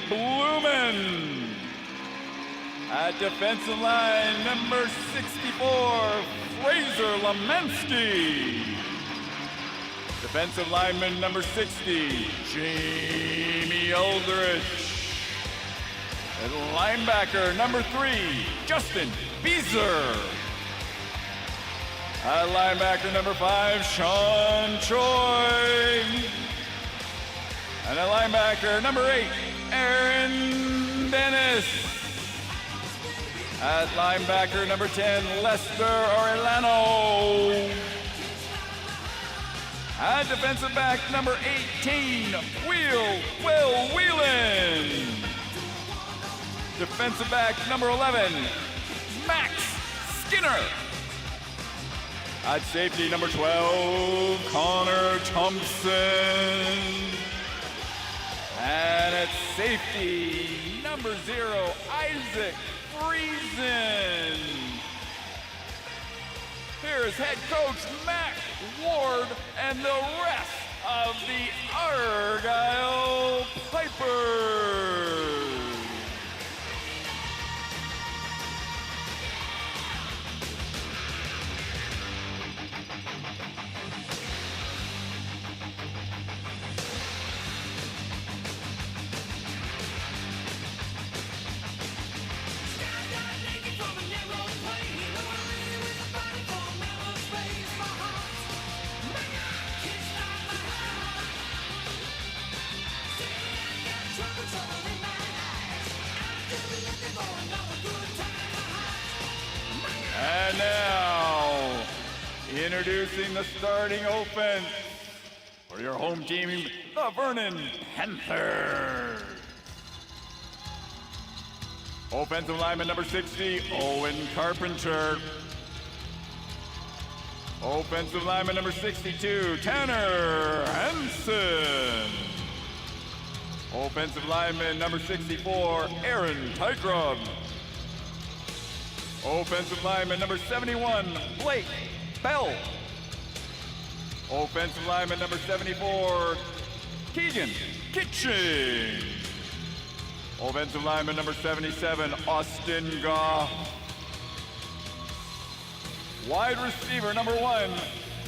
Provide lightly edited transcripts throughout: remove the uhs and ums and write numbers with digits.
Blumen. At defensive line, number 64, Fraser Lemensky. Defensive lineman number 60, Jamie Eldridge. And linebacker number 3, Justin Beezer. At linebacker number 5, Sean Choi. And at linebacker number 8, Aaron Dennis. At linebacker number 10, Lester Orellano. At defensive back number 18, Will Whelan. Defensive back number 11, Max Skinner. At safety number 12, Connor Thompson. And at safety number 0, Isaac Friesen. Here's head coach Matt Ward and the rest of the Argyle Pipers. And now, introducing the starting offense for your home team, the Vernon Panthers. Offensive lineman number 60, Owen Carpenter. Offensive lineman number 62, Tanner Hansen. Offensive lineman number 64, Aaron Tykrum. Offensive lineman number 71, Blake Bell. Offensive lineman number 74, Keegan Kitching. Offensive lineman number 77, Austin Goff. Wide receiver number 1,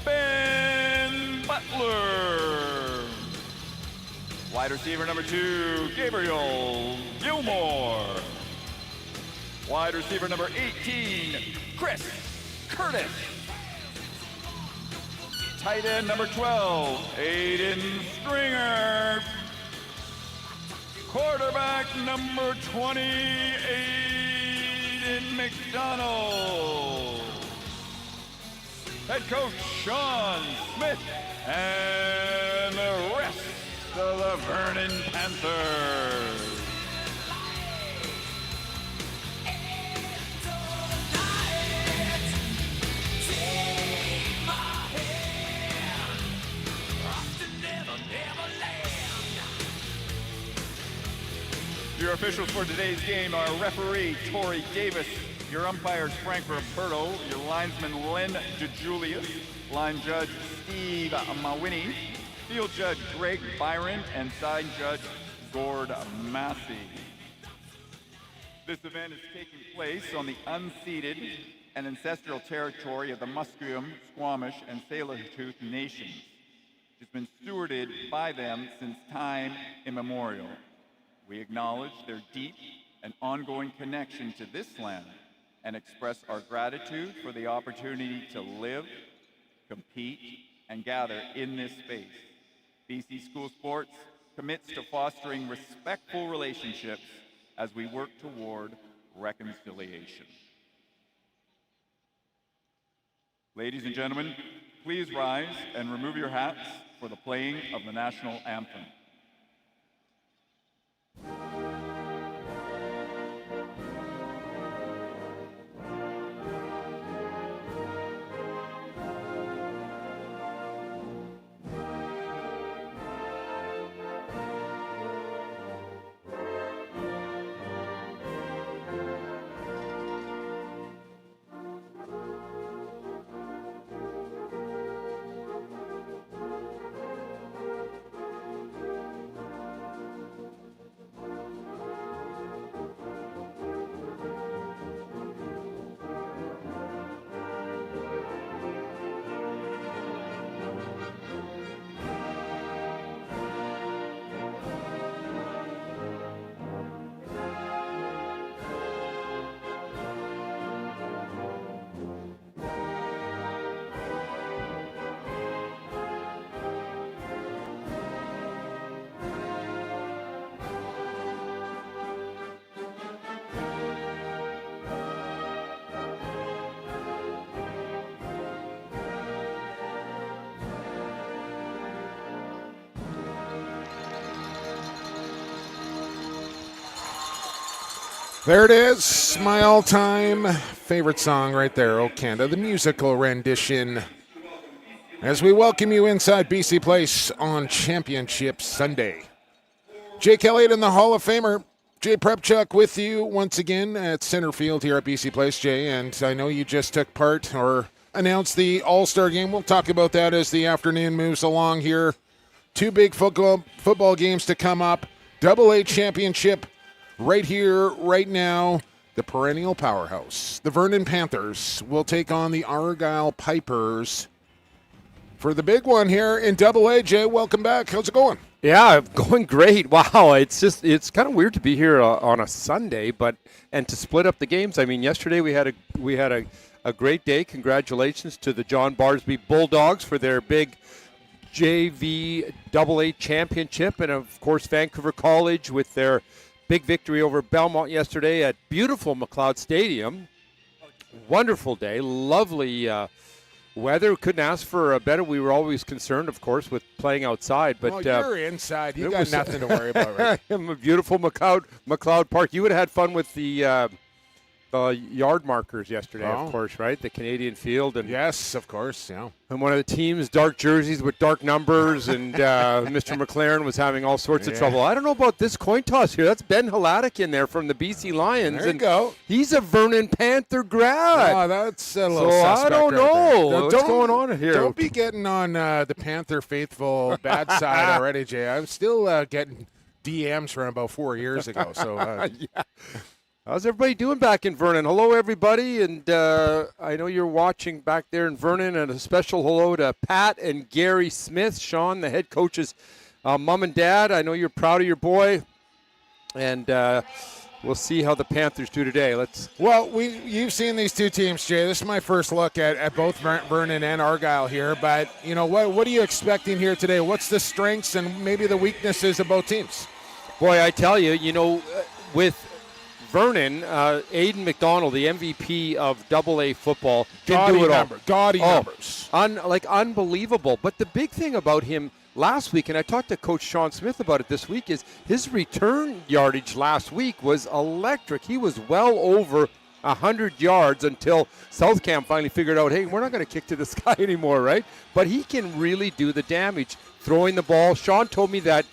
Ben Butler. Wide receiver number 2, Gabriel Gilmore. Wide receiver number 18, Chris Curtis. Tight end number 12, Aiden Stringer. Quarterback number 20, Aiden McDonald. Head coach Sean Smith and the rest of the Vernon Panthers. Your officials for today's game are referee Tori Davis, your umpires Frank Roberto, your linesman Len DeJulius, line judge Steve Mawini, field judge Greg Byron, and side judge Gord Massey. This event is taking place on the unceded and ancestral territory of the Musqueam, Squamish, and Tsleil-Waututh nations. It's been stewarded by them since time immemorial. We acknowledge their deep and ongoing connection to this land and express our gratitude for the opportunity to live, compete, and gather in this space. BC School Sports commits to fostering respectful relationships as we work toward reconciliation. Ladies and gentlemen, please rise and remove your hats for the playing of the national anthem. There it is, my all-time favorite song right there, O Canada, the musical rendition. As we welcome you inside BC Place on Championship Sunday. Jake Elliott and the Hall of Famer, Jay Prepchuk, with you once again at center field here at BC Place, Jay. And I know you just took part or announced the All-Star game. We'll talk about that as the afternoon moves along here. Two big football games to come up. AA Championship right here, right now. The perennial powerhouse, the Vernon Panthers, will take on the Argyle Pipers for the big one here in AA. Jay, welcome back. How's it going? Yeah, going great. Wow, it's kind of weird to be here on a Sunday, and to split up the games. I mean, yesterday we had a great day. Congratulations to the John Barsby Bulldogs for their big JV AA championship, and of course Vancouver College with their big victory over Belmont yesterday at beautiful McLeod Stadium. Wonderful day, lovely weather. Couldn't ask for a better. We were always concerned, of course, with playing outside. But you're inside. You got nothing to worry about, right? A beautiful McLeod Park. You would have had fun with the yard markers yesterday, of course, right? The Canadian field. And yes, of course, yeah. And one of the teams, dark jerseys with dark numbers, and Mr. McLaren was having all sorts of trouble. I don't know about this coin toss here. That's Ben Haladic in there from the BC Lions. There you go. He's a Vernon Panther grad. Oh, that's a little suspect. I don't know what's going on here. Don't be getting on the Panther faithful bad side already, Jay. I'm still getting DMs from about 4 years ago. So yeah. How's everybody doing back in Vernon? Hello, everybody, and I know you're watching back there in Vernon, and a special hello to Pat and Gary Smith, Sean, the head coach's mom and dad. I know you're proud of your boy, and we'll see how the Panthers do today. You've seen these two teams, Jay. This is my first look at both Vernon and Argyle here, but you know what are you expecting here today? What's the strengths and maybe the weaknesses of both teams? Boy, I tell you, with Vernon, Aidan McDonald, the MVP of AA football, can do it all. Gaudy numbers. Unbelievable. But the big thing about him last week, and I talked to Coach Sean Smith about it this week, is his return yardage last week was electric. He was well over 100 yards until South Camp finally figured out, hey, we're not going to kick to the sky anymore, right? But he can really do the damage throwing the ball. Sean told me that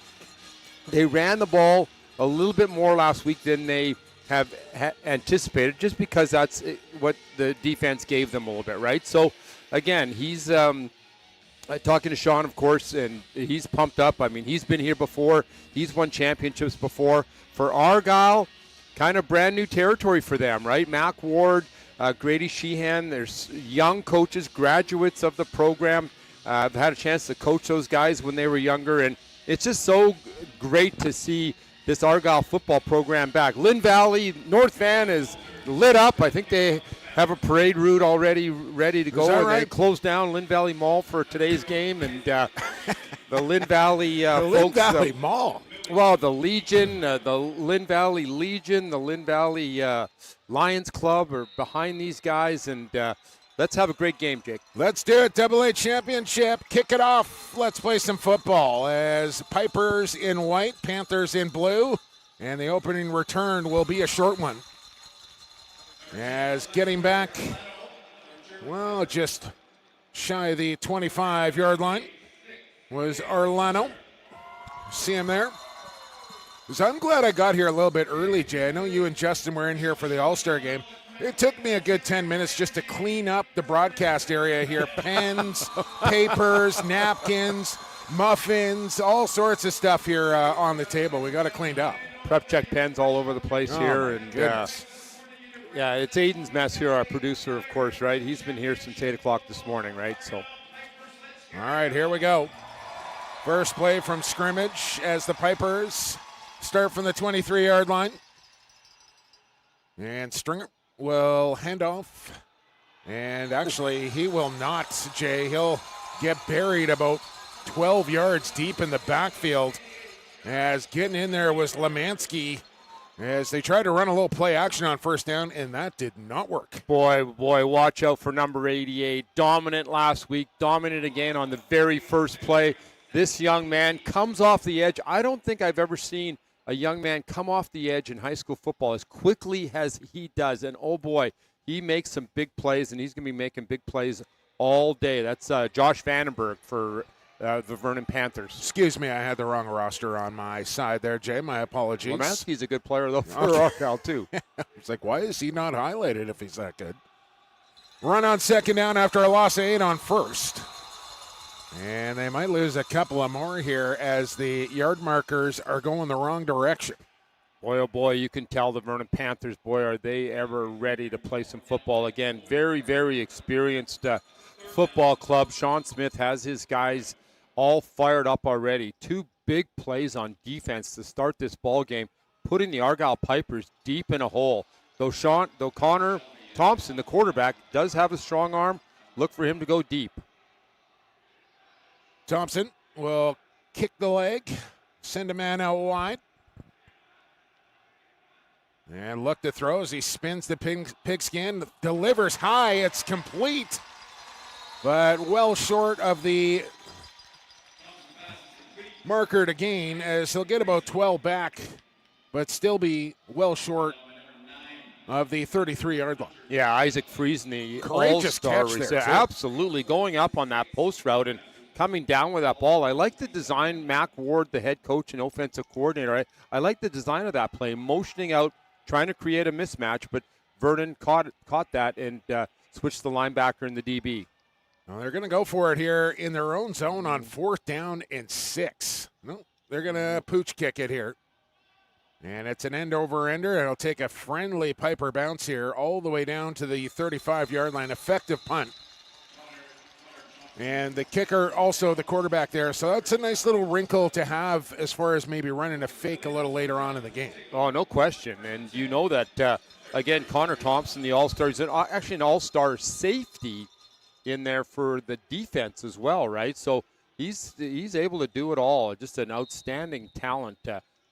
they ran the ball a little bit more last week than they have anticipated, just because that's what the defense gave them a little bit, right? So, again, he's talking to Sean, of course, and he's pumped up. I mean, he's been here before. He's won championships before. For Argyle, kind of brand new territory for them, right? Mac Ward, Grady Sheehan, there's young coaches, graduates of the program. I've had a chance to coach those guys when they were younger, and it's just so great to see this Argyle football program back. Lynn Valley North Van is lit up. I think they have a parade route already ready to go. Is that and right? They closed down Lynn Valley Mall for today's game, and the Lynn Valley folks. Lynn Valley Mall. Well, the Legion, the Lynn Valley Legion, the Lynn Valley Lions Club are behind these guys, and let's have a great game, Jake. Let's do it. AA Championship. Kick it off. Let's play some football as Pipers in white, Panthers in blue. And the opening return will be a short one. As getting back, just shy of the 25-yard line was Arlano. See him there? So I'm glad I got here a little bit early, Jay. I know you and Justin were in here for the All-Star game. It took me a good 10 minutes just to clean up the broadcast area here. Pens, papers, napkins, muffins, all sorts of stuff here on the table. We got it cleaned up. Prep check pens all over the place here. And yeah, it's Aiden's mess here, our producer, of course, right? He's been here since 8 o'clock this morning, right? So, all right, here we go. First play from scrimmage as the Pipers start from the 23-yard line. And Stringer will hand off. And actually, he will not, Jay. He'll get buried about 12 yards deep in the backfield. As getting in there was Lemansky as they tried to run a little play action on first down, and that did not work. Boy, watch out for number 88. Dominant last week, dominant again on the very first play. This young man comes off the edge. I don't think I've ever seen a young man come off the edge in high school football as quickly as he does. And, oh, boy, he makes some big plays, and he's going to be making big plays all day. That's Josh Vandenberg for the Vernon Panthers. Excuse me, I had the wrong roster on my side there, Jay. My apologies. Womansky's a good player, though, for Argyle, too. It's like, why is he not highlighted if he's that good? Run on second down after a loss of 8 on first. And they might lose a couple of more here as the yard markers are going the wrong direction. Boy, oh boy, you can tell the Vernon Panthers, boy, are they ever ready to play some football again. Very, very experienced football club. Sean Smith has his guys all fired up already. 2 big plays on defense to start this ball game, putting the Argyle Pipers deep in a hole. Though Connor Thompson, the quarterback, does have a strong arm, look for him to go deep. Thompson will kick the leg, send a man out wide. And look to throw as he spins the pigskin, delivers high, it's complete. But well short of the marker to gain, as he'll get about 12 back, but still be well short of the 33-yard line. Yeah, Isaac Friesen, the Courageous all-star catch there, receiver, too. absolutely going up on that post route and coming down with that ball. I like the design. Mac Ward, the head coach and offensive coordinator, I like the design of that play, motioning out, trying to create a mismatch, but Vernon caught that and switched the linebacker and the DB. Well, they're going to go for it here in their own zone on 4th down and 6. No, they're going to pooch kick it here. And it's an end-over-ender. It'll take a friendly Piper bounce here all the way down to the 35-yard line. Effective punt. And the kicker, also the quarterback there. So that's a nice little wrinkle to have as far as maybe running a fake a little later on in the game. Oh, no question. And you know that, again, Connor Thompson, the all-star, is actually an all-star safety in there for the defense as well, right? So he's able to do it all. Just an outstanding talent.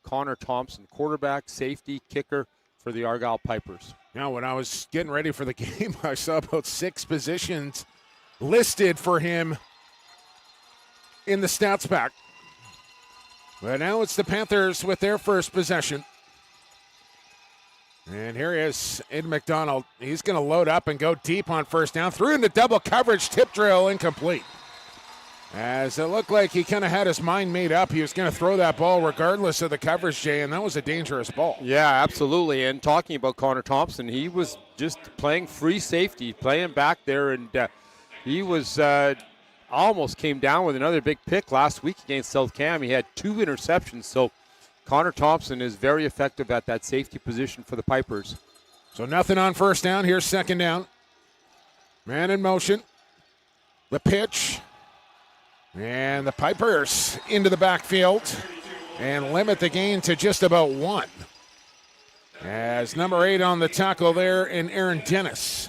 Connor Thompson, quarterback, safety, kicker for the Argyle Pipers. Now, when I was getting ready for the game, I saw about 6 positions listed for him in the stats pack. But now it's the Panthers with their first possession. And here is Ed McDonald. He's going to load up and go deep on first down. Threw into double coverage, tip drill, incomplete. As it looked like he kind of had his mind made up. He was going to throw that ball regardless of the coverage, Jay, and that was a dangerous ball. Yeah, absolutely. And talking about Connor Thompson, he was just playing free safety, playing back there, and he was almost came down with another big pick last week against South Cam. He had 2 interceptions, so Connor Thompson is very effective at that safety position for the Pipers. So nothing on first down. Here's second down. Man in motion. The pitch. And the Pipers into the backfield and limit the gain to just about 1. As number 8 on the tackle there in Aaron Dennis.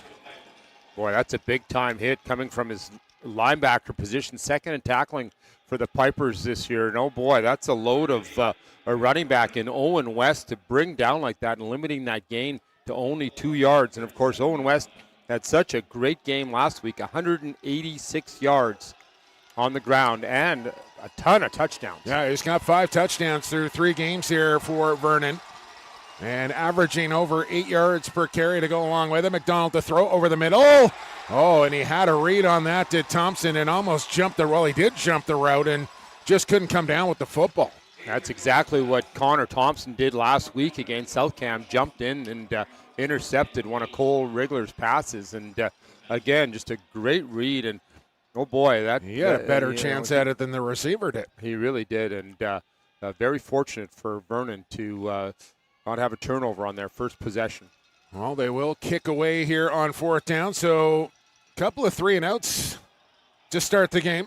Boy, that's a big-time hit coming from his linebacker position, second in tackling for the Pipers this year. And, oh, boy, that's a load of a running back in Owen West to bring down like that and limiting that gain to only 2 yards. And, of course, Owen West had such a great game last week, 186 yards on the ground and a ton of touchdowns. Yeah, he's got 5 touchdowns through 3 games here for Vernon. And averaging over 8 yards per carry to go along with it. McDonald to throw over the middle. Oh, and he had a read on that, did Thompson, and almost jumped the, well, he did jump the route and just couldn't come down with the football. That's exactly what Connor Thompson did last week against South Cam. Jumped in and intercepted one of Cole Rigler's passes. And, again, just a great read. And, oh, boy, that he had a better chance at it than the receiver did. He really did. And very fortunate for Vernon to not have a turnover on their first possession. Well, they will kick away here on 4th down. So a couple of 3-and-outs to start the game.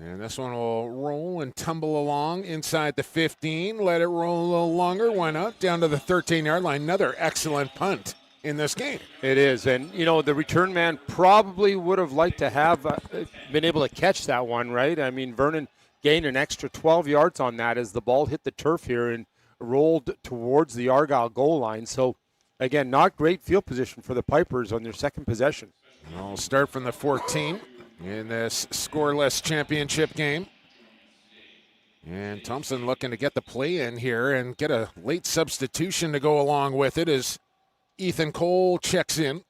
And this one will roll and tumble along inside the 15. Let it roll a little longer. Why not? Down to the 13-yard line. Another excellent punt in this game. It is. And, you know, the return man probably would have liked to have been able to catch that one, right? I mean, Vernon gained an extra 12 yards on that as the ball hit the turf here and rolled towards the Argyle goal line. So, again, not great field position for the Pipers on their second possession. I'll start from the 14 in this scoreless championship game. And Thompson looking to get the play in here and get a late substitution to go along with it as Ethan Cole checks in.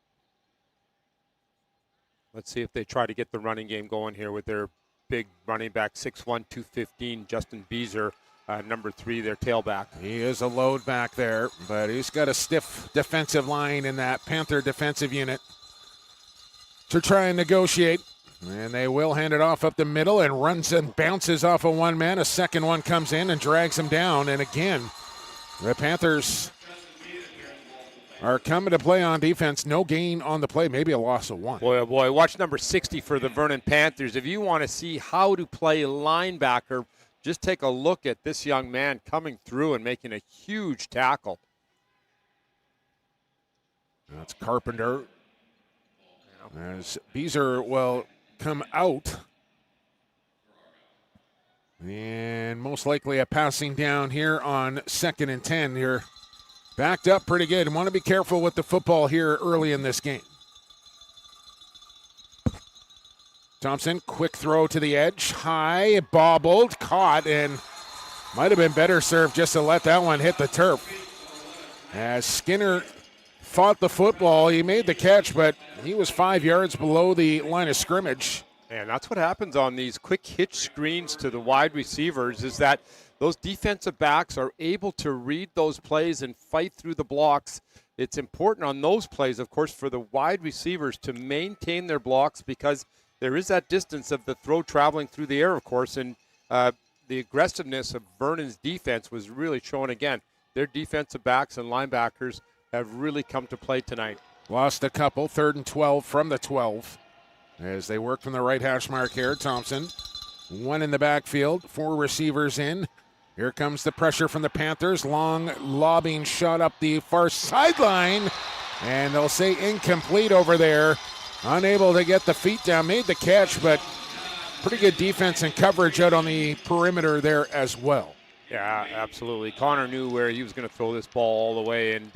Let's see if they try to get the running game going here with their big running back, 6'1", 215, Justin Beezer, number 3, their tailback. He is a load back there, but he's got a stiff defensive line in that Panther defensive unit to try and negotiate. And they will hand it off up the middle and runs and bounces off of one man. A second one comes in and drags him down. And again, the Panthers are coming to play on defense. No gain on the play, maybe a loss of 1. Boy, oh boy, watch number 60 for the Vernon Panthers. If you want to see how to play linebacker, just take a look at this young man coming through and making a huge tackle. That's Carpenter. As Beezer will come out. And most likely a passing down here on 2nd and 10 here. Backed up pretty good. And want to be careful with the football here early in this game. Thompson, quick throw to the edge. High, bobbled, caught, and might have been better served just to let that one hit the turf. As Skinner fought the football, he made the catch, but he was 5 yards below the line of scrimmage. And that's what happens on these quick hitch screens to the wide receivers, is that those defensive backs are able to read those plays and fight through the blocks. It's important on those plays, of course, for the wide receivers to maintain their blocks because there is that distance of the throw traveling through the air, of course, and the aggressiveness of Vernon's defense was really shown again. Their defensive backs and linebackers have really come to play tonight. Lost a couple, 3rd and 12 from the 12. As they work from the right hash mark here, Thompson. 1 in the backfield, 4 receivers in. Here comes the pressure from the Panthers. Long lobbing shot up the far sideline. And they'll say incomplete over there. Unable to get the feet down. Made the catch, but pretty good defense and coverage out on the perimeter there as well. Yeah, absolutely. Connor knew where he was going to throw this ball all the way. And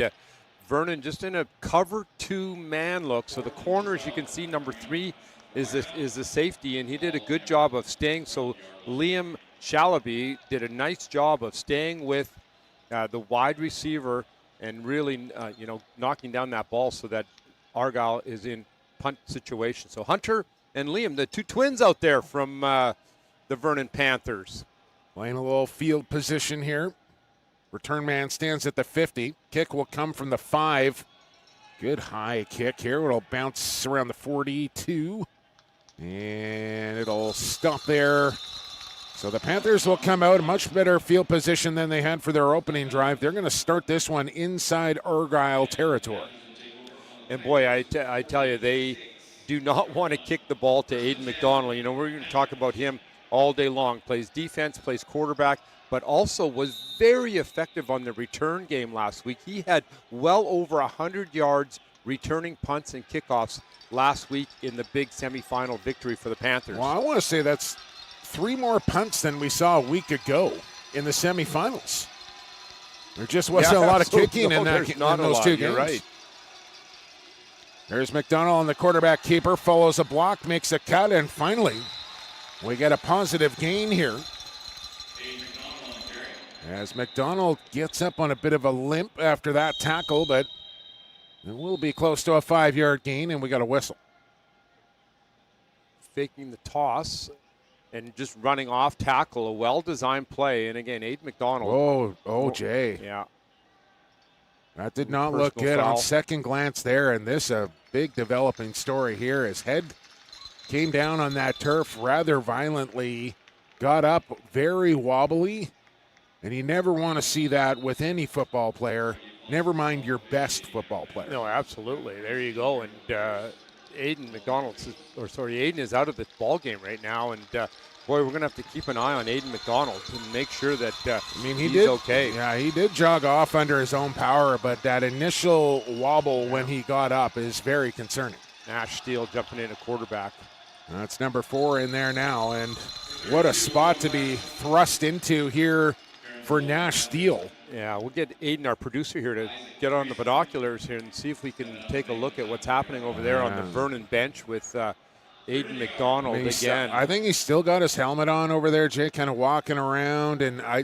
Vernon just in a cover 2 man look. So the corners, you can see number 3 is the safety, and he did a good job of staying. So Liam Shalaby did a nice job of staying with the wide receiver and really, knocking down that ball so that Argyle is in punt situation. So Hunter and Liam, the 2 twins out there from the Vernon Panthers. Playing a little field position here. Return man stands at the 50. Kick will come from the 5. Good high kick here. It'll bounce around the 42. And it'll stop there. So the Panthers will come out in much better field position than they had for their opening drive. They're going to start this one inside Argyle territory. And boy, I tell you, they do not want to kick the ball to Aiden McDonald. We're going to talk about him all day long. Plays defense, plays quarterback, but also was very effective on the return game last week. He had well over 100 yards returning punts and kickoffs last week in the big semifinal victory for the Panthers. Well, I want to say that's 3 more punts than we saw a week ago in the semifinals. There just wasn't a lot of kicking in those 2 games. You're right. There's McDonald on the quarterback keeper, follows a block, makes a cut, and finally we get a positive gain here. As McDonald gets up on a bit of a limp after that tackle, but it will be close to a 5-yard gain, and we got a whistle. Faking the toss and just running off tackle, a well-designed play. And again, Aiden McDonald. Jay. Yeah. That did not look good on second glance there, and this a big developing story here. His head came down on that turf rather violently, got up very wobbly, and you never want to see that with any football player, never mind your best football player. No, absolutely. There you go. And Aiden is out of the ball game right now, and boy, we're going to have to keep an eye on Aiden McDonald to make sure that he's okay. Yeah, he did jog off under his own power, but that initial wobble when he got up is very concerning. Nash Steele jumping in a quarterback. That's number 4 in there now, and what a spot to be thrust into here for Nash Steele. Yeah, we'll get Aiden, our producer, here to get on the binoculars here and see if we can take a look at what's happening over there on the Vernon bench with Aiden McDonald again. I think he's still got his helmet on over there, Jay, kind of walking around, and I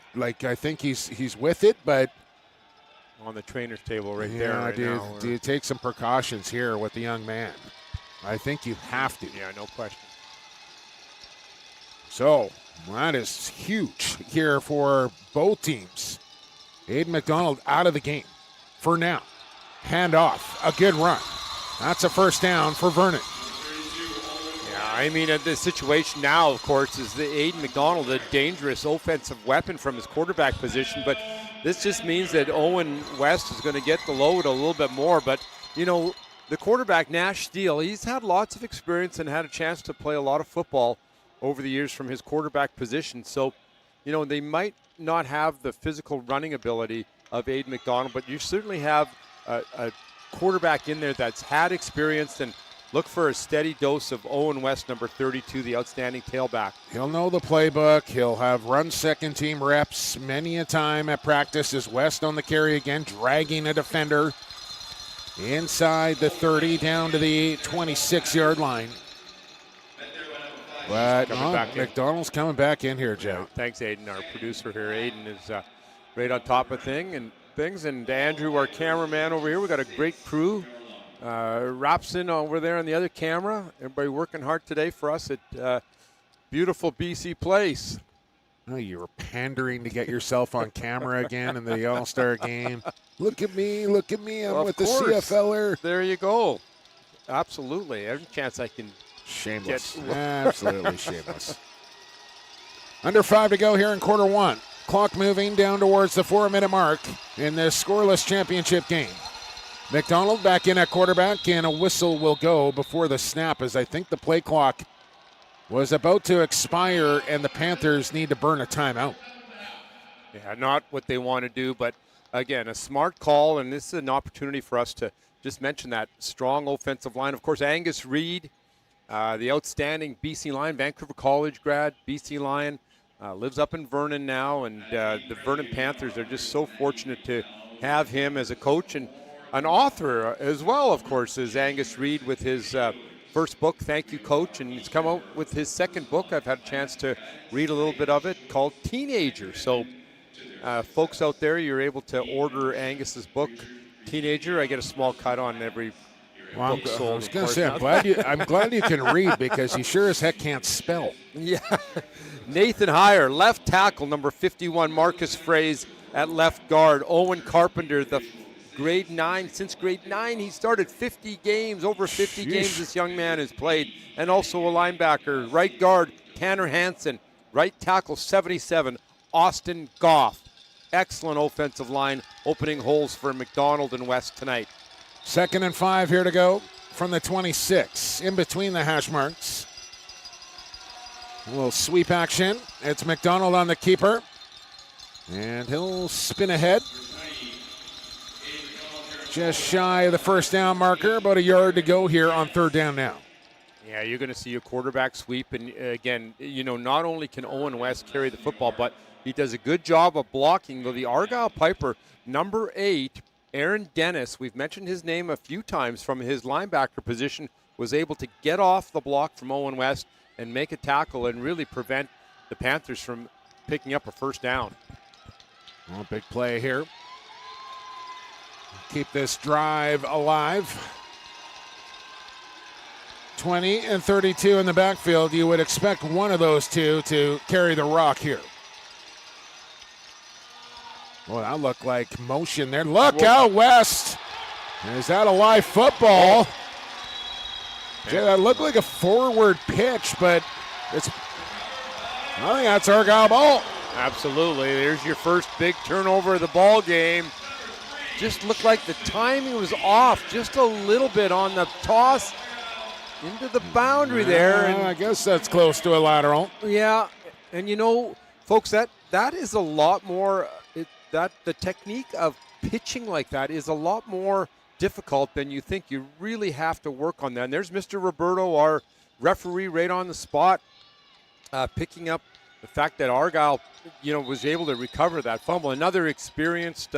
think he's with it, but on the trainer's table right there. Right do you take some precautions here with the young man? I think you have to. Yeah, no question. So that is huge here for both teams. Aiden McDonald out of the game for now. Hand off, a good run. That's a first down for Vernon. Yeah, I mean, the situation now, of course, is the Aiden McDonald, a dangerous offensive weapon from his quarterback position, but this just means that Owen West is going to get the load a little bit more. But, you know, the quarterback, Nash Steele, he's had lots of experience and had a chance to play a lot of football over the years from his quarterback position. So, you know, they might not have the physical running ability of Aiden McDonald, but you certainly have a quarterback in there that's had experience, and look for a steady dose of Owen West, number 32, the outstanding tailback. He'll know the playbook. He'll have run second team reps many a time at practice. Is West on the carry again, dragging a defender inside the 30 down to the 26-yard line. But McDonald's coming back in here, Joe. Yeah, thanks, Aiden, our producer here. Aiden is right on top of things. And Andrew, our cameraman over here, we got a great crew. Rapson over there on the other camera. Everybody working hard today for us at beautiful BC Place. Oh, you were pandering to get yourself on camera again in the All-Star game. Look at me. I'm with the CFLer. There you go. Absolutely. Every chance I can. Shameless. Absolutely shameless. Under 5 to go here in quarter one. Clock moving down towards the 4-minute mark in this scoreless championship game. McDonald back in at quarterback, and a whistle will go before the snap, as I think the play clock was about to expire and the Panthers need to burn a timeout. Yeah, not what they want to do, but again, a smart call, and this is an opportunity for us to just mention that strong offensive line. Of course, Angus Reid, the outstanding BC Lion, Vancouver College grad, BC Lion, lives up in Vernon now, and the Vernon Panthers are just so fortunate to have him as a coach. And an author as well, of course, is Angus Reid with his first book, Thank You, Coach, and he's come out with his second book. I've had a chance to read a little bit of it, called Teenager. So folks out there, you're able to order Angus's book, Teenager. I get a small cut on every Well, book sold. I was going to say, I'm glad you can read, because you sure as heck can't spell. Yeah. Nathan Heyer, left tackle, number 51, Marcus Fraze at left guard. Owen Carpenter, the grade 9. Since grade 9, he started 50 games, over 50 games this young man has played. And also a linebacker, right guard, Tanner Hansen. Right tackle, 77, Austin Goff. Excellent offensive line, opening holes for McDonald and West tonight. 2nd and 5 here to go from the 26, in between the hash marks. A little sweep action. It's McDonald on the keeper, and he'll spin ahead. Just shy of the first down marker, about a yard to go here on 3rd down now. Yeah, you're going to see a quarterback sweep, and again, you know, not only can Owen West carry the football, but he does a good job of blocking. Though the Argyle Piper, number 8, Aaron Dennis, we've mentioned his name a few times from his linebacker position, was able to get off the block from Owen West and make a tackle and really prevent the Panthers from picking up a first down. Well, big play here. Keep this drive alive. 20 and 32 in the backfield. You would expect one of those two to carry the rock here. Well, that looked like motion there. Look out, West. Is that a live football? Jay, that looked like a forward pitch, but I think that's Argyle ball. Absolutely. There's your first big turnover of the ball game. Just looked like the timing was off just a little bit on the toss into the boundary there. And I guess that's close to a lateral. Yeah, and you know, folks, that is a lot more. The technique of pitching like that is a lot more difficult than you think. You really have to work on that. And there's Mr. Roberto, our referee, right on the spot, picking up the fact that Argyle, you know, was able to recover that fumble. Another experienced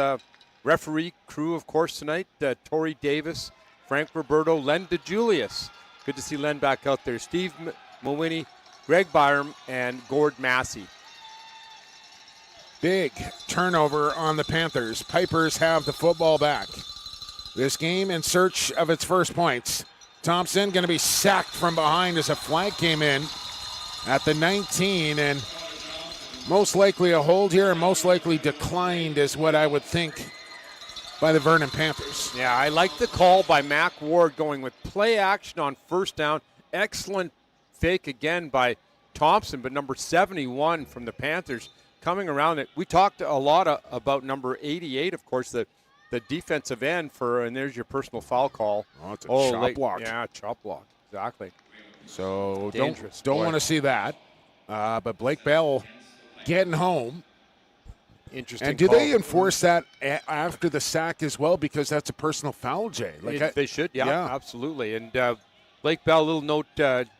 referee crew, of course, tonight. Tori Davis, Frank Roberto, Len DeJulius. Good to see Len back out there. Steve Mawhinney, Greg Byram, and Gord Massey. Big turnover on the Panthers. Pipers have the football back. This game in search of its first points. Thompson going to be sacked from behind as a flag came in at the 19, and most likely a hold here and most likely declined is what I would think by the Vernon Panthers. Yeah, I like the call by Mac Ward going with play action on first down. Excellent fake again by Thompson, but number 71 from the Panthers coming around it. We talked a lot about number 88, of course, the defensive end and there's your personal foul call. Oh, it's a chop block. Yeah, chop block, exactly. So dangerous. Don't want to see that. But Blake Bell getting home. Interesting. And do call. they enforce that after the sack as well? Because that's a personal foul, Jay. They should, yeah, absolutely. And Blake Bell, a little note,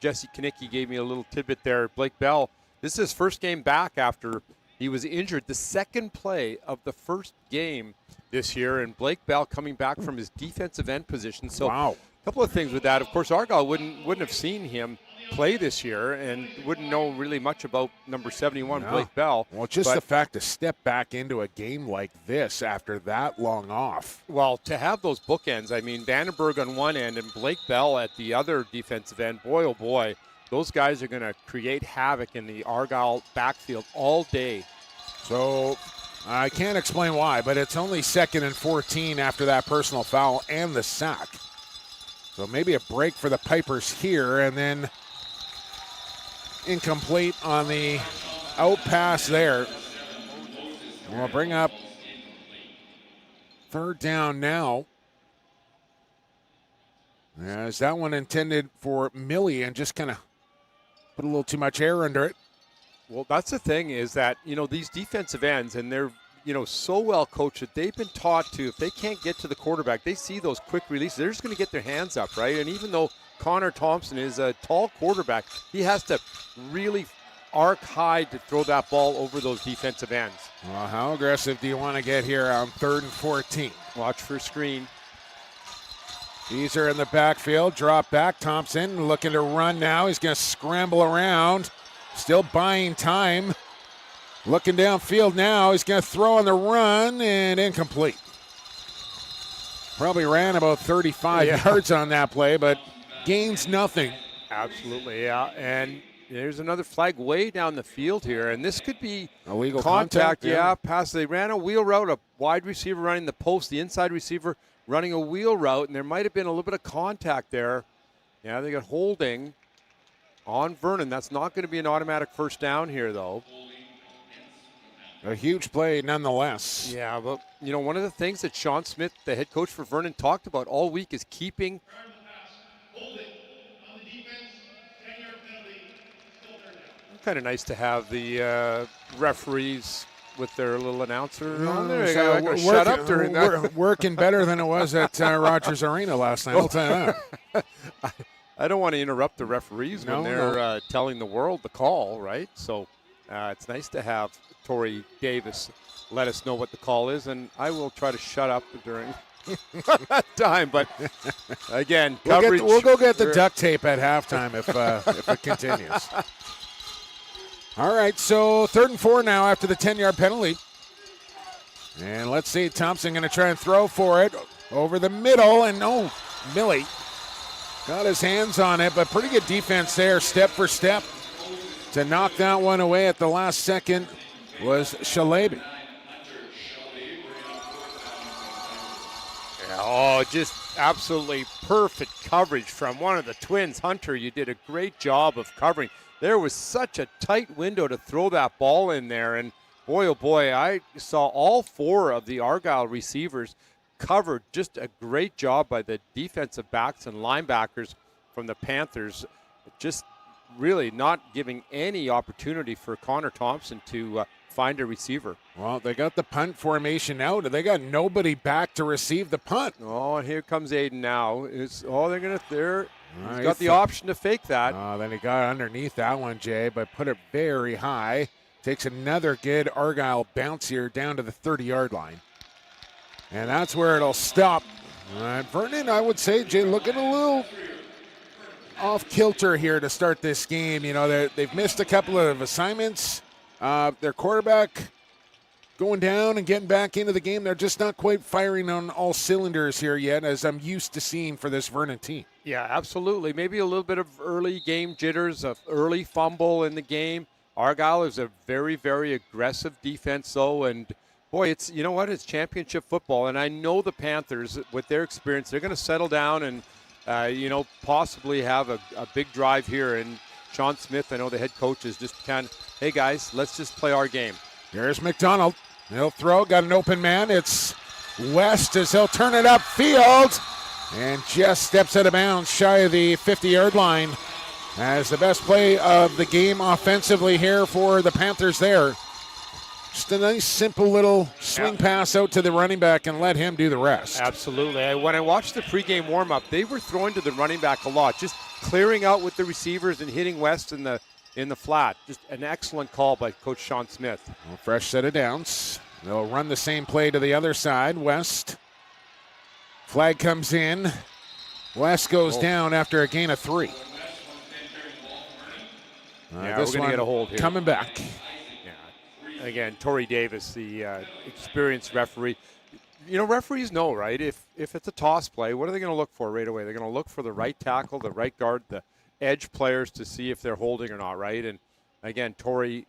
Jesse Kanicki gave me a little tidbit there. Blake Bell, this is his first game back after he was injured. The second play of the first game this year, and Blake Bell coming back from his defensive end position. So wow. A couple of things with that. Of course, Argyle wouldn't have seen him play this year and wouldn't know really much about number 71, Blake Bell. Well, the fact to step back into a game like this after that long off. Well, to have those bookends, I mean, Vandenberg on one end and Blake Bell at the other defensive end, boy, oh boy, those guys are going to create havoc in the Argyle backfield all day. So I can't explain why, but it's only 2nd and 14 after that personal foul and the sack. So maybe a break for the Pipers here, and then incomplete on the out pass there. We'll bring up 3rd down now. Is that one intended for Millie and just kind of put a little too much air under it? Well, that's the thing is that, these defensive ends, and they're, so well coached that they've been taught to, if they can't get to the quarterback, they see those quick releases, they're just going to get their hands up, right? And even though Connor Thompson is a tall quarterback, he has to really arc high to throw that ball over those defensive ends. Well, how aggressive do you want to get here on 3rd and 14? Watch for screen. These are in the backfield. Drop back. Thompson looking to run now. He's going to scramble around. Still buying time. Looking downfield now. He's going to throw on the run and incomplete. Probably ran about 35 yards on that play, but gains nothing. Absolutely, yeah. And there's another flag way down the field here, and this could be illegal contact. Yeah, pass. They ran a wheel route, a wide receiver running the post, the inside receiver running a wheel route, and there might have been a little bit of contact there. Yeah, they got holding on Vernon. That's not going to be an automatic first down here, though. A huge play nonetheless. Yeah, but, one of the things that Sean Smith, the head coach for Vernon, talked about all week is keeping kind of nice to have the referees with their little announcer on there. Shut up during that. Working better than it was at Rogers Arena last night. I'll tell you that. I don't want to interrupt the referees when they're telling the world the call, right? So it's nice to have Tori Davis let us know what the call is, and I will try to shut up during that time. But again, coverage. We'll go get the duct tape at halftime if it continues. All right, so 3rd and 4 now after the 10-yard penalty. And let's see, Thompson going to try and throw for it over the middle, and Millie got his hands on it, but pretty good defense there, step for step. To knock that one away at the last second was Shalaby. Just absolutely perfect coverage from one of the twins. Hunter, you did a great job of covering. There was such a tight window to throw that ball in there, and boy, oh boy, I saw all 4 of the Argyle receivers covered. Just a great job by the defensive backs and linebackers from the Panthers. Just really not giving any opportunity for Connor Thompson to find a receiver. Well, they got the punt formation out, and they got nobody back to receive the punt. Oh, and here comes Aiden now. He's got the option to fake that. Then he got underneath that one, Jay, but put it very high. Takes another good Argyle bounce here down to the 30-yard line. And that's where it'll stop. Vernon, I would say, Jay, looking a off kilter here to start this game. You know, they've missed a couple of assignments. Their quarterback going down and getting back into the game. They're just not quite firing on all cylinders here yet, as I'm used to seeing for this Vernon team. Yeah, absolutely. Maybe a little bit of early game jitters, of early fumble in the game. Argyle is a very, very aggressive defense, though, and boy, it's, you know what, it's championship football, and I know the Panthers, with their experience, they're going to settle down and, possibly have a big drive here. And Sean Smith, I know the head coach, is just kind of, hey, guys, let's just play our game. There's McDonald. He'll throw. Got an open man. It's West as he'll turn it upfield and just steps out of bounds shy of the 50-yard line. As the best play of the game offensively here for the Panthers there. Just a nice, simple little swing pass out to the running back and let him do the rest. Absolutely. When I watched the pregame warm-up, they were throwing to the running back a lot, just clearing out with the receivers and hitting West in the flat. Just an excellent call by Coach Sean Smith. Well, fresh set of downs. They'll run the same play to the other side. West. Flag comes in. West goes down after a gain of 3. Yeah, we're going to get a hold here. Coming back. Yeah. Again, Torrey Davis, the experienced referee. You know, referees know, right? If it's a toss play, what are they going to look for right away? They're going to look for the right tackle, the right guard, the edge players to see if they're holding or not, right? And again,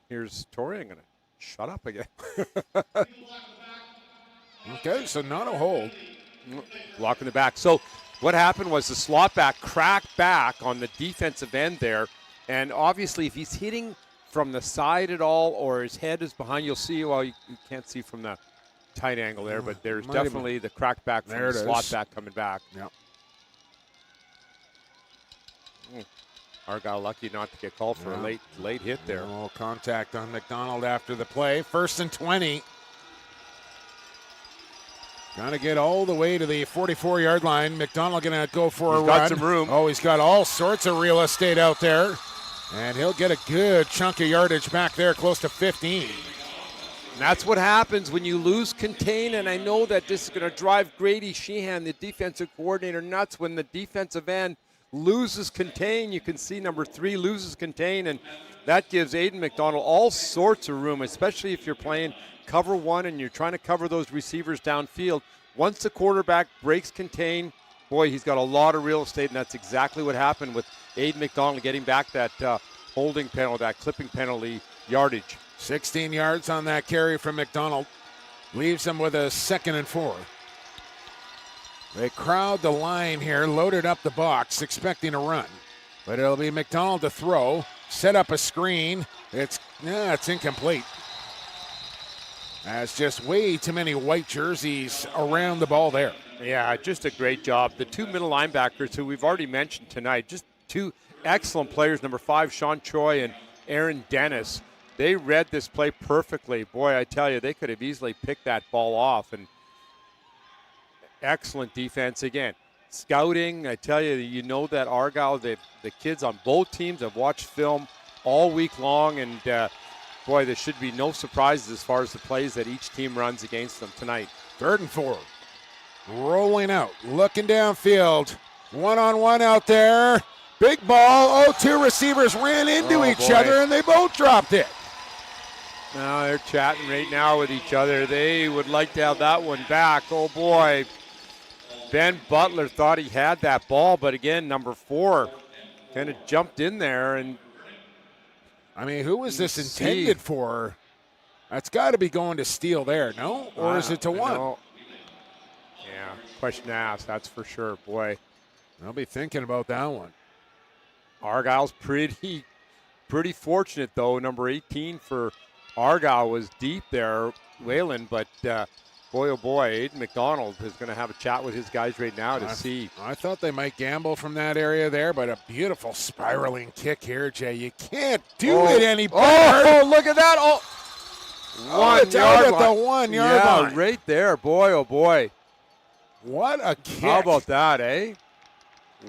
here's Torrey. I'm going to shut up again. Okay, so not a hold. Block in the back. So what happened was the slot back cracked back on the defensive end there. And obviously, if he's hitting from the side at all or his head is behind, you'll see, well, you can't see from the tight angle there, but there's definitely the crack back from the slot back coming back. Yep. Argyle lucky not to get called for a late hit there. A little contact on McDonald after the play. 1st and 20. Got to get all the way to the 44-yard line. McDonald going to go for a run. He's got some room. Oh, he's got all sorts of real estate out there. And he'll get a good chunk of yardage back there, close to 15. And that's what happens when you lose contain, and I know that this is going to drive Grady Sheehan, the defensive coordinator, nuts when the defensive end loses contain. You can see number 3 loses contain, and that gives Aiden McDonald all sorts of room, especially if you're playing cover 1 and you're trying to cover those receivers downfield. Once the quarterback breaks contain, boy, he's got a lot of real estate, and that's exactly what happened with Aiden McDonald getting back that holding penalty, that clipping penalty yardage. 16 yards on that carry from McDonald. Leaves him with a 2nd and 4. They crowd the line here, loaded up the box, expecting a run. But it'll be McDonald to throw, set up a screen. It's incomplete. That's just way too many white jerseys around the ball there. Yeah, just a great job. The 2 middle linebackers who we've already mentioned tonight, just 2 excellent players, number 5, Sean Choi and Aaron Dennis. They read this play perfectly. Boy, I tell you, they could have easily picked that ball off. And excellent defense again. Scouting, I tell you, you know that Argyle, the kids on both teams have watched film all week long, and boy, there should be no surprises as far as the plays that each team runs against them tonight. 3rd and 4. Rolling out, looking downfield. One-on-one out there. Big ball. 2 receivers ran into each other, and they both dropped it. Now they're chatting right now with each other. They would like to have that one back. Oh, boy. Ben Butler thought he had that ball, but again, number 4 kind of jumped in there. And I mean, who was this intended for? That's got to be going to steal there, no? Or is it to 1? Yeah, question asked, that's for sure. Boy, I'll be thinking about that one. Argyle's pretty fortunate, though. Number 18 for Argyle was deep there, Whalen, but boy, oh boy, Aiden McDonald is going to have a chat with his guys right now to see. I thought they might gamble from that area there, but a beautiful spiraling kick here, Jay. You can't do it any better. Oh, look at that. Oh, 1 yard at the 1 yard line. Yeah, right there. Boy, oh boy. What a kick. How about that, eh?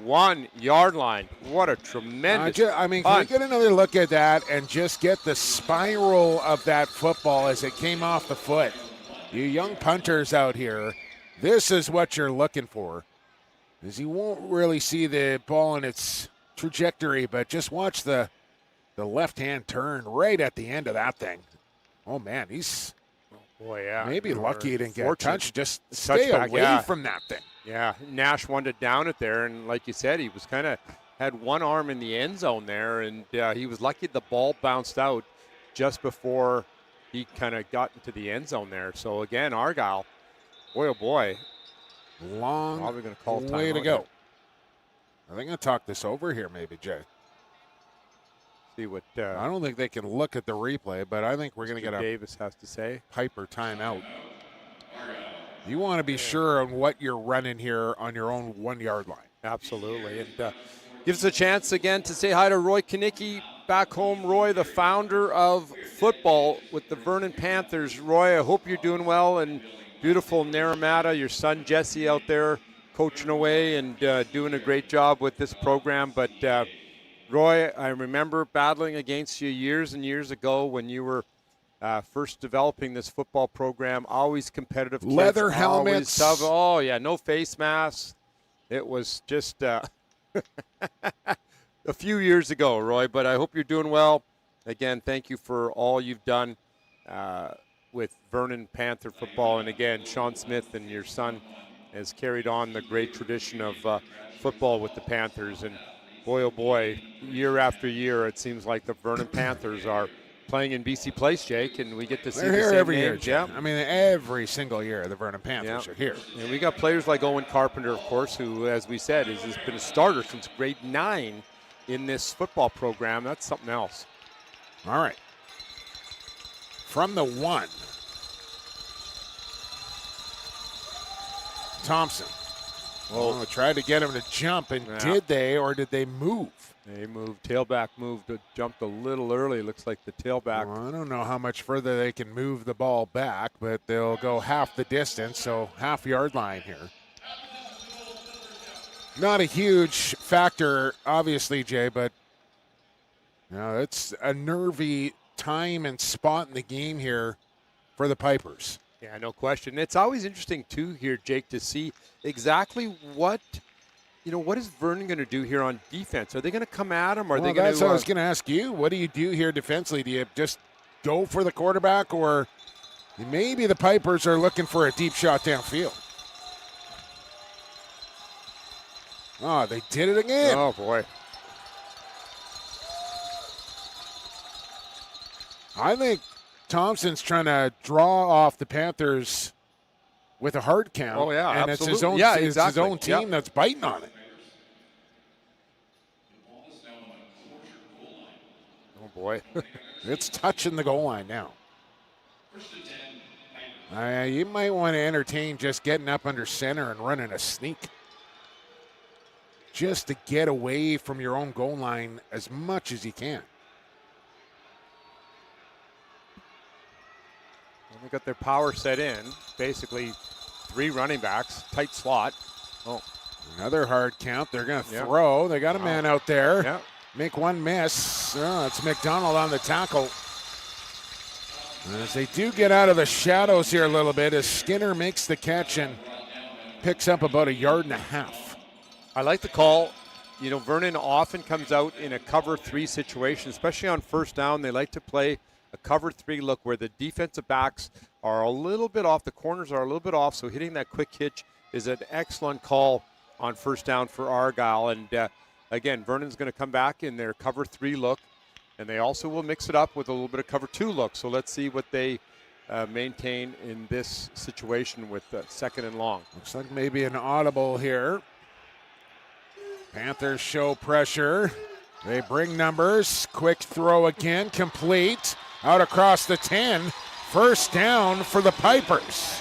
1 yard line. What a tremendous can we get another look at that and just get the spiral of that football as it came off the foot? You young punters out here, this is what you're looking for. Is you won't really see the ball in its trajectory, but just watch the left-hand turn right at the end of that thing. Oh, man, he's Boy, yeah. maybe lucky he didn't get fortunate. touched. Just stay Touchback, away yeah. from that thing. Yeah, Nash wanted to down it there, and like you said, he was kind of had one arm in the end zone there, and he was lucky the ball bounced out just before he kind of got into the end zone there. So again, Argyle, boy oh boy, Long probably going to call way to timeout go. here. I think I'll talk this over here, maybe, Jay. See what I don't think they can look at the replay, but I think we're going to get a Davis has to say. Piper timeout. You want to be sure on what you're running here on your own 1 yard line. Absolutely. And gives us a chance again to say hi to Roy Kanicki back home. Roy, the founder of football with the Vernon Panthers. Roy, I hope you're doing well and beautiful Naramata. Your son Jesse out there coaching away and doing a great job with this program. But Roy, I remember battling against you years and years ago when you were first developing this football program. Always competitive kids, leather always helmets. tough. Oh, yeah, no face masks. It was just a few years ago, Roy, but I hope you're doing well. Again, thank you for all you've done with Vernon Panther football. And again, Sean Smith and your son has carried on the great tradition of football with the Panthers. And boy, oh boy, year after year, it seems like the Vernon Panthers are playing in BC Place, Jake, and we get to see They're the here same every year, names. Jay. I mean, every single year the Vernon Panthers are here. And we got players like Owen Carpenter, of course, who, as we said, has been a starter since grade 9 in this football program. That's something else. All right. From the 1. Thompson. Oh, tried to get him to jump, and did they, or did they move? They moved. Tailback moved, jumped a little early. Looks like the tailback. Well, I don't know how much further they can move the ball back, but they'll go half the distance, so half-yard line here. Not a huge factor, obviously, Jay, but it's a nervy time and spot in the game here for the Pipers. Yeah, no question. It's always interesting, too, here, Jake, to see exactly what is Vernon going to do here on defense? Are they going to come at him? Are they going to? That's what I was going to ask you. What do you do here defensively? Do you just go for the quarterback, or maybe the Pipers are looking for a deep shot downfield? Oh, they did it again. Oh, boy. I think Thompson's trying to draw off the Panthers with a hard count. Oh, yeah, and absolutely. It's his own team that's biting on it. Oh, boy. It's touching the goal line now. You might want to entertain just getting up under center and running a sneak. Just to get away from your own goal line as much as you can. They got their power set in. Basically, 3 running backs, tight slot. Oh, another hard count. They're going to throw. They got a man out there. Yeah. Make one miss. It's McDonald on the tackle. And as they do get out of the shadows here a little bit, as Skinner makes the catch and picks up about 1.5 yards. I like the call. Vernon often comes out in a cover 3 situation, especially on first down. They like to play a cover 3 look where the defensive backs are a little bit off, the corners are a little bit off, so hitting that quick hitch is an excellent call on first down for Argyle. And again, Vernon's going to come back in their cover 3 look, and they also will mix it up with a little bit of cover 2 look. So let's see what they maintain in this situation with second and long. Looks like maybe an audible here. Panthers show pressure. They bring numbers. Quick throw again, complete. Out across the 10. First down for the Pipers.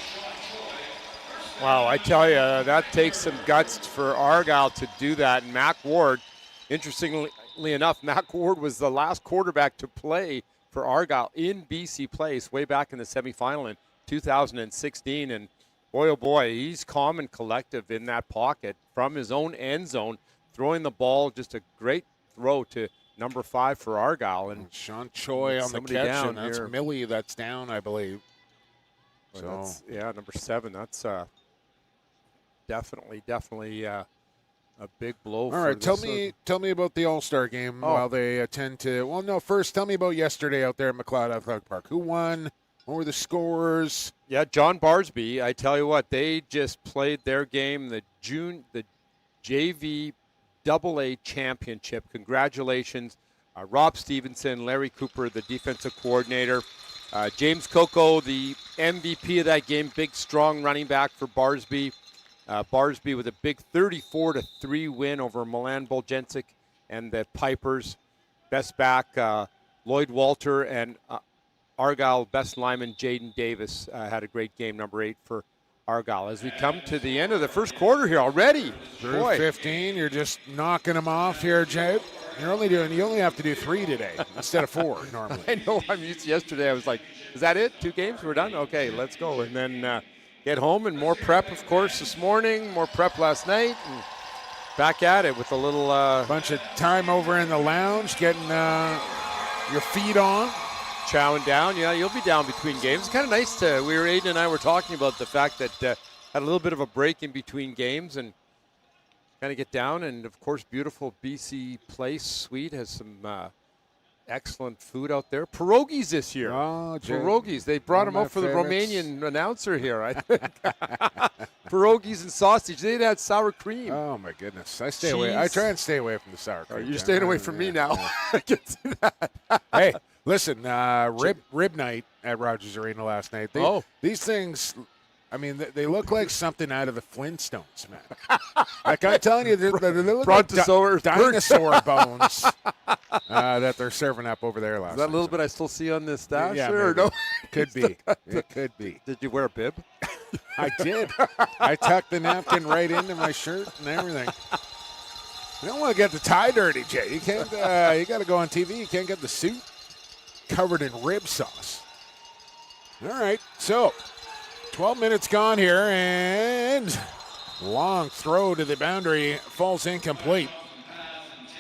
Wow, I tell you, that takes some guts for Argyle to do that. And Mac Ward, interestingly enough, Mac Ward was the last quarterback to play for Argyle in BC Place way back in the semifinal in 2016. And boy, oh boy, he's calm and collective in that pocket from his own end zone, throwing the ball, just a great throw to number 5 for Argyle. And Sean Choi on the catch, and that's here. Millie that's down, I believe. So number 7. That's definitely A big blow. All right, tell me about the All-Star game while they attend to. Well, no, first tell me about yesterday out there at McLeod Athletic Park. Who won? What were the scores? Yeah, John Barsby. I tell you what, they just played their game, the JV AA championship. Congratulations, Rob Stevenson, Larry Cooper, the defensive coordinator, James Coco, the MVP of that game, big strong running back for Barsby. Barsby with a big 34-3 win over Milan Boljensic and the Pipers. Best back, Lloyd Walter, and Argyle best lineman Jaden Davis had a great game, number 8 for Argyle. As we come to the end of the first quarter here already. Through 15, you're just knocking them off here, Jay. You only have to do 3 today instead of 4 normally. I know. I'm used to yesterday. I was like, is that it? 2 games? We're done? Okay, let's go. And then get home and more prep, of course, this morning, more prep last night, and back at it with a little bunch of time over in the lounge, getting your feet on. Chowing down. Yeah, you'll be down between games. It's kind of nice to, Aiden and I were talking about the fact that had a little bit of a break in between games and kind of get down. And, of course, beautiful BC Place Suite has some excellent food out there. Pierogies this year. Oh, Jay. Pierogies. They brought them up for favorites. The Romanian announcer here, I think. Pierogies and sausage. They had sour cream. Oh, my goodness. I stay away. I try and stay away from the sour cream. You're staying away from me now. I can see that. Hey, listen, rib night at Rogers Arena last night. These things, I mean, they look like something out of the Flintstones, man. Like I'm telling you, they look like dinosaur bones that they're serving up over there last night. Is that a little bit I still see on this stash? Yeah, or no? Could be. It could be. Did you wear a bib? I did. I tucked the napkin right into my shirt and everything. You don't want to get the tie dirty, Jay. You can't. You got to go on TV. You can't get the suit covered in rib sauce. All right, so 12 minutes gone here, and long throw to the boundary falls incomplete.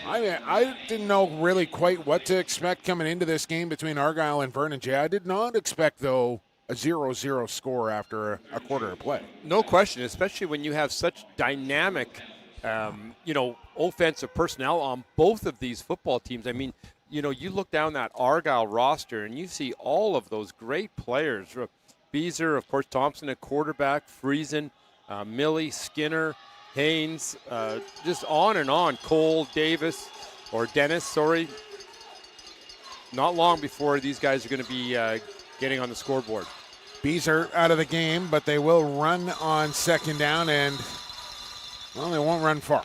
I didn't know really quite what to expect coming into this game between Argyle and Vernon. Jay, I did not expect, though, a 0-0 score after a quarter of play. No question, especially when you have such dynamic, offensive personnel on both of these football teams. I mean, you look down that Argyle roster and you see all of those great players. Beezer, of course, Thompson at quarterback, Friesen, Millie, Skinner, Haynes, just on and on. Cole, Dennis, Not long before these guys are going to be getting on the scoreboard. Beezer out of the game, but they will run on second down, and, well, they won't run far.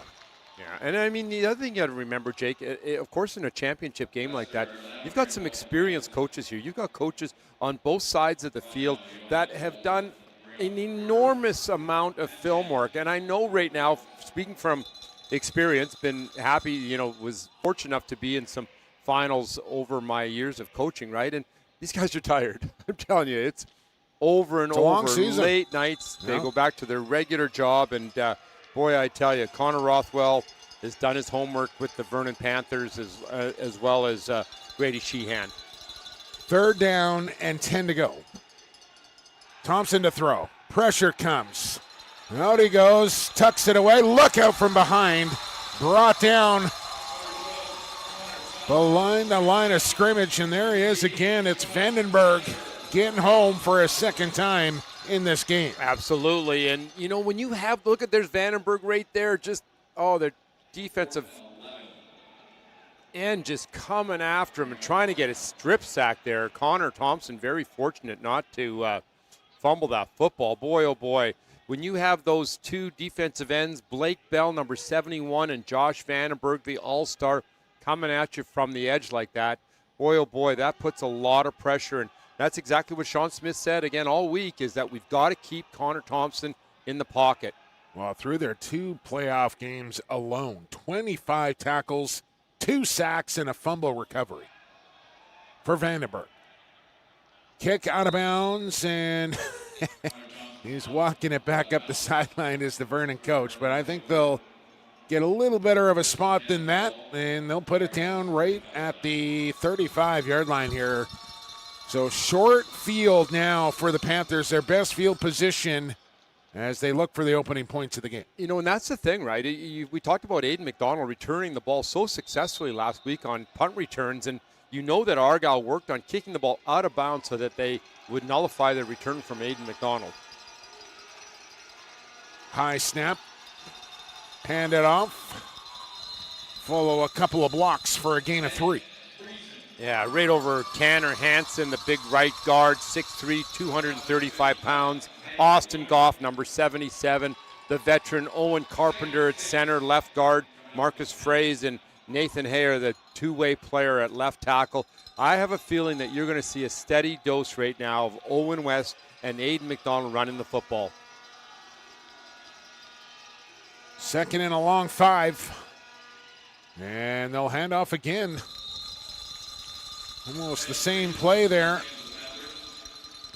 Yeah, and I mean, the other thing you got to remember, Jake, of course, in a championship game like that, you've got some experienced coaches here. You've got coaches on both sides of the field that have done an enormous amount of film work. And I know right now, speaking from experience, been happy, was fortunate enough to be in some finals over my years of coaching, right? And these guys are tired. I'm telling you, it's over and over, late nights. They go back to their regular job, and boy, I tell you, Connor Rothwell has done his homework with the Vernon Panthers as well as Grady Sheehan. 3rd down and 10 to go. Thompson to throw. Pressure comes. Out he goes, tucks it away. Look out from behind. Brought down the line of scrimmage, and there he is again. It's Vandenberg getting home for a second time in this game. Absolutely. And, when you have, there's Vandenberg right there, their defensive end just coming after him and trying to get a strip sack there. Connor Thompson very fortunate not to fumble that football. Boy, oh boy. When you have those two defensive ends, Blake Bell, number 71, and Josh Vandenberg, the all-star, coming at you from the edge like that, boy, oh boy, that puts a lot of pressure. And that's exactly what Sean Smith said again all week, is that we've got to keep Connor Thompson in the pocket. Well, through their 2 playoff games alone, 25 tackles, 2 sacks, and a fumble recovery for Vandenberg. Kick out of bounds, and he's walking it back up the sideline as the Vernon coach. But I think they'll get a little better of a spot than that, and they'll put it down right at the 35-yard line here. So short field now for the Panthers, their best field position as they look for the opening points of the game. You know, and that's the thing, right? We talked about Aiden McDonald returning the ball so successfully last week on punt returns, and you know that Argyle worked on kicking the ball out of bounds so that they would nullify the return from Aiden McDonald. High snap. Hand it off. Follow a couple of blocks for a gain of 3. Yeah, right over Tanner Hansen, the big right guard, 6'3", 235 pounds. Austin Goff, number 77. The veteran Owen Carpenter at center, left guard. Marcus Fraze and Nathan Hayer, the two-way player at left tackle. I have a feeling that you're going to see a steady dose right now of Owen West and Aiden McDonald running the football. Second and a long 5. And they'll hand off again. Almost the same play there.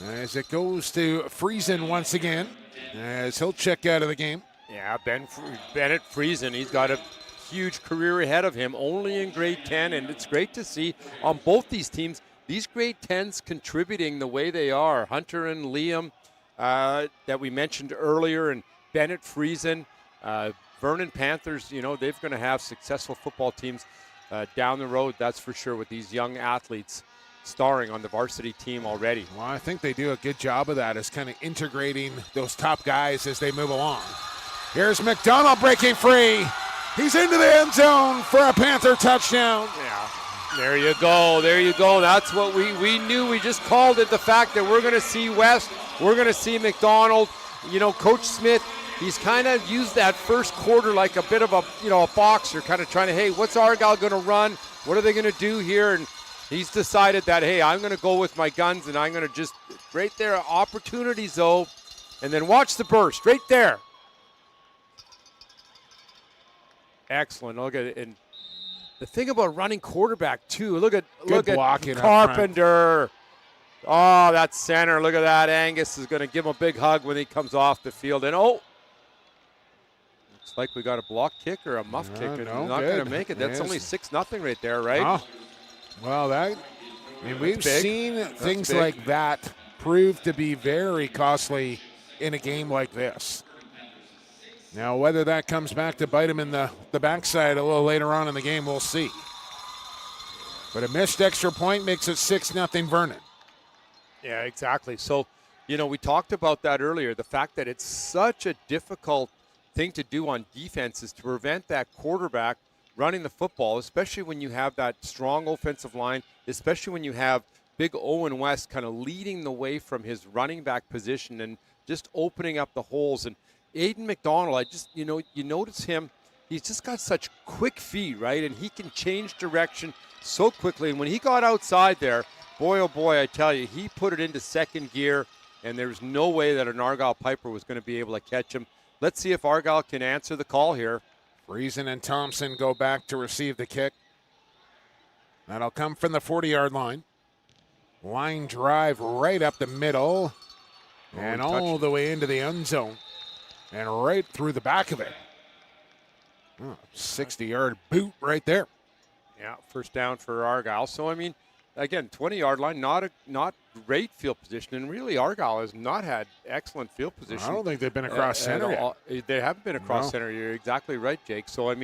As it goes to Friesen once again, as he'll check out of the game. Yeah, Bennett Friesen, he's got a huge career ahead of him, only in grade 10, and it's great to see on both these teams, these grade 10s contributing the way they are. Hunter and Liam that we mentioned earlier, and Bennett Friesen, Vernon Panthers, you know, they're going to have successful football teams down the road, that's for sure, with these young athletes starring on the varsity team already. Well, I think they do a good job of that, is kind of integrating those top guys as they move along. Here's McDonald breaking free. He's into the end zone for a Panther touchdown. Yeah, there you go. There you go. That's what we knew. We just called it, the fact that we're going to see West. We're going to see McDonald. You know, Coach Smith, he's kind of used that first quarter like a bit of a boxer, kind of trying to, hey, what's Argyle going to run? What are they going to do here? And he's decided that, hey, I'm going to go with my guns, and I'm going to just, right there, opportunities, though. And then watch the burst right there. Excellent. Look at it. And the thing about running quarterback, too, look at Carpenter. Oh, that's center. Look at that. Angus is going to give him a big hug when he comes off the field. And, looks like we got a block kick or a muff kick. And no, not going to make it. That's only 6-0 right there, right? Oh. Well, we've seen things like that prove to be very costly in a game like this. Now, whether that comes back to bite him in the backside a little later on in the game, we'll see. But a missed extra point makes it 6-0 Vernon. Yeah, exactly. So, we talked about that earlier, the fact that it's such a difficult thing to do on defense is to prevent that quarterback running the football, especially when you have that strong offensive line, especially when you have big Owen West kind of leading the way from his running back position and just opening up the holes. And Aiden McDonald, you notice him, he's just got such quick feet, right? And he can change direction so quickly. And when he got outside there, boy, oh boy, I tell you, he put it into second gear, and there's no way that an Argyle Piper was going to be able to catch him. Let's see if Argyle can answer the call here. Friesen and Thompson go back to receive the kick. That'll come from the 40-yard line. Line drive right up the middle and all the way into the end zone and right through the back of it. 60-yard boot right there. Yeah, first down for Argyle. So, again, 20-yard line, not great field position, and really Argyle has not had excellent field position. I don't think they've been across center yet. They haven't been across center. You're exactly right, Jake. So,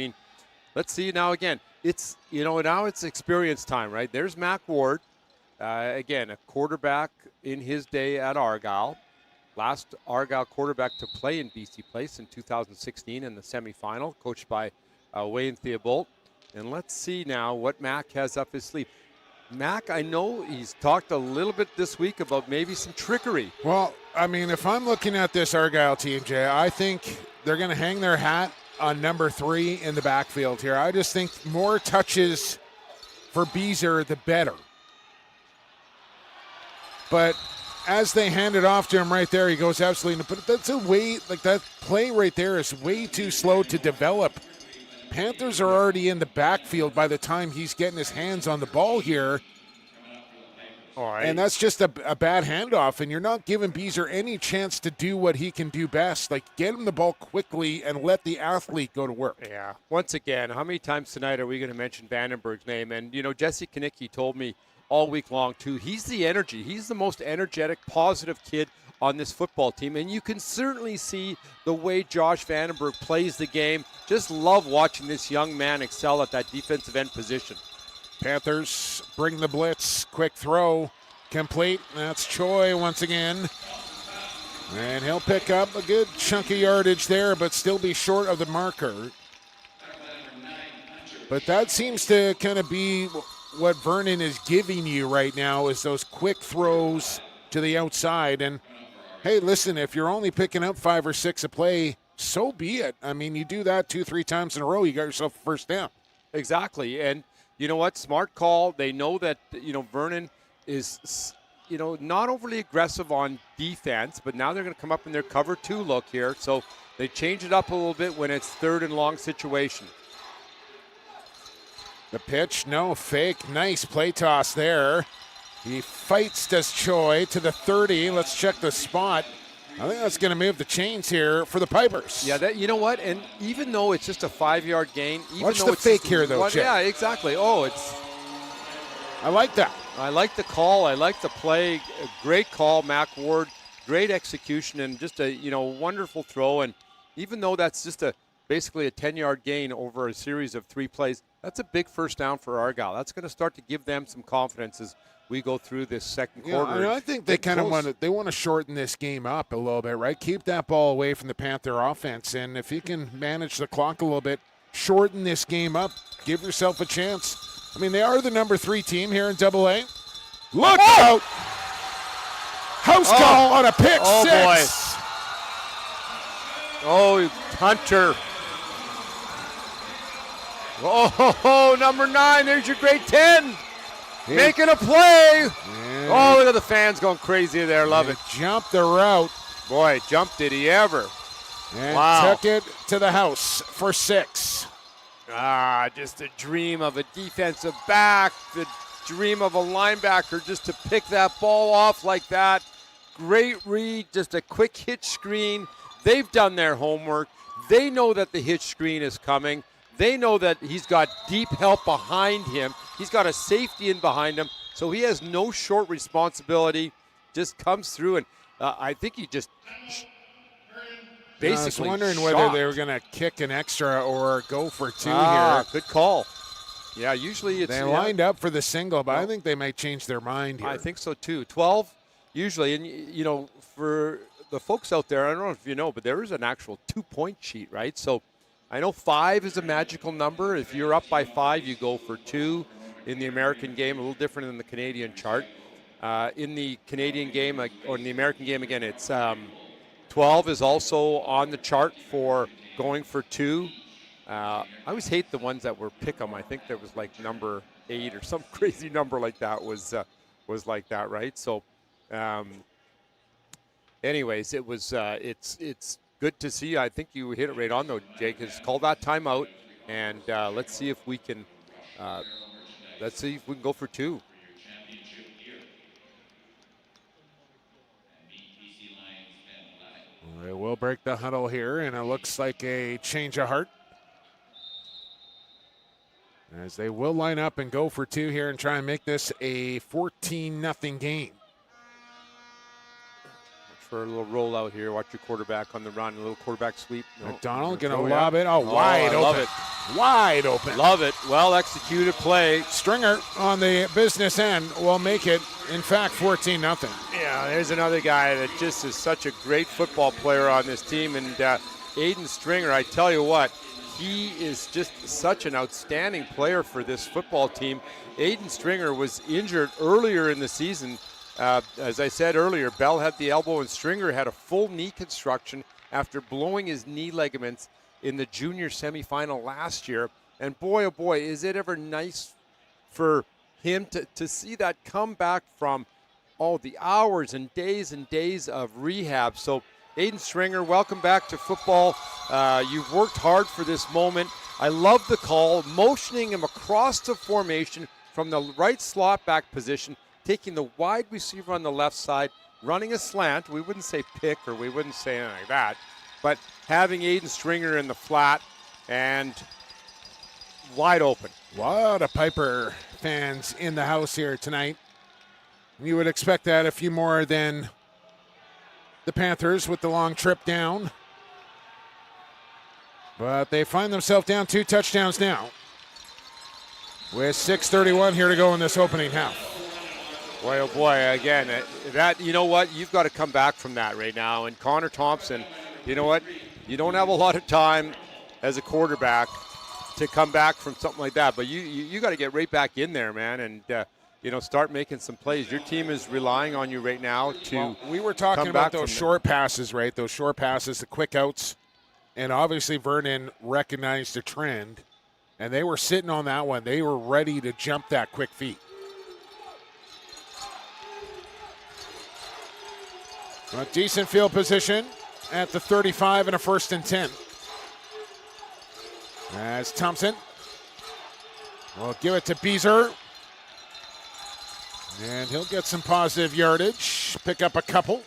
let's see now again. It's, now it's experience time, right? There's Mac Ward, again, a quarterback in his day at Argyle. Last Argyle quarterback to play in BC Place in 2016 in the semifinal, coached by Wayne Theobald. And let's see now what Mac has up his sleeve. Mac, I know he's talked a little bit this week about maybe some trickery. Well, if I'm looking at this Argyle team, Jay, I think they're going to hang their hat on number 3 in the backfield here. I just think more touches for Beezer, the better. But as they hand it off to him right there, he goes absolutely. But that's that play right there is way too slow to develop. Panthers are already in the backfield by the time he's getting his hands on the ball here. All right. And that's just a bad handoff, and you're not giving Beezer any chance to do what he can do best. Like, get him the ball quickly and let the athlete go to work. Yeah. Once again, how many times tonight are we going to mention Vandenberg's name? And, Jesse Kanicki told me all week long, too, he's the energy. He's the most energetic, positive kid on this football team. And you can certainly see the way Josh Vandenberg plays the game. Just love watching this young man excel at that defensive end position. Panthers bring the blitz. Quick throw. Complete. That's Choi once again. And he'll pick up a good chunk of yardage there, but still be short of the marker. But that seems to kind of be what Vernon is giving you right now, is those quick throws to the outside. And, hey, listen, if you're only picking up 5 or 6 a play, so be it. I mean, you do that 2-3 times in a row, you got yourself a first down. Exactly. And you know what? Smart call. They know that, Vernon is, not overly aggressive on defense, but now they're going to come up in their cover 2 look here. So they change it up a little bit when it's 3rd and long situation. The pitch, no fake. Nice play toss there. He fights, does Choi, to the 30. Let's check the spot. I think that's going to move the chains here for the Pipers. Yeah, you know what? And even though it's just a 5-yard gain, watch the fake here, though, Chip. Yeah, exactly. I like that. I like the call. I like the play. A great call, Mac Ward. Great execution and just a wonderful throw. And even though that's just basically a 10-yard gain over a series of 3 plays, that's a big first down for Argyle. That's going to start to give them some confidence as we go through this second quarter. I think they kind of want to shorten this game up a little bit, right? Keep that ball away from the Panther offense, and if you can manage the clock a little bit, shorten this game up, give yourself a chance. I mean, they are the number 3 team here in AA. Look out! House call on a pick 6. Boy. Oh, Hunter. Oh, number 9. There's your grade 10. Making a play. Yeah. Oh, look at the fans going crazy there. Love it. Jumped the route. Boy, jumped did he ever. And took it to the house for 6. Just a dream of a defensive back, the dream of a linebacker just to pick that ball off like that. Great read, just a quick hitch screen. They've done their homework. They know that the hitch screen is coming. They know that he's got deep help behind him. He's got a safety in behind him, so he has no short responsibility. Just comes through, and I think he just basically I was wondering shocked. whether they were going to kick an extra or go for 2 here. Good call. Yeah, usually it's... They lined up for the single, but I think they might change their mind here. I think so, too. 12, usually, and, for the folks out there, I don't know if you know, but there is an actual 2-point sheet, right? So I know 5 is a magical number. If you're up by 5, you go for 2 in the American game, a little different than the Canadian chart. In the Canadian game, or in the American game, again, it's 12 is also on the chart for going for 2. I always hate the ones that were pick 'em. I think there was like number 8 or some crazy number like that was like that, right? So, anyways, it was it's good to see. I think you hit it right on, though, Jake. Has called that timeout, and let's see if we can go for 2. They will break the huddle here, and it looks like a change of heart, as they will line up and go for 2 here and try and make this a 14-0 game. For a little rollout here. Watch your quarterback on the run. A little quarterback sweep. McDonald going to lob it. Wide open. Love it. Wide open. Love it. Well executed play. Stringer on the business end will make it, in fact, 14-0. Yeah, there's another guy that just is such a great football player on this team. And Aiden Stringer, I tell you what, he is just such an outstanding player for this football team. Aiden Stringer was injured earlier in the season. As I said earlier, Bell had the elbow and Stringer had a full knee construction after blowing his knee ligaments in the junior semifinal last year. And boy, oh boy, is it ever nice for him to see that come back from the hours and days of rehab. So Aiden Stringer, welcome back to football. You've worked hard for this moment. I love the call, motioning him across the formation from the right slot back position, taking the wide receiver on the left side, running a slant. We wouldn't say pick or we wouldn't say anything like that, but having Aiden Stringer in the flat and wide open. A lot of Piper fans in the house here tonight. You would expect that a few more than the Panthers with the long trip down. But they find themselves down 2 touchdowns now. With 6:31 here to go in this opening half. Boy, oh boy, again, that, you know what, you've got to come back from that right now. And Connor Thompson, you know what, you don't have a lot of time as a quarterback to come back from something like that. But you got to get right back in there, man, and start making some plays. Your team is relying on you right now to. Well, we were talking about those short passes, right? Those short passes, the quick outs, and obviously Vernon recognized the trend, and they were sitting on that one. They were ready to jump that quick feet. A decent field position at the 35 and a 1st and 10. As Thompson will give it to Beezer. And he'll get some positive yardage, pick up a couple.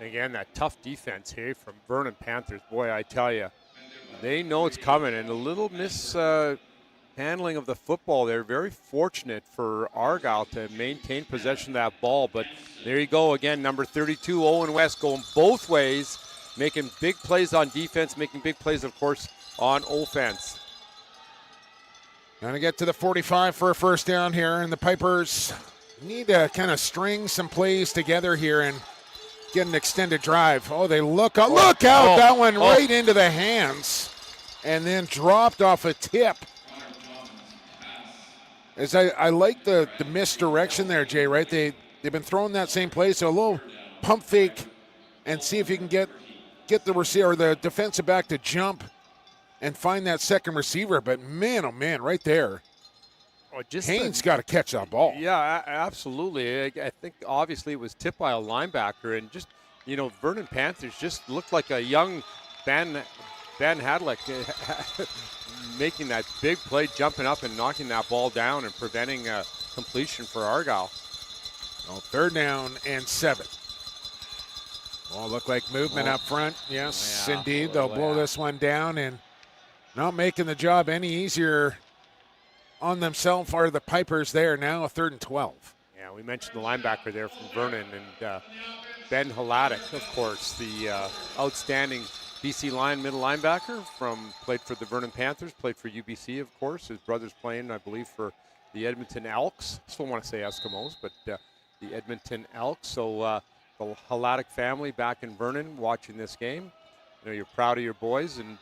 Again, that tough defense here from Vernon Panthers. Boy, I tell you, they know it's coming. And a little handling of the football. They're very fortunate for Argyle to maintain possession of that ball. But there you go again, number 32, Owen West, going both ways, making big plays on defense, making big plays, of course, on offense. Going to get to the 45 for a 1st down here, and the Pipers need to kind of string some plays together here and get an extended drive. Oh, they look out. Look out. That one right into the hands and then dropped off a tip. As I like the misdirection there, Jay, right? They've been throwing that same play, so a little pump fake and see if you can get the receiver or the defensive back to jump and find that second receiver. But man, oh man, right there. Haynes got to catch that ball. Yeah, absolutely. I think obviously it was tipped by a linebacker, and just, Vernon Panthers just looked like a young Ben Hadlick making that big play, jumping up and knocking that ball down and preventing completion for Argyle. Well, 3rd down and 7. Well, look like movement up front. Yes, yeah, indeed. They'll blow this one down and not making the job any easier on themselves are the Pipers there now, a 3rd and 12. Yeah, we mentioned the linebacker there from Vernon, and Ben Haladik, of course, the outstanding BC middle linebacker played for the Vernon Panthers, played for UBC, of course. His brother's playing, I believe, for the Edmonton Elks. Still want to say Eskimos, but the Edmonton Elks. So the Haladik family back in Vernon watching this game. You're proud of your boys, and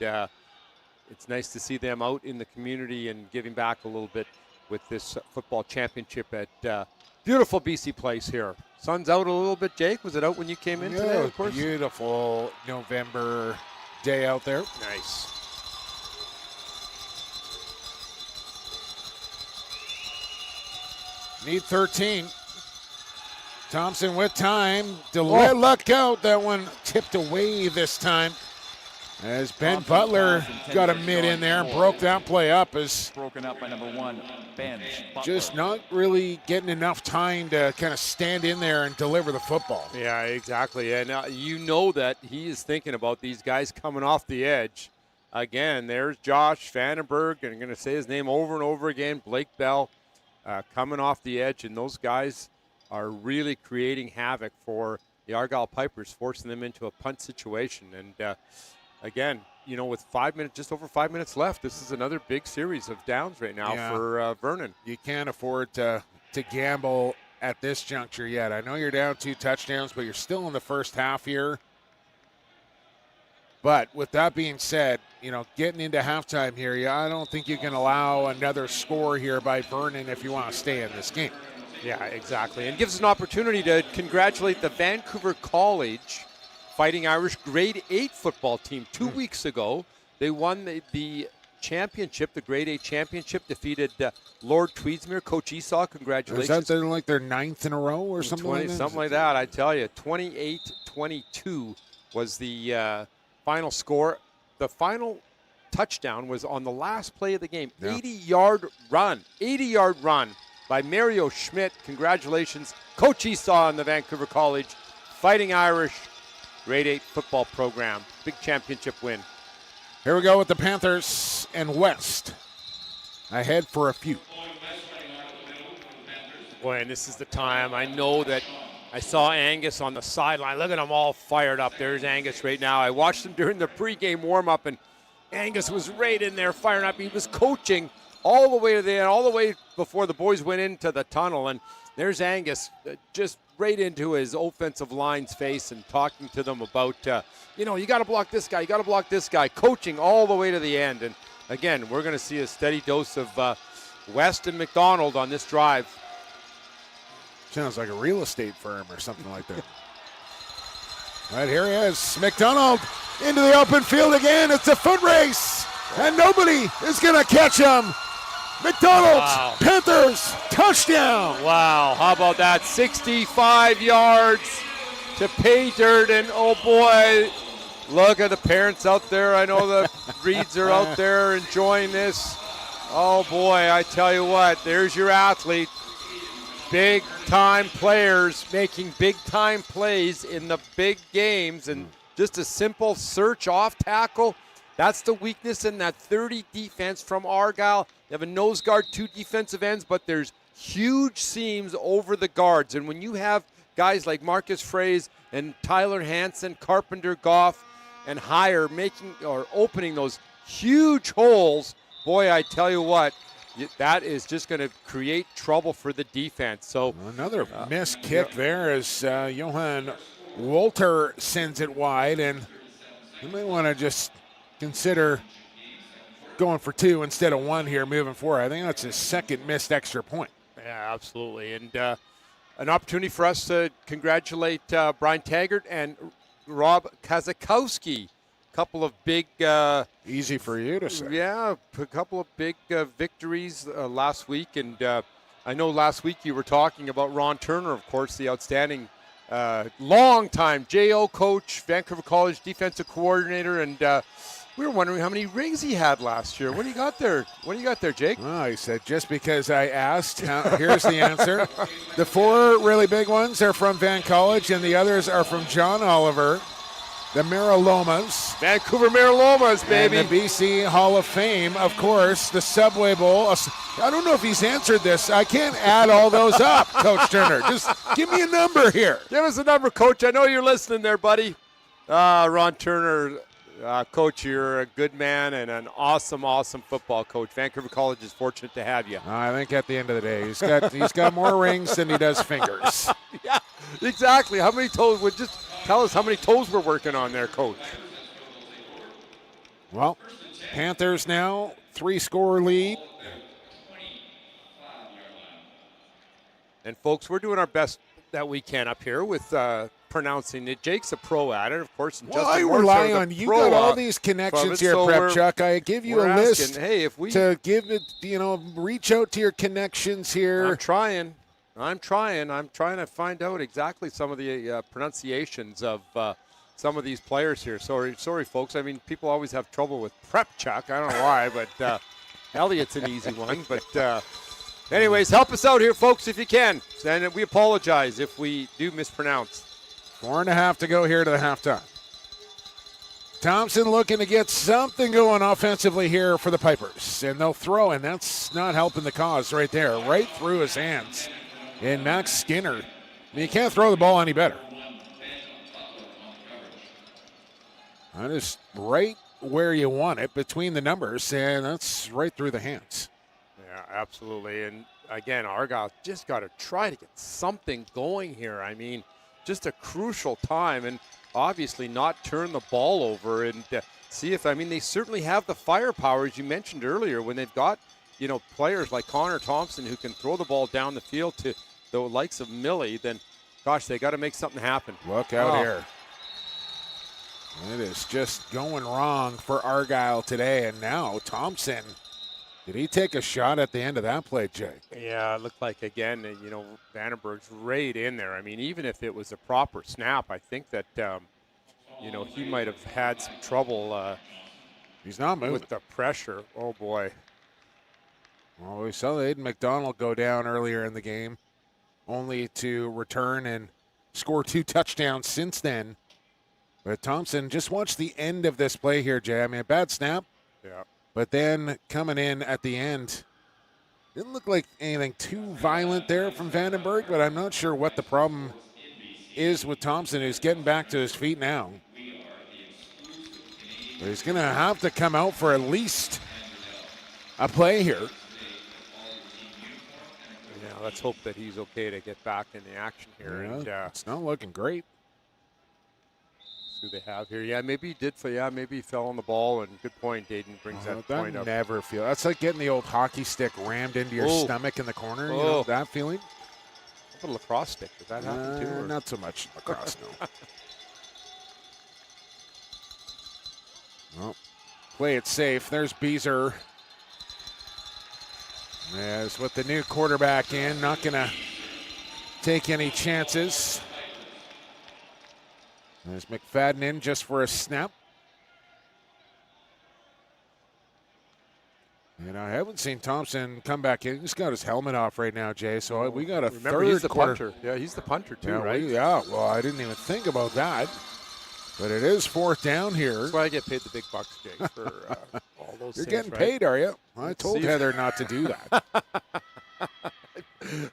it's nice to see them out in the community and giving back a little bit with this football championship at beautiful BC Place here. Sun's out a little bit, Jake. Was it out when you came in today, of course? Beautiful November day out there. Nice. Need 13. Thompson with time. Luck out. That one tipped away this time. As Ben Butler got a mid in there and broke that play up. As broken up by number 1, Ben Butler. Just not really getting enough time to kind of stand in there and deliver the football. Yeah, exactly. And you know that he is thinking about these guys coming off the edge. Again, there's Josh Vandenberg, and I'm going to say his name over and over again, Blake Bell, coming off the edge, and those guys are really creating havoc for the Argyle Pipers, forcing them into a punt situation. And again, with 5 minutes, just over 5 minutes left, this is another big series of downs right now for Vernon. You can't afford to gamble at this juncture yet. I know you're down 2 touchdowns, but you're still in the first half here. But with that being said, getting into halftime here, I don't think you can allow another score here by Vernon if you want to stay in this game. Yeah, exactly. And gives us an opportunity to congratulate the Vancouver College Fighting Irish grade 8 football team 2 weeks ago. They won the championship, the grade 8 championship, defeated Lord Tweedsmuir. Coach Esau, congratulations. Is that like their 9th in a row or something like that? Something like that, I tell you. 28-22 was the final score. The final touchdown was on the last play of the game. 80-yard run by Mario Schmidt. Congratulations, Coach Esau and the Vancouver College Fighting Irish grade 8 football program. Big championship win. Here we go with the Panthers and West ahead for a few. Boy, and this is the time. I know that I saw Angus on the sideline. Look at him all fired up. There's Angus right now. I watched him during the pregame warm-up, and Angus was right in there firing up. He was coaching all the way to the end, all the way before the boys went into the tunnel. And there's Angus just right into his offensive line's face and talking to them about, you got to block this guy, you got to block this guy, coaching all the way to the end. And again, we're going to see a steady dose of West and McDonald on this drive. Sounds like a real estate firm or something like that. Right, here he is. McDonald into the open field again. It's a foot race, and nobody is going to catch him. McDonald's, Wow. Panthers, touchdown. Wow, how about that? 65 yards to pay dirt, and oh boy, look at the parents out there. I know the Reeds are out there enjoying this. Oh boy, I tell you what, there's your athlete. Big time players making big time plays in the big games, and just a simple search off tackle. That's the weakness in that 30 defense from Argyle. They have a nose guard, 2 defensive ends, but there's huge seams over the guards. And when you have guys like Marcus Fraze and Tyler Hansen, Carpenter, Goff, and Hire opening those huge holes, boy, I tell you what, that is just going to create trouble for the defense. So another missed kick there as Johan Wolter sends it wide, and you may want to just consider going for 2 instead of 1 here moving forward. I think that's his second missed extra point. Yeah, absolutely. And an opportunity for us to congratulate Brian Taggart and Rob Kazakowski. Couple of big easy for you to say. Yeah, a couple of big victories last week. And I know last week you were talking about Ron Turner, of course, the outstanding long-time JO coach, Vancouver College defensive coordinator, and we were wondering how many rings he had last year. What do you got there? What do you got there, Jake? Oh, he said, just because I asked, here's the answer. The 4 really big ones are from Van College, and the others are from John Oliver, the Marilomas. Vancouver Marilomas, baby. And the BC Hall of Fame, of course, the Subway Bowl. I don't know if he's answered this. I can't add all those up, Coach Turner. Just give me a number here. Give us a number, Coach. I know you're listening there, buddy. Ron Turner, Coach, you're a good man and an awesome, awesome football coach. Vancouver College is fortunate to have you. I think at the end of the day, he's got more rings than he does fingers. Yeah, exactly. How many toes? Just tell us how many toes we're working on there, Coach. Well, Panthers now 3-score lead. And folks, we're doing our best that we can up here with pronouncing it. Jake's a pro at it, of course. And well, Justin I rely Morse on you. Got all these connections here, so Prep Chuck. I give you a list hey, to give it. Reach out to your connections here. I'm trying to find out exactly some of the pronunciations of some of these players here. Sorry, folks. I mean, people always have trouble with Prep Chuck. I don't know why, but Elliot's an easy one. But anyways, help us out here, folks, if you can. And we apologize if we do mispronounce. 4.5 to go here to the halftime. Thompson looking to get something going offensively here for the Pipers. And they'll throw, and that's not helping the cause right there, right through his hands. And Max Skinner, you can't throw the ball any better. That is right where you want it, between the numbers, and that's right through the hands. Yeah, absolutely. And again, Argyle just got to try to get something going here. I mean, just a crucial time, and obviously not turn the ball over and see if, they certainly have the firepower, as you mentioned earlier, when they've got, players like Connor Thompson who can throw the ball down the field to the likes of Millie, then, gosh, they got to make something happen. Look out here. It is just going wrong for Argyle today, and now Thompson. Did he take a shot at the end of that play, Jay? Yeah, it looked like, again, Vandenberg's right in there. I mean, even if it was a proper snap, I think that, he might have had some trouble. He's not moving. With the pressure. Oh, boy. Well, we saw Aiden McDonald go down earlier in the game, only to return and score 2 touchdowns since then. But Thompson, just watch the end of this play here, Jay. A bad snap. Yeah. But then coming in at the end, Didn't look like anything too violent there from Vandenberg, but I'm not sure what the problem is with Thompson, who's getting back to his feet now. But he's going to have to come out for at least a play here. Yeah, let's hope that he's okay to get back in the action here. Yeah, And, it's not looking great. who they have here. Yeah, maybe he did. Maybe he fell on the ball. And good point, Dayton brings that point up. Never feel. That's like getting the old hockey stick rammed into your stomach in the corner. You know that feeling? How about a lacrosse stick? Did that happen too? Or? Not so much lacrosse, no. Well, play it safe. There's Beezer. As with the new quarterback in, not going to take any chances. There's McFadden in just for a snap. And I haven't seen Thompson come back in. He's got his helmet off right now, Jay. So we got a Remember, third he's the quarter. punter. Yeah, he's the punter too, Yeah, right? Well, I didn't even think about that. But it is fourth down here. That's why I get paid the big bucks, Jay, for all those You're things, getting right? paid, are you? I told Heather not to do that. I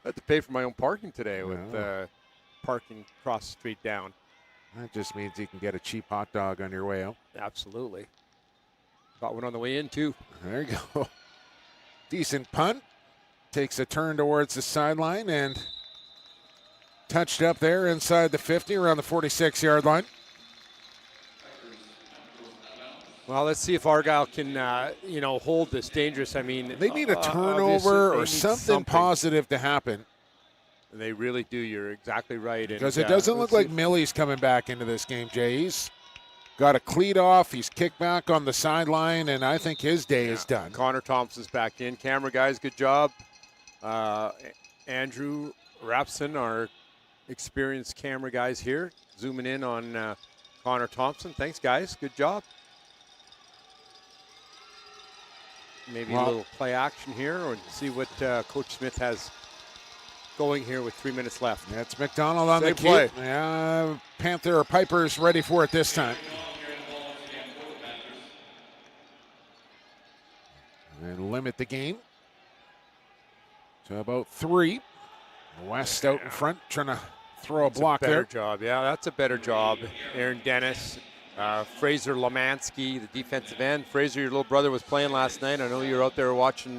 had to pay for my own parking today with parking across the street down. That just means you can get a cheap hot dog on your way out. Absolutely. Got one on the way in, too. There you go. Decent punt. Takes a turn towards the sideline and touched up there inside the 50, around the 46-yard line. Well, let's see if Argyle can, hold this dangerous. I mean, They need a turnover or need something positive to happen. They really do. You're exactly right. Because it doesn't look like Millie's coming back into this game, Jay. He's got a cleat off. He's kicked back on the sideline, and I think his day is done. Connor Thompson's back in. Camera guys, good job. Andrew Rapson, our experienced camera guys here, zooming in on Connor Thompson. Thanks, guys. Good job. Maybe a little play action here, or see what Coach Smith has going here with 3 minutes left. That's McDonald on the play. cue. Yeah, Panther or Piper's ready for it this time. And limit the game to about 3. West out in front, trying to throw a block there. Better job. Yeah, that's a better job. Aaron Dennis, Fraser Lemansky, the defensive end. Fraser, your little brother was playing last night. I know you were out there watching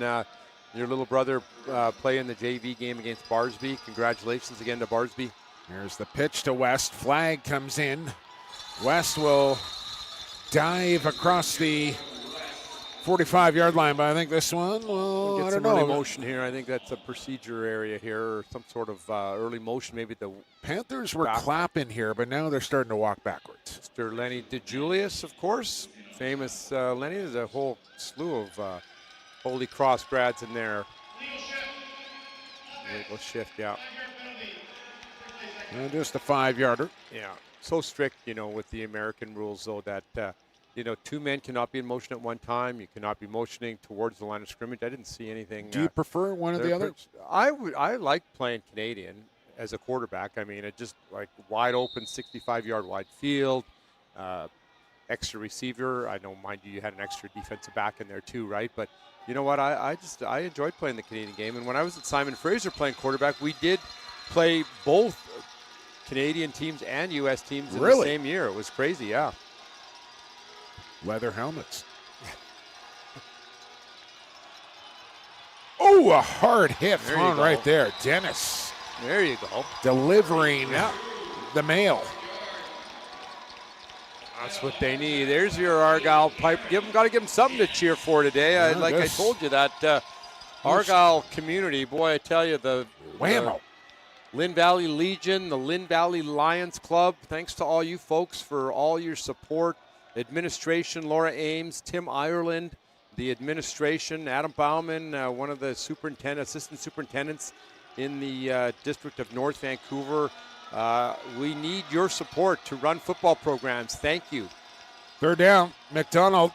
your little brother play in the JV game against Barsby. Congratulations again to Barsby. Here's the pitch to West. Flag comes in. West will dive across the 45-yard line, but I think this one, well, Get I some don't know. early motion here. I think that's a procedure area here, or some sort of early motion. Maybe the Panthers were clapping here, but now they're starting to walk backwards. Mr. Lenny DeJulius, of course. Famous Lenny. There's a whole slew of Holy Cross grads in there. Legal shift, yeah. And just a 5-yarder. Yeah. So strict, with the American rules, though, that, 2 men cannot be in motion at one time. You cannot be motioning towards the line of scrimmage. I didn't see anything. Do you prefer one or the other? I like playing Canadian as a quarterback. I mean, it just like wide open, 65-yard wide field, extra receiver. I know, mind you had an extra defensive back in there too, right? But you know what? I enjoyed playing the Canadian game. And when I was at Simon Fraser playing quarterback, we did play both Canadian teams and U.S. teams in the same year. It was crazy, yeah. Leather helmets. Oh, a hard hit thrown right there. Dennis. There you go. Delivering the mail. That's what they need. There's your Argyle pipe. Got to give them something to cheer for today. I told you that Argyle community, boy, I tell you, the Lynn Valley Legion, the Lynn Valley Lions Club, thanks to all you folks for all your support. Administration, Laura Ames, Tim Ireland, the administration, Adam Bauman, one of the assistant superintendents in the District of North Vancouver. We need your support to run football programs. Thank you. Third down. McDonald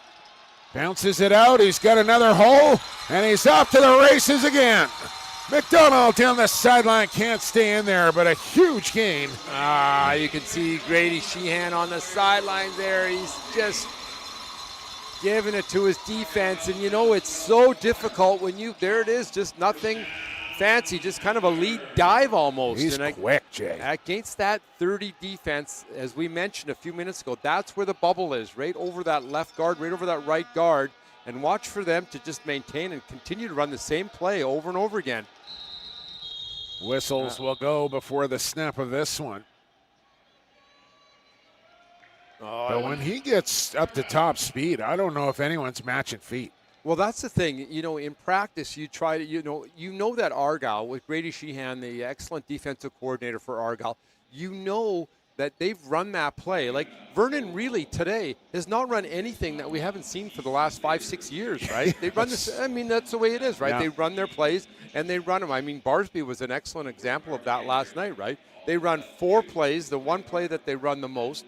bounces it out. He's got another hole, and he's off to the races again. McDonald down the sideline, can't stay in there, but a huge gain. You can see Grady Sheehan on the sidelines there. He's just giving it to his defense. And, you know, it's so difficult when there it is, just nothing fancy, just kind of a lead dive almost. He's quick, Jay. Against that 30 defense, as we mentioned a few minutes ago, that's where the bubble is, right over that left guard, right over that right guard. And watch for them to just maintain and continue to run the same play over and over again. Whistles will go before the snap of this one. But when he gets up to top speed, I don't know if anyone's matching feet. Well, that's the thing. You know, in practice, you try to, you know that Argyle, with Grady Sheehan, the excellent defensive coordinator for Argyle, you know that they've run that play. Like, Vernon really today has not run anything that we haven't seen for the last 5-6 years, right? They run this. I mean, that's the way it is, right? Yeah. They run their plays, and they run them. I mean, Barsby was an excellent example of that last night, right? They run 4 plays. The one play that they run the most,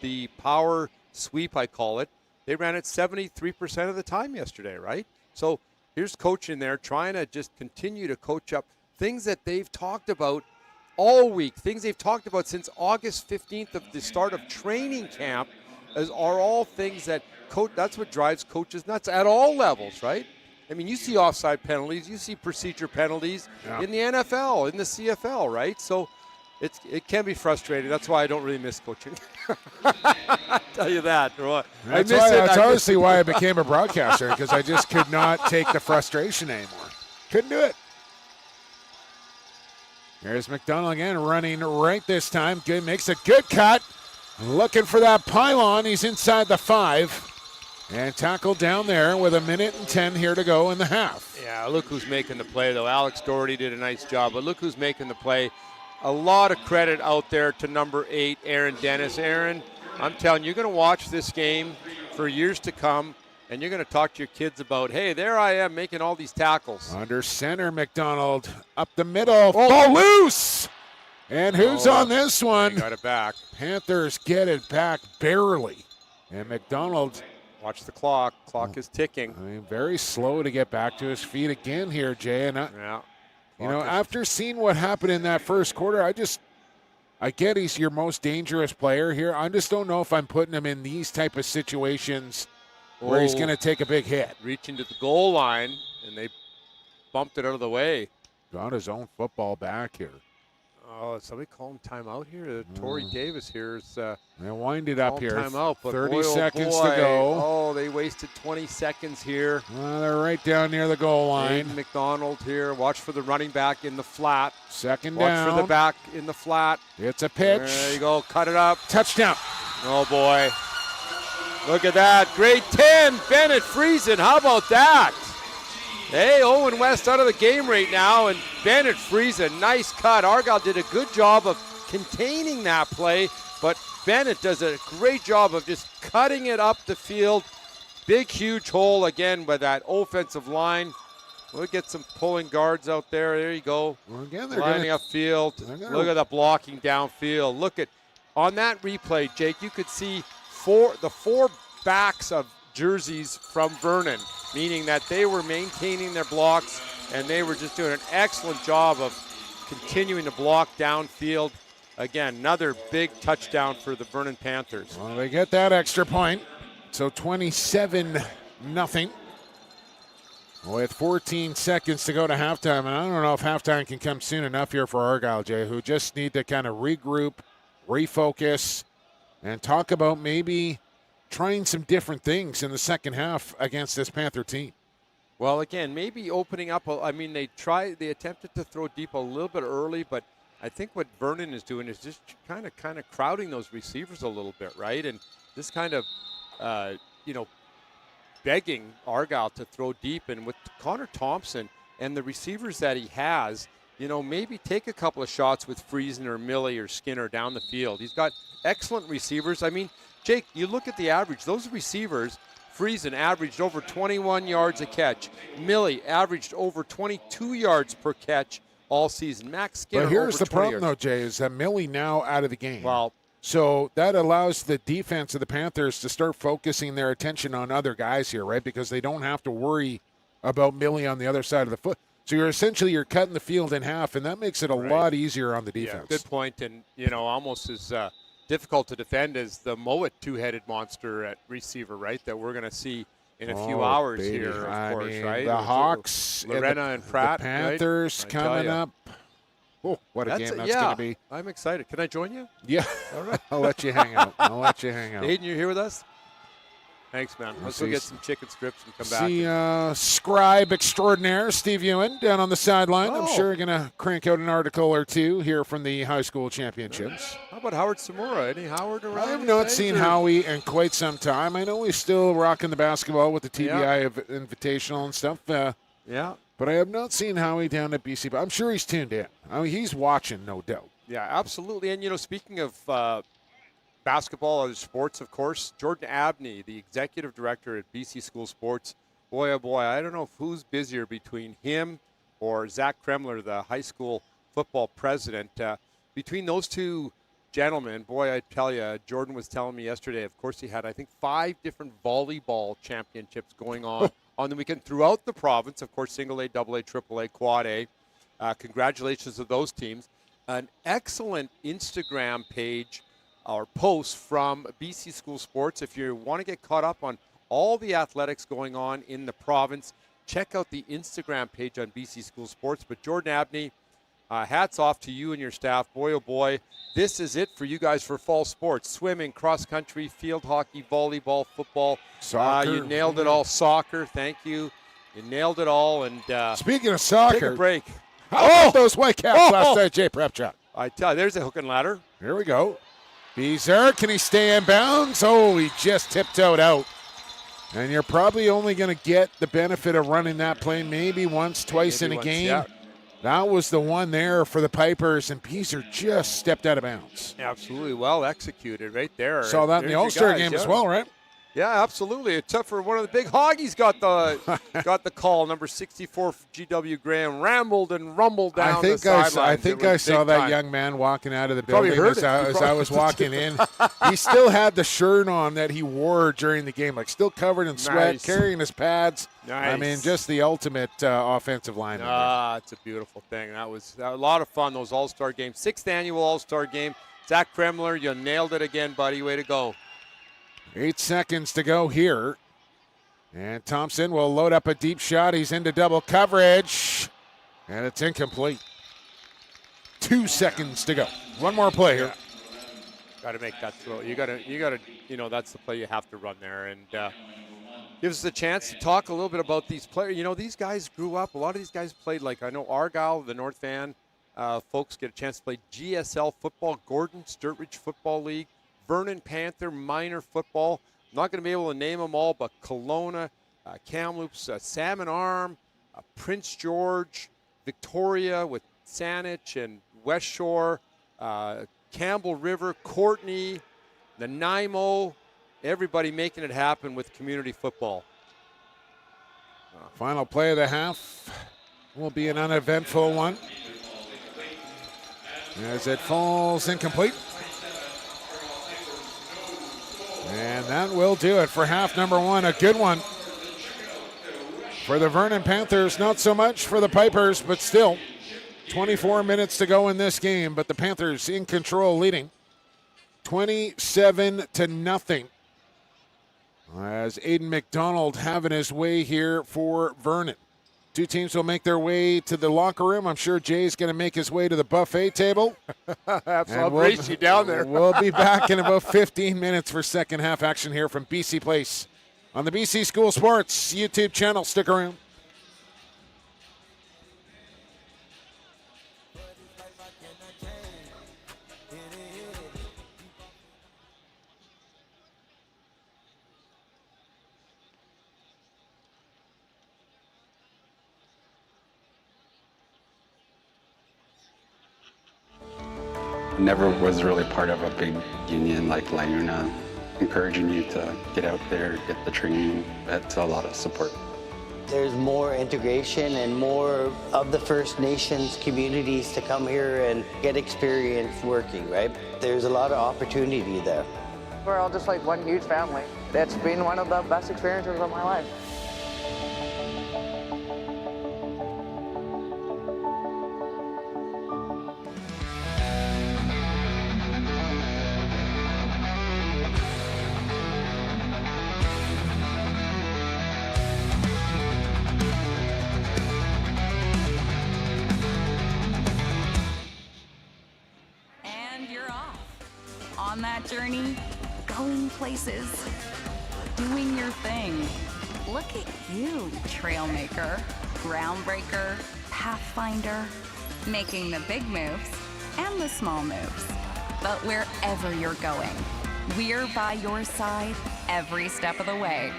the power sweep, I call it, they ran it 73% of the time yesterday, right? So here's coach in there trying to just continue to coach up things that they've talked about all week, things they've talked about since August 15th of the start of training camp, are all things that that's what drives coaches nuts at all levels, right? I mean, you see offside penalties, you see procedure penalties in the NFL, in the CFL, right? So it can be frustrating. That's why I don't really miss coaching. I tell you that. That's honestly why I became a broadcaster, because I just could not take the frustration anymore. Couldn't do it. There's McDonald again, running right this time. Good, makes a good cut. Looking for that pylon. He's inside the 5. And tackled down there with 1:10 here to go in the half. Yeah, look who's making the play, though. Alex Doherty did a nice job, but look who's making the play. A lot of credit out there to number 8, Aaron Dennis. Aaron, I'm telling you, you're going to watch this game for years to come, and you're going to talk to your kids about, hey, there I am making all these tackles. Under center, McDonald up the middle. Ball loose! And who's on this one? Got it back. Panthers get it back barely. And McDonald. Watch the clock. Clock is ticking. I mean, very slow to get back to his feet again here, Jay. And after seeing what happened in that first quarter, I get he's your most dangerous player here. I just don't know if I'm putting him in these type of situations where he's going to take a big hit. Reaching to the goal line, and they bumped it out of the way. Got his own football back here. Oh, somebody call him timeout here. Torrey Davis here is and wind it up here. Timeout, 30 seconds to go. Oh, they wasted 20 seconds here. Well, they're right down near the goal line. Aiden McDonald here. Watch for the running back in the flat. Second down. Watch for the back in the flat. It's a pitch. There you go. Cut it up. Touchdown. Oh, boy. Look at that. Grade 10, Bennett Friesen. How about that? Hey, Owen West out of the game right now, and Bennett Friesen, nice cut. Argyle did a good job of containing that play, but Bennett does a great job of just cutting it up the field. Big, huge hole again by that offensive line. We'll get some pulling guards out there. There you go. Well, again, they're lining up field. Look at the blocking downfield. Look at, on that replay, Jake, you could see the four backs of jerseys from Vernon, meaning that they were maintaining their blocks and they were just doing an excellent job of continuing to block downfield. Again, another big touchdown for the Vernon Panthers. Well, they get that extra point. So 27-0 with 14 seconds to go to halftime. And I don't know if halftime can come soon enough here for Argyle, Jay, who just need to kind of regroup, refocus, and talk about maybe trying some different things in the second half against this Panther team. Well, again, maybe opening up. I mean, they attempted to throw deep a little bit early, but I think what Vernon is doing is just kind of crowding those receivers a little bit, right? And just kind of, begging Argyle to throw deep. And with Connor Thompson and the receivers that he has, maybe take a couple of shots with Friesen or Millie or Skinner down the field. He's got excellent receivers. I mean, Jake, you look at the average. Those receivers, Friesen averaged over 21 yards a catch. Millie averaged over 22 yards per catch all season. Max Skinner. But here's the problem, yards. though, Jay, is that Millie now out of the game. Well, so that allows the defense of the Panthers to start focusing their attention on other guys here, right? Because they don't have to worry about Millie on the other side of the foot. So you're cutting the field in half, and that makes it a lot easier on the defense. Yeah, good point. And almost as difficult to defend is the Mowat two-headed monster at receiver, right? That we're going to see in a few hours baby. here, of I course, mean, right? The Hawks, Lorena and Pratt, the Panthers right? coming up. Oh, what a game that's going to be. I'm excited. Can I join you? Yeah. All right. I'll let you hang out. Hayden, you're here with us? Thanks, man. Let's go get some chicken strips and come back. See scribe extraordinaire Steve Ewan down on the sideline. I'm sure you're going to crank out an article or two here from the high school championships. How about Howard Samora? Any Howard around? I have not seen Howie in quite some time. I know he's still rocking the basketball with the TBI Invitational and stuff. Yeah. But I have not seen Howie down at BC. But I'm sure he's tuned in. I mean, he's watching, no doubt. Yeah, absolutely. And, speaking of basketball, other sports, of course, Jordan Abney, the executive director at BC School Sports, boy, oh boy, I don't know who's busier between him or Zach Kremler, the high school football president. Between those two gentlemen, boy, I tell you, Jordan was telling me yesterday, of course, he had, I think, 5 different volleyball championships going on on the weekend throughout the province, of course, single A, double A, triple A, quad A. Congratulations to those teams. An excellent Instagram page or post from BC School Sports. If you want to get caught up on all the athletics going on in the province, check out the Instagram page on BC School Sports. But Jordan Abney, hats off to you and your staff. Boy, oh boy, this is it for you guys for fall sports. Swimming, cross-country, field hockey, volleyball, football. Soccer. You nailed it all. Soccer, thank you. You nailed it all. And speaking of soccer, take a break. How about those Whitecaps last night, Jay Prepchuk? I tell you, there's a hook and ladder. Here we go. Beezer, can he stay in bounds? Oh, he just tiptoed out. And you're probably only going to get the benefit of running that play maybe once, twice in a game. Yeah. That was the one there for the Pipers, and Beezer just stepped out of bounds. Absolutely well executed right there. Saw that in the All-Star game as well, right? Yeah, absolutely. It's tough for one of the big hoggies got the call. Number 64, GW Graham, rambled and rumbled down the sidelines. I think I saw that young man walking out of the building as I was walking in. He still had the shirt on that he wore during the game, like still covered in sweat, carrying his pads. Nice. I mean, just the ultimate offensive lineman. It's a beautiful thing. That was a lot of fun, those All-Star games. 6th annual All-Star game. Zach Kremler, you nailed it again, buddy. Way to go. 8 seconds to go here. And Thompson will load up a deep shot. He's into double coverage. And it's incomplete. 2 seconds to go. One more play here. Got to make that throw. You got to, that's the play you have to run there. And gives us a chance to talk a little bit about these players. These guys grew up. A lot of these guys played, I know Argyle, the North Van folks get a chance to play GSL football, Gordon, Sturtridge Football League, Vernon Panther minor football. I'm not going to be able to name them all, but Kelowna, Kamloops, Salmon Arm, Prince George, Victoria with Saanich and West Shore, Campbell River, Courtney, Nanaimo, everybody making it happen with community football. Final play of the half will be an uneventful one as it falls incomplete. And that will do it for half number 1. A good one for the Vernon Panthers. Not so much for the Pipers, but still 24 minutes to go in this game. But the Panthers in control, leading 27-0. As Aiden McDonald having his way here for Vernon. Two teams will make their way to the locker room. I'm sure Jay's going to make his way to the buffet table. I'll race you down there. We'll be back in about 15 minutes for second half action here from BC Place on the BC School Sports YouTube channel. Stick around. Never was really part of a big union like Laguna, encouraging you to get out there, get the training. It's a lot of support. There's more integration and more of the First Nations communities to come here and get experience working, right? There's a lot of opportunity there. We're all just like one huge family. It's been one of the best experiences of my life. on that journey, going places, doing your thing. Look at you, Trailmaker, Groundbreaker, Pathfinder, making the big moves and the small moves. But wherever you're going, we're by your side every step of the way.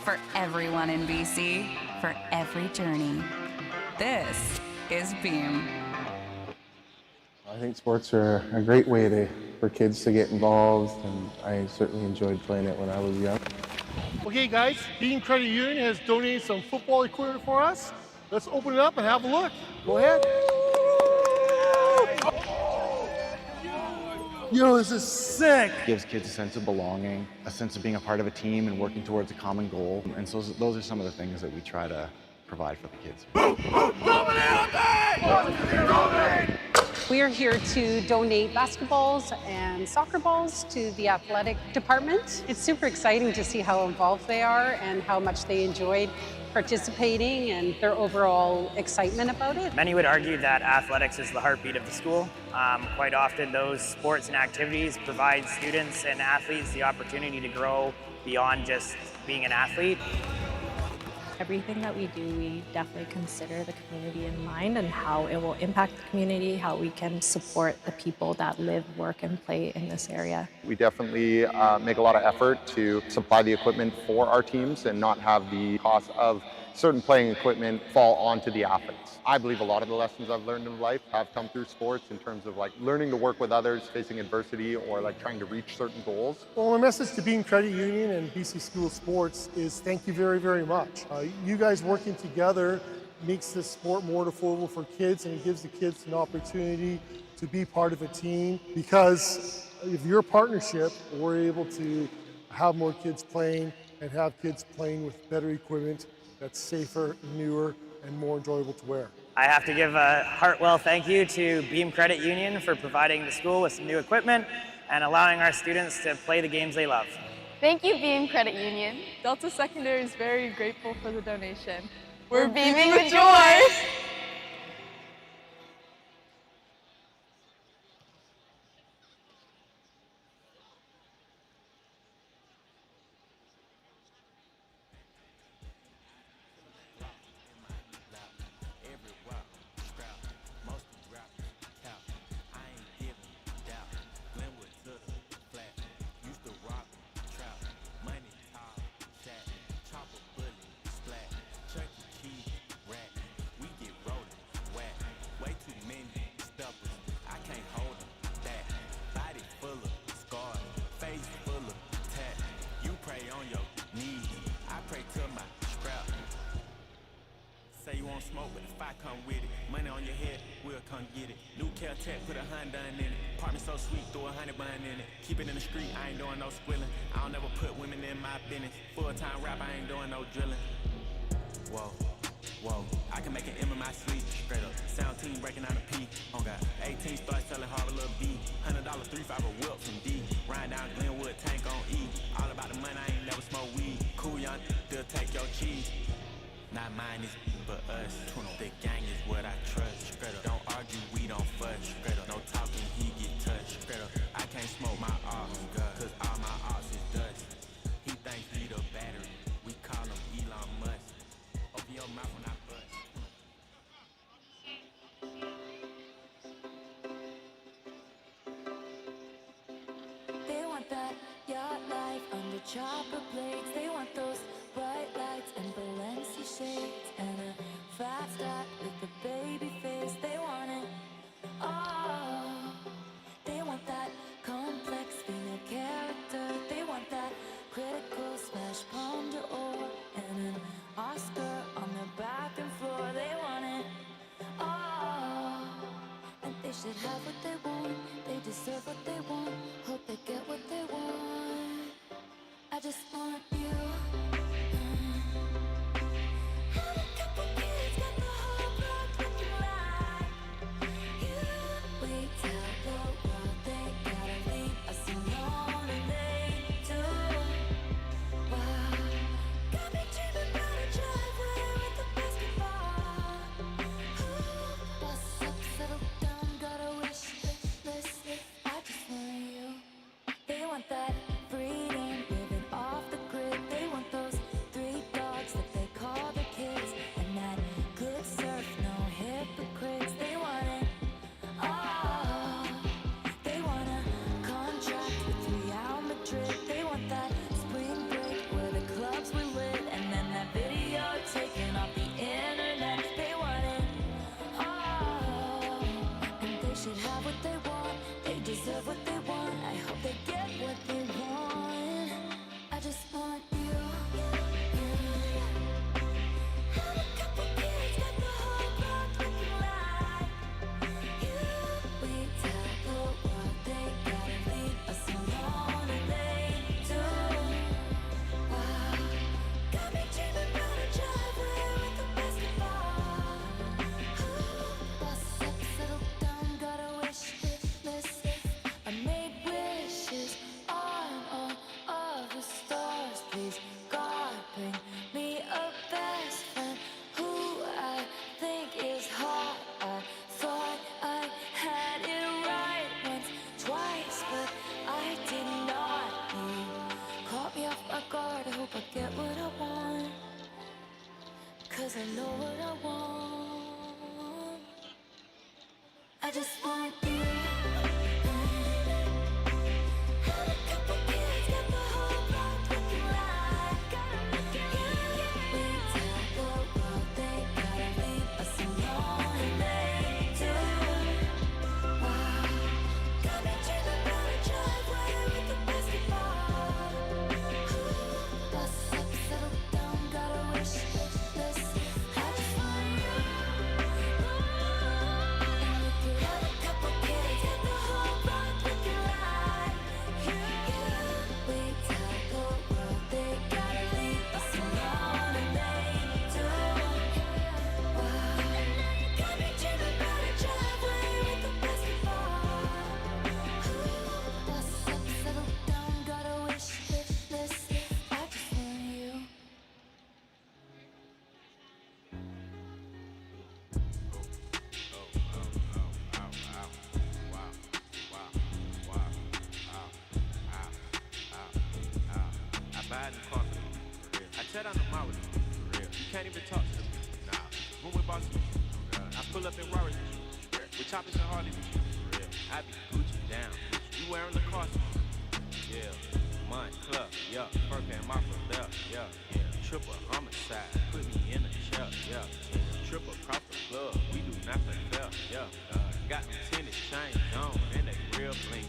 For everyone in BC, for every journey. This is Beam. I think sports are a great way for kids to get involved, and I certainly enjoyed playing it when I was young. Okay guys, Beam Credit Union has donated some football equipment for us. Let's open it up and have a look. Go ahead. Yo, this is sick. Gives kids a sense of belonging, a sense of being a part of a team and working towards a common goal. And so those are some of the things that we try to provide for the kids. We are here to donate basketballs and soccer balls to the athletic department. It's super exciting to see how involved they are and how much they enjoyed participating and their overall excitement about it. Many would argue that athletics is the heartbeat of the school. Quite often those sports and activities provide students and athletes the opportunity to grow beyond just being an athlete. Everything that we do, we definitely consider the community in mind and how it will impact the community, how we can support the people that live, work, and play in this area. We definitely make a lot of effort to supply the equipment for our teams and not have the cost of certain playing equipment fall onto the athletes. I believe a lot of the lessons I've learned in life have come through sports in terms of like learning to work with others, facing adversity, or like trying to reach certain goals. Well, my message to Beam Credit Union and BC School of Sports is thank you very, very much. You guys working together makes this sport more affordable for kids, and it gives the kids an opportunity to be part of a team, because of your partnership, we're able to have more kids playing and have kids playing with better equipment that's safer, newer, and more enjoyable to wear. I have to give a heartwell thank you to Beam Credit Union for providing the school with some new equipment and allowing our students to play the games they love. Thank you, Beam Credit Union. Delta Secondary is very grateful for the donation. We're beaming with joy! Say you want smoke, but if I come with it, money on your head, we'll come get it. New Caltech, put a Honda in it. Apartment so sweet, throw a $100 in it. Keep it in the street, I ain't doing no squilling. I don't never put women in my business. Full-time rap, I ain't doing no drilling. Whoa, whoa, I can make an M in my sleep, straight up. Sound team breaking out a P. On God, 18 start selling hard a little B. $100, 3-5 a whip from D. Riding down Glenwood, tank on E. All about the money, I ain't never smoke weed. Cool young, they'll take your cheese. Not mine is but us. The gang is what I trust. Straight up. Don't argue, we don't fuss. Straight up. No talking, he get touched. Straight up. I can't smoke my ops, cause all my ops is dust. He thinks he the battery. We call him Elon Musk. Open your mouth when I bust. They want that yacht life under chopper blades. They want those bright lights and Balenci shades and a fast start with a baby face. They want it all. They want that complex female character. They want that critical smash palm d'or and an Oscar on the bathroom floor. They want it all, and they should have what they want. They deserve what they want. Hope they get what they want. I just want you. I just want 'cause I know what I want. I just want you. Had a couple kids, got the whole block looking like. Gotta look at you. We tell the world they gotta leave us alone, and they do. Wow, got me dreaming about a driveway with the basketball. Bus up, settle down, got a wish list. I just want you. And we could have a couple kids, get the whole block looking like you. We tell the world they gotta leave us alone, and they do. Wow, got me dreaming about a driveway with a basketball. Bus up, settle down, got a wish list. I just want you. I buy a new car for them, for real. I tear down the mall with them, for real. You can't even talk to them, nah. Room with bosses, I pull up in Rarers, with choppers and Harleys, for real. I be Gucci down, you wearing the car, yeah. Mine club, yeah. Fur pan, my belt, yeah. Triple homicide, put me in a chair, yeah. Triple across the club, we do not fail, yeah. Got them tennis chains on, and they real bling.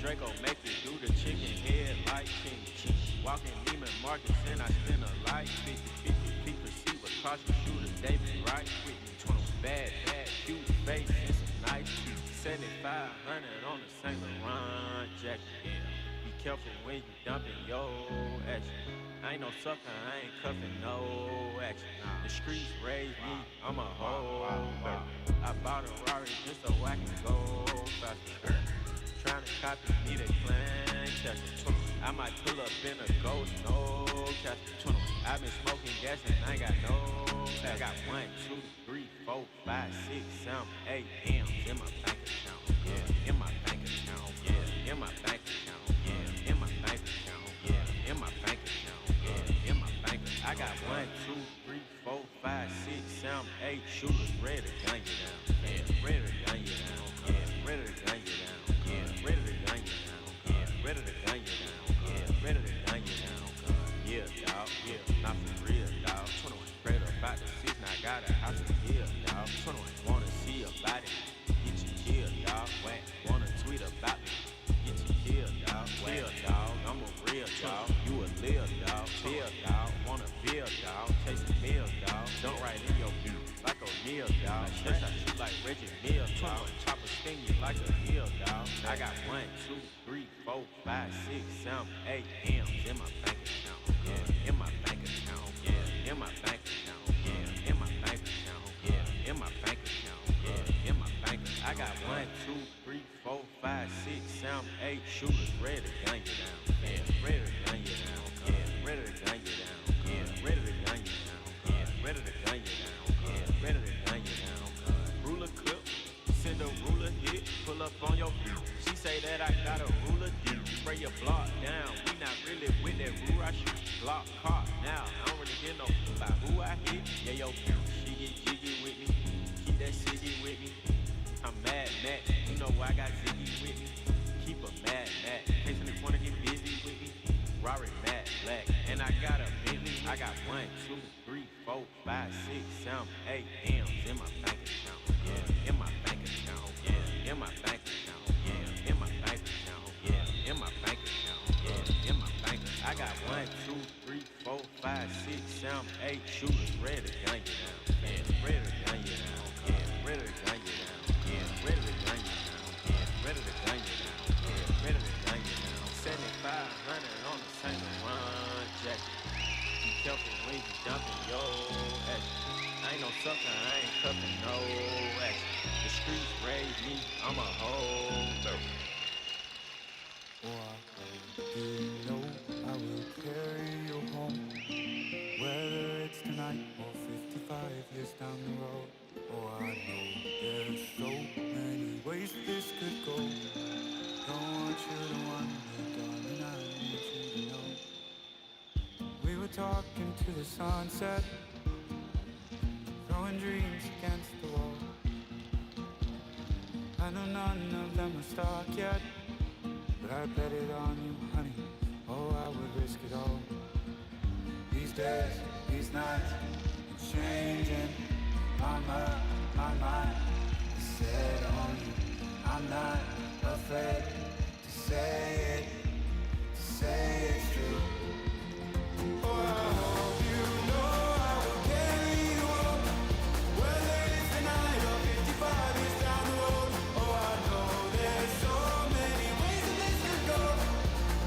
Draco make you do the chicken head like King. Walking Neiman Marcus and I spend a life 50-50. People see what cost you shooters, they be right with me. 20 bad, cute face and some nice feet. 7,500 on the Saint Laurent jacket, yeah. Be careful when you dumping your action. I ain't no sucker, I ain't cuffing no action. The streets raised me, I'm a holder. I bought a Rari just so I can go faster. Trying to copy me, they plan catching. I might pull up in a ghost, no catching. I've been smoking gas and I got no. I got 1, 2, 3, 4, 5, 6, 7, 8 M's in my bank account. Yeah, in my bank account. Yeah, in my bank account. Yeah, in my bank account. Yeah, in my bank account. Yeah, in my bank account. I got 1, 2, 3, 4, 5, 6, 7, 8 shooters ready to gun you down. Yeah, ready to gun you down. Yeah, ready to gun you down. Yeah, ready to gun you down. Yeah, ready to gun you down. Yeah, ready to gun you down. Yeah, dawg. Yeah, not for real, dawg. 21 prayed about the season. I got a house to heal, dawg. 21 wanna see your body. Get you killed, dawg. Whack. Wanna tweet about me. Get you killed, dawg. Real, dawg. I'm a real, dawg. You a live, dawg. Build, dawg. Wanna build, dawg. Chase a meal, dawg. Don't write in your beat like O'Neal, dawg. Stretch I shoot like Reggie Neal, dawg. Chopper sting you like a heel, dawg. I got 1, 2, 3, 4, 5, 6, 7, 8 M's in my bank account. Yeah, in my bank account. Yeah, in my bank account. Yeah, in my bank account. Yeah, in my bank account. Yeah, in my bank account. I got 1, 2, 3, 4, 5, 6, 7, 8 shooters ready to gun you down. Yeah, ready to gun you down. Yeah, ready to gun you down. Yeah, ready to gun you down. Yeah, ready to gun you down. Yeah, ready to gun you down. Ruler clip, send a ruler hit, pull up on your feet. She say that I got a ruler deep. Spray your block down. We not really with that rule. I shoot block car now. I don't really get no about who I hit. Yeah, yo, she get jiggy with me. Keep that ciggy with me. I'm mad, you know I got Ziggy with me. Keep a mad, in case any wanna get busy with me. Rari mad black, and I got a Bentley. I got 1, 2, 3, 4, 5, 6, 7, 8 M's in my bank account. Yeah, in my bank account. Yeah, in my bank account. Yeah, in my bank account. Yeah, in my bank account. Yeah, in my bank account. I got 1, 2, 3, 4, 5, 6, 7, 8 shooters ready to gun you down. Yeah, ready to gun you down. Yeah, ready to gun you down. Yeah, ready to gun you down. Yeah, ready to gun you down. Yeah, ready to gun you down. 7,500 on the Saint Laurent jacket. Be careful when you dumping your action. I ain't no sucker, I ain't cuffing no action. The streets raised me, I'm a holder. Do you know I will carry you home? Whether it's tonight or 55 years down the road. Oh, I know there's so many ways this could go. Don't want you to wonder, darling, I need you to know. We were talking to the sunset, throwing dreams against the wall. I know none of them are stuck yet, but I bet it on you, honey. Oh, I would risk it all. These days, these nights, it's changing my mind is set on you. I'm not afraid to say it's true. Oh, I hope you know I will carry you home, whether it's tonight or 55 years down the road. Oh, I know there's so many ways that this could go.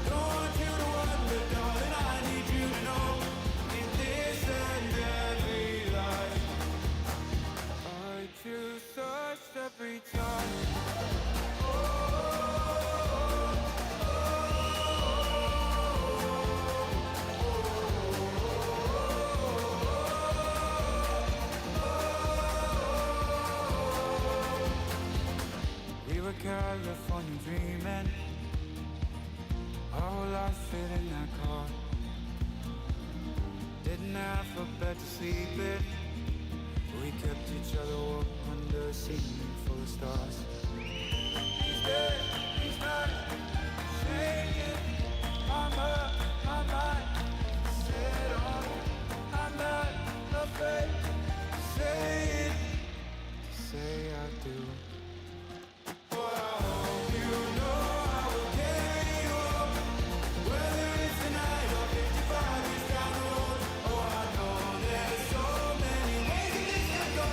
Don't want you to wonder, darling, I need you to know, in this and every life, I choose us every time. We were California dreaming, our whole life fit in that car. Didn't have a bed to sleep in, we kept each other warm under a ceiling full of stars. These days, these nights, changing my mind, set on you. I'm not afraid to say I do. Oh, I hope you know I will carry you home, whether it's tonight or 55 years down the road. Oh, I know there's so many ways that this could go.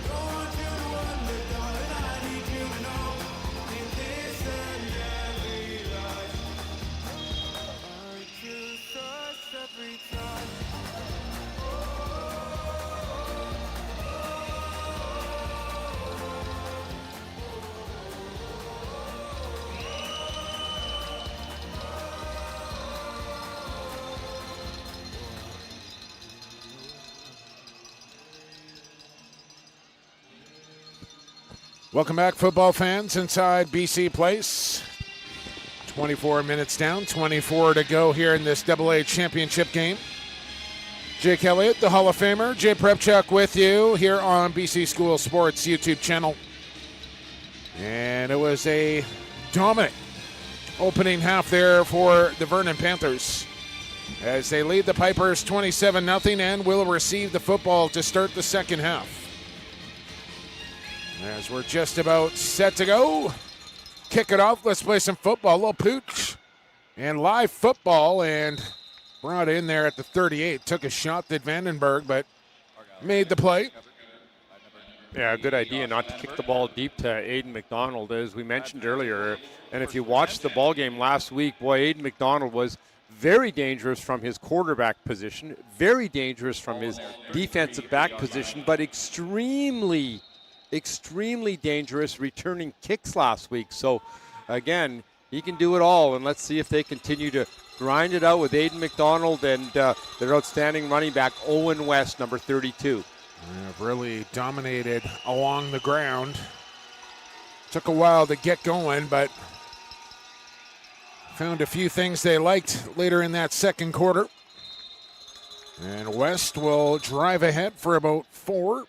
Don't want you to wonder, darling, I need you to know, in this and every life, I choose us every time. Welcome back, football fans, inside BC Place. 24 minutes down, 24 to go here in this AA championship game. Jake Elliott, the Hall of Famer, Jay Prepchuk with you here on BC School Sports YouTube channel. And it was a dominant opening half there for the Vernon Panthers as they lead the Pipers 27-0 and will receive the football to start the second half. As we're just about set to go, kick it off. Let's play some football. A little pooch and live football, and brought in there at the 38. Took a shot at Vandenberg, but made the play. Yeah, good idea not to kick the ball deep to Aiden McDonald, as we mentioned earlier. And if you watched the ball game last week, boy, Aiden McDonald was very dangerous from his quarterback position, very dangerous from his defensive back position, but extremely dangerous returning kicks last week. So, again, he can do it all, and let's see if they continue to grind it out with Aiden McDonald and their outstanding running back, Owen West, number 32. Really dominated along the ground. Took a while to get going, but found a few things they liked later in that second quarter. And West will drive ahead for about 4,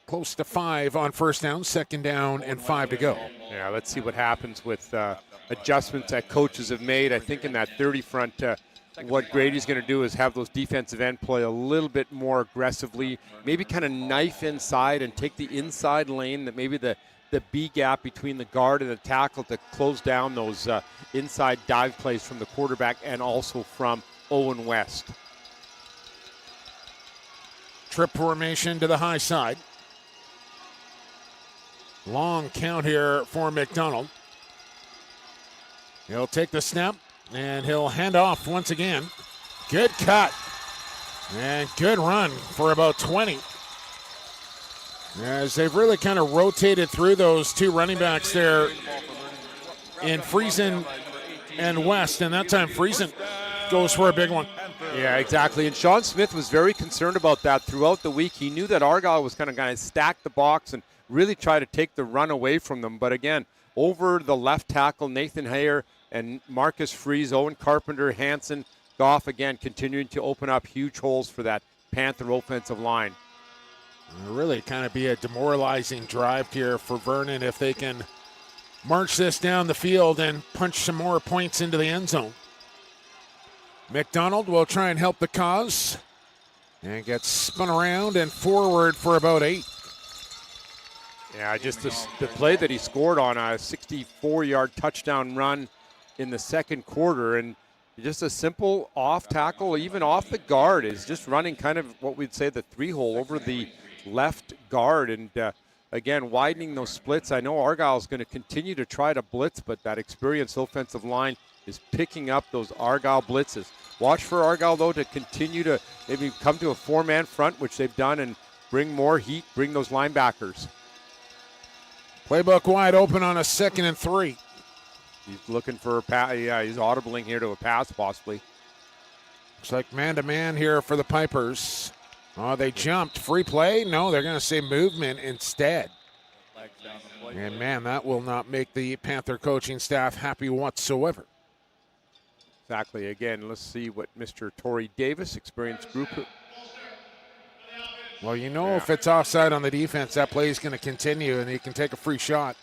close to 5 on first down, second down, and 5 to go. Yeah, let's see what happens with adjustments that coaches have made. I think in that 30 front, what Grady's going to do is have those defensive end play a little bit more aggressively, maybe kind of knife inside and take the inside lane, that maybe the B gap between the guard and the tackle to close down those inside dive plays from the quarterback and also from Owen West. Trip formation to the high side. Long count here for McDonald. He'll take the snap, and he'll hand off once again. Good cut. And good run for about 20. As they've really kind of rotated through those two running backs there in Friesen and West. And that time Friesen goes for a big one. Yeah, exactly. And Sean Smith was very concerned about that throughout the week. He knew that Argyle was going to stack the box and really try to take the run away from them. But again, over the left tackle, Nathan Hayer and Marcus Fries, Owen Carpenter, Hansen, Goff again continuing to open up huge holes for that Panther offensive line. It'll really kind of be a demoralizing drive here for Vernon if they can march this down the field and punch some more points into the end zone. McDonald will try and help the cause and gets spun around and forward for about 8. Yeah, just the play that he scored on a 64-yard touchdown run in the second quarter, and just a simple off tackle, even off the guard, is just running kind of what we'd say the 3-hole over the left guard, and again, widening those splits. I know Argyle is going to continue to try to blitz, but that experienced offensive line is picking up those Argyle blitzes. Watch for Argyle, though, to continue to maybe come to a 4-man front, which they've done, and bring more heat, bring those linebackers. Playbook wide open on a 2nd and 3. He's looking for a pass. Yeah, he's audibling here to a pass, possibly. Looks like man-to-man here for the Pipers. Oh, they jumped. Free play? No, they're going to say movement instead. And, man, that will not make the Panther coaching staff happy whatsoever. Exactly. Again, let's see what Mr. Torrey Davis, experienced group. Well, if it's offside on the defense, that play is going to continue, and he can take a free shot.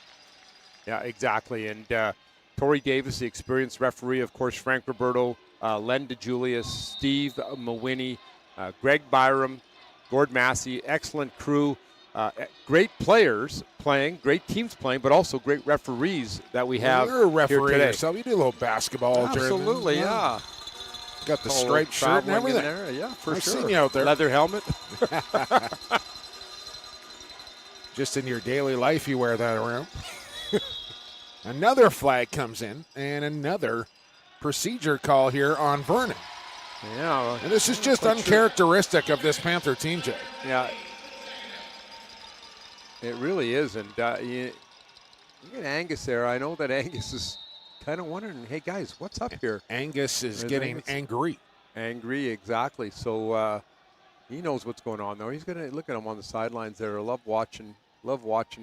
Yeah, exactly. And Torrey Davis, the experienced referee, of course, Frank Roberto, Len DeJulius, Steve Mawhinney, Greg Byram, Gord Massey, excellent crew, great players playing, great teams playing, but also great referees that we have You're a referee here today. yourself. You do a little basketball. Absolutely, yeah. Got the striped shirt and everything. There. Yeah, for I've sure. seen you out there. Leather helmet. Just in your daily life, you wear that around. Another flag comes in, and another procedure call here on Vernon. Yeah. And this is just uncharacteristic of this Panther team, Jay. Yeah. It really is. And you get Angus there. I know that Angus is kind of wondering, hey, guys, what's up here? Angus is getting angry. Angry, exactly. So he knows what's going on, though. He's going to look at him on the sidelines there. I love watching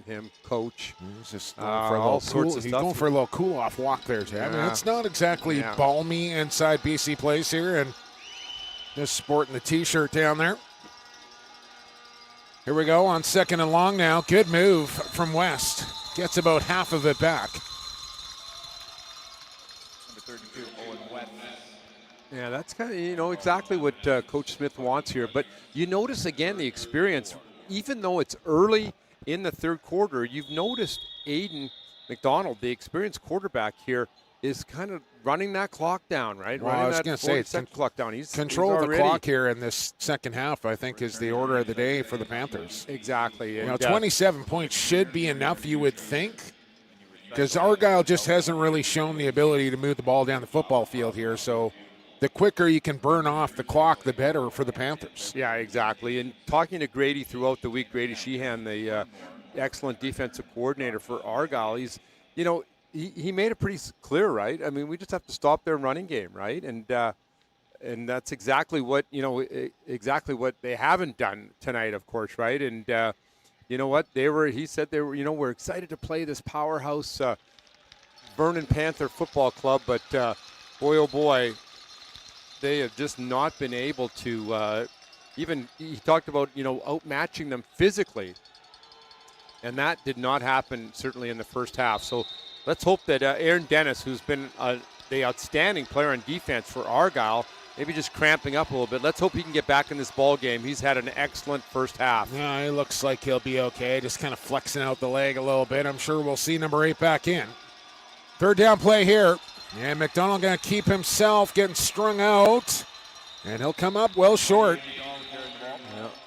him coach. He's just going for a little He's going for a little cool-off walk there, Jay. I mean, it's not exactly balmy inside BC Place here, and just sporting the T-shirt down there. Here we go on 2nd and long now. Good move from West. Gets about half of it back. Number 32, Owen West. Yeah, that's kind of, exactly what Coach Smith wants here. But you notice, again, the experience, even though it's early in the third quarter, you've noticed Aiden McDonald, the experienced quarterback here, is kind of running that clock down, right? Well, I was going to say, it's clock down. Control the clock here in this second half, I think, is the order of the day for the Panthers. Exactly. And 27 points should be enough, you would think, because Argyle just hasn't really shown the ability to move the ball down the football field here. So the quicker you can burn off the clock, the better for the Panthers. Yeah, exactly. And talking to Grady throughout the week, Grady Sheehan, the excellent defensive coordinator for Argyle, he's, he made it pretty clear, right? I mean, we just have to stop their running game, right? And that's exactly what, exactly what they haven't done tonight, of course, right? And you know what? He said they were, we're excited to play this powerhouse Vernon Panther football club, but boy, oh boy, they have just not been able to even, he talked about, outmatching them physically. And that did not happen, certainly, in the first half. So let's hope that Aaron Dennis, who's been the outstanding player on defense for Argyle, maybe just cramping up a little bit. Let's hope he can get back in this ball game. He's had an excellent first half. Yeah, it looks like he'll be okay. Just kind of flexing out the leg a little bit. I'm sure we'll see number 8 back in. Third down play here. And McDonald going to keep himself getting strung out. And he'll come up well short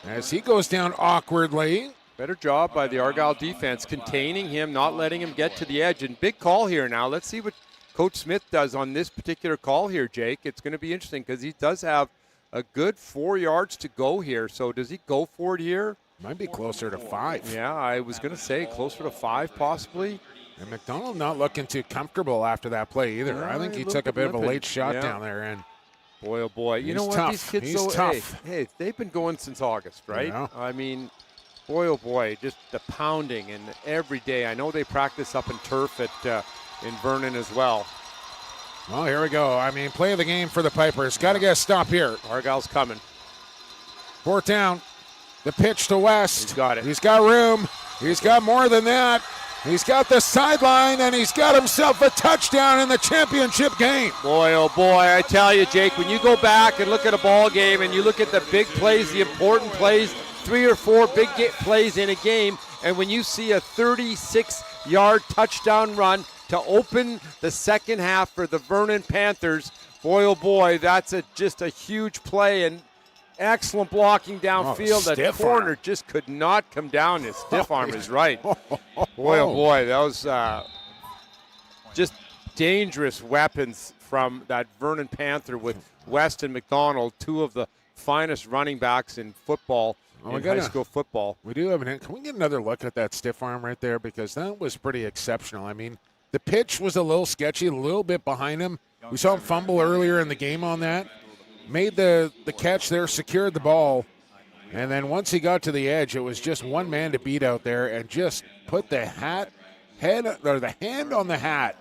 as he goes down awkwardly. Better job by the Argyle defense, containing him, not letting him get to the edge. And big call here now. Let's see what Coach Smith does on this particular call here, Jake. It's going to be interesting because he does have a good 4 yards to go here. So does he go for it here? Might be closer to 5. Yeah, I was going to say closer to 5 possibly. And McDonald not looking too comfortable after that play either. I think he took a bit of a late shot down there. And boy, oh boy. You know what? Tough. These kids, He's tough. Hey, they've been going since August, right? Yeah. I mean, boy, oh boy, just the pounding and every day. I know they practice up in turf in Vernon as well. Well, here we go. I mean, play of the game for the Pipers. Got to get a stop here. Argyle's coming. 4th down. The pitch to West. He's got it. He's got room. He's got more than that. He's got the sideline, and he's got himself a touchdown in the championship game. Boy, oh boy, I tell you, Jake, when you go back and look at a ball game and you look at the big plays, the important plays, 3 or 4 big plays in a game, and when you see a 36-yard touchdown run to open the second half for the Vernon Panthers, boy, oh boy, that's just a huge play and excellent blocking downfield. That corner just could not come down. His stiff arm is right. Boy, oh boy, that was just dangerous weapons from that Vernon Panther with West and McDonald, 2 of the finest running backs in football, in high school football. We do have an. Can we get another look at that stiff arm right there? Because that was pretty exceptional. I mean, the pitch was a little sketchy, a little bit behind him. We saw him fumble earlier in the game on that. Made the catch there, secured the ball, and then once he got to the edge, it was just one man to beat out there and just put the hand on the hat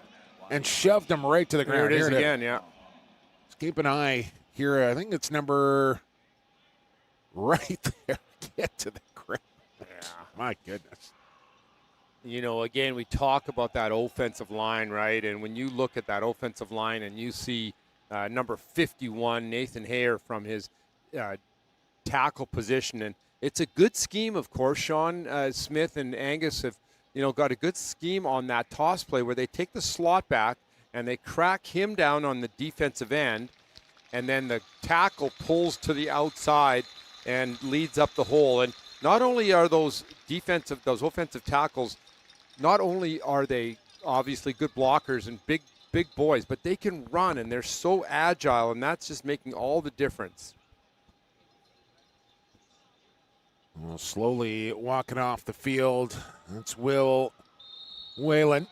and shoved him right to the ground. There it is again, yeah. Let's keep an eye here. I think it's number right there. Get to the ground. Yeah. My goodness. You know, again, we talk about that offensive line, right? And when you look at that offensive line and you see number 51, Nathan Hare, from his tackle position. And it's a good scheme, of course. Sean Smith and Angus have, got a good scheme on that toss play where they take the slot back and they crack him down on the defensive end, and then the tackle pulls to the outside and leads up the hole. And not only are those offensive tackles, not only are they obviously good blockers and big boys, but they can run, and they're so agile, and that's just making all the difference. Well, slowly walking off the field, that's Will Whalen.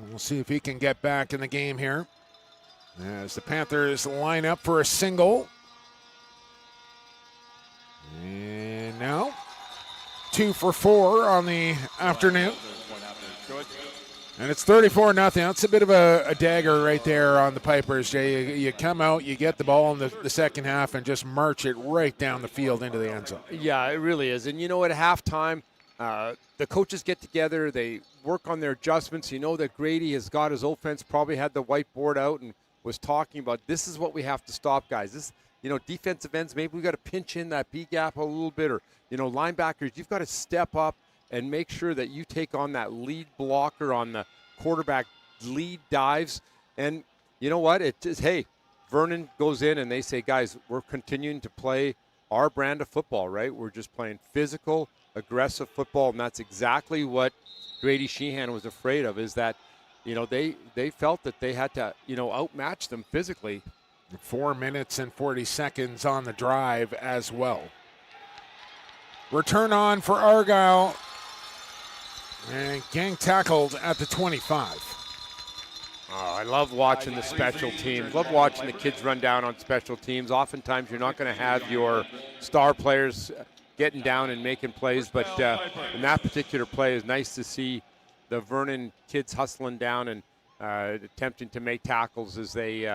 We'll see if he can get back in the game here as the Panthers line up for a single. And now 2 for 4 on the afternoon. And it's 34-0. That's a bit of a dagger right there on the Pipers, Jay. You come out, you get the ball in the second half, and just march it right down the field into the end zone. Yeah, it really is. And, at halftime, the coaches get together. They work on their adjustments. You know that Grady has got his offense, probably had the whiteboard out and was talking about this is what we have to stop, guys. This, defensive ends, maybe we got to pinch in that B gap a little bit, or, linebackers, you've got to step up and make sure that you take on that lead blocker on the quarterback lead dives. And you know what? It is, hey, Vernon goes in and they say, guys, we're continuing to play our brand of football, right? We're just playing physical, aggressive football, and that's exactly what Grady Sheehan was afraid of, is that, they felt that they had to, outmatch them physically. 4 minutes and 40 seconds on the drive as well. Return on for Argyle. And gang tackled at the 25. Oh, I love watching the special teams. Love watching the kids run down on special teams. Oftentimes you're not going to have your star players getting down and making plays, but in that particular play, it's nice to see the Vernon kids hustling down and attempting to make tackles as they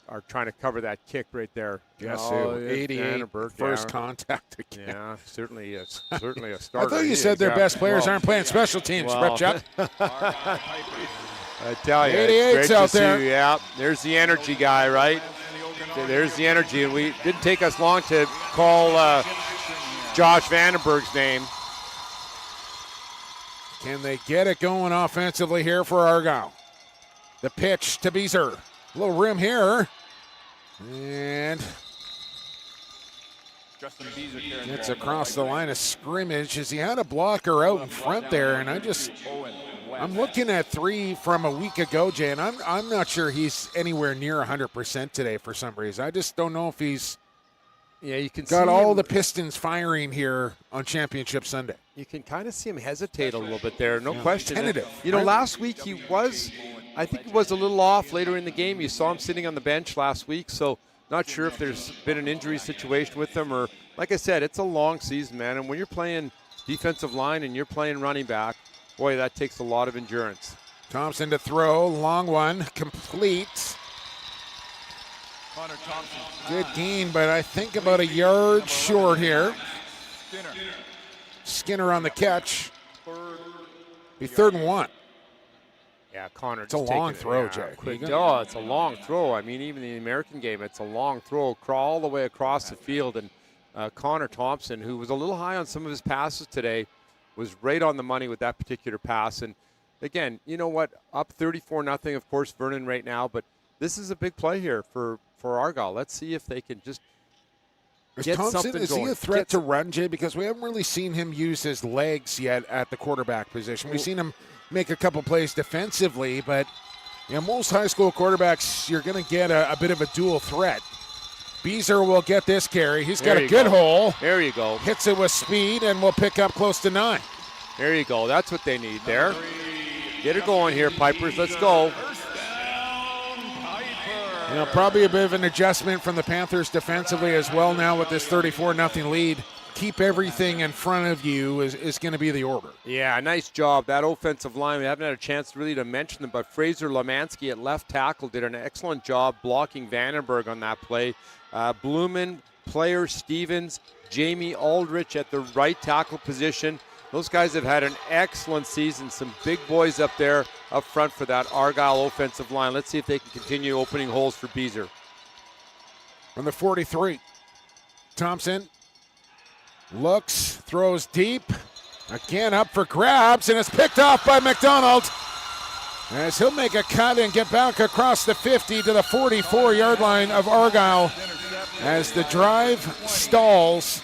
are trying to cover that kick right there. Yes, 88 first contact again. Yeah, certainly a starter. I thought you said their best players aren't playing special teams, Rep Chuck. I tell you, 88's out there. Yeah, there's the energy guy, right? There's the energy, and we didn't take us long to call Josh Vandenberg's name. Can they get it going offensively here for Argyle? The pitch to Beezer. A little rim here. And it's across the line of scrimmage as he had a blocker out in front there. And I'm looking at 3 from a week ago, Jay, and I'm not sure he's anywhere near 100% today for some reason. I just don't know if he's you can got see all him, the Pistons firing here on Championship Sunday. You can kind of see him hesitate a little bit there, no question. Tentative. And, last week I think he was a little off later in the game. You saw him sitting on the bench last week, so not sure if there's been an injury situation with him, or, like I said, it's a long season, man. And when you're playing defensive line and you're playing running back, boy, that takes a lot of endurance. Thompson to throw, long one, complete. Good gain, but I think about a yard short here. Skinner on the catch. Be 3rd and 1. Yeah, Connor. It's a long throw, Jay. Oh, it's a long throw. I mean, even in the American game, it's a long throw all the way across the field. And Connor Thompson, who was a little high on some of his passes today, was right on the money with that particular pass. And again, you know what? Up 34-0, of course, Vernon right now. But this is a big play here for Argyle. Let's see if they can just get Thompson, something is going. He a threat to run, Jay? Because we haven't really seen him use his legs yet at the quarterback position. We've seen him make a couple plays defensively, but most high school quarterbacks, you're going to get a bit of a dual threat. Beezer will get this carry. He's got a good hole. There you go. Hits it with speed, and will pick up close to 9. There you go. That's what they need there. Get it going here, Pipers. Let's go. Probably a bit of an adjustment from the Panthers defensively as well now with this 34-0 lead. Keep everything in front of you is going to be the order. Yeah, nice job. That offensive line, we haven't had a chance really to mention them, but Fraser Lemansky at left tackle did an excellent job blocking Vandenberg on that play. Blumen, Player, Stevens, Jamie Aldrich at the right tackle position. Those guys have had an excellent season. Some big boys up there up front for that Argyle offensive line. Let's see if they can continue opening holes for Beezer. From the 43, Thompson looks, throws deep, again up for grabs, and it's picked off by McDonald as he'll make a cut and get back across the 50 to the 44-yard line of Argyle as the drive stalls.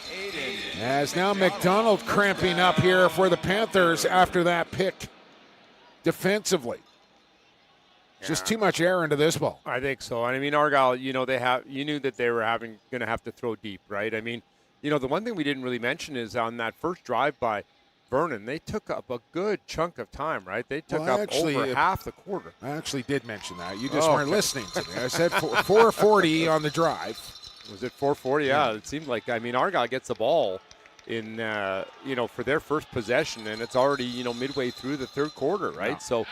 As now McDonald cramping up here for the Panthers after that pick defensively. Just too much air into this ball. I think so. And I mean, Argyle, you knew that they were going to have to throw deep, right? I mean, the one thing we didn't really mention is on that first drive by Vernon, they took up a good chunk of time, right? They took over half the quarter. I actually did mention that. You just weren't listening to me. I said 4:40 on the drive. Was it 4:40? Yeah, it seemed like. I mean, Argyle gets the ball in, for their first possession, and it's already, midway through the third quarter, right? Yeah. So,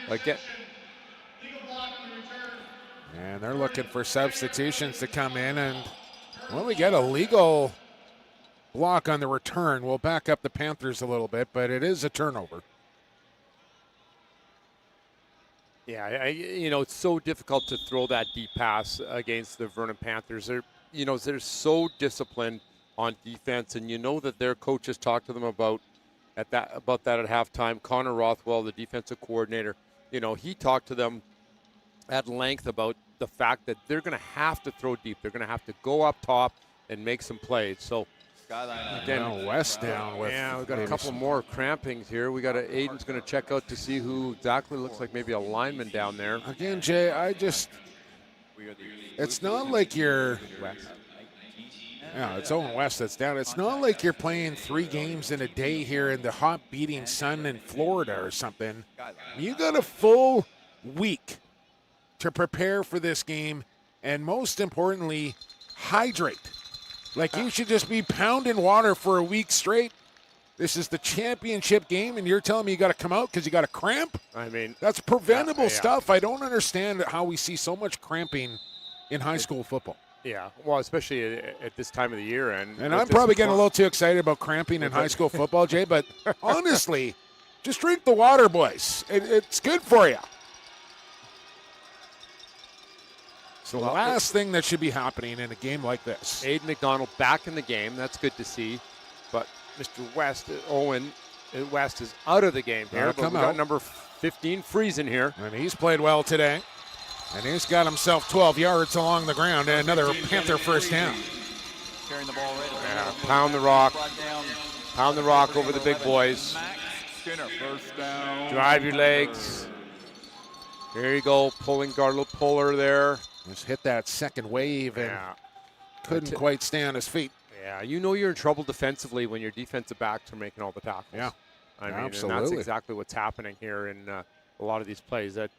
again. And they're looking for substitutions to come in, and we get a legal block on the return. We'll back up the Panthers a little bit, but it is a turnover. Yeah, it's so difficult to throw that deep pass against the Vernon Panthers. They're so disciplined on defense, and that their coaches talked to them about that at halftime. Connor Rothwell, the defensive coordinator, he talked to them at length about the fact that they're going to have to throw deep. They're going to have to go up top and make some plays. So again, West down with. Yeah, we've got a couple more crampings here. We got Aiden's going to check out to see who exactly looks like maybe a lineman down there. Again, Jay, it's not like you're. Yeah, it's Owen West that's down. It's not like you're playing 3 games in a day here in the hot beating sun in Florida or something. You got a full week to prepare for this game, and most importantly, hydrate. Like, you should just be pounding water for a week straight. This is the championship game, and you're telling me you got to come out because you got a cramp? I mean, that's preventable stuff. I don't understand how we see so much cramping in high school football. Yeah, well, especially at this time of the year. And I'm probably getting a little too excited about cramping in high school football, Jay, but honestly, just drink the water, boys. It's good for you. So the last thing that should be happening in a game like this. Aiden McDonald back in the game. That's good to see. But Mr. West, Owen West is out of the game here. But we got number 15 Friesen here. And he's played well today. And he's got himself 12 yards along the ground and another Panther first down. Carrying the ball right over. Yeah, pound the rock. Pound the rock over the big boys. Skinner, first down. Drive your legs. There you go. Pulling guard, little puller there. Just hit that second wave and couldn't quite stay on his feet. Yeah, you're in trouble defensively when your defensive backs are making all the tackles. Yeah, I mean, absolutely. And that's exactly what's happening here in a lot of these plays. That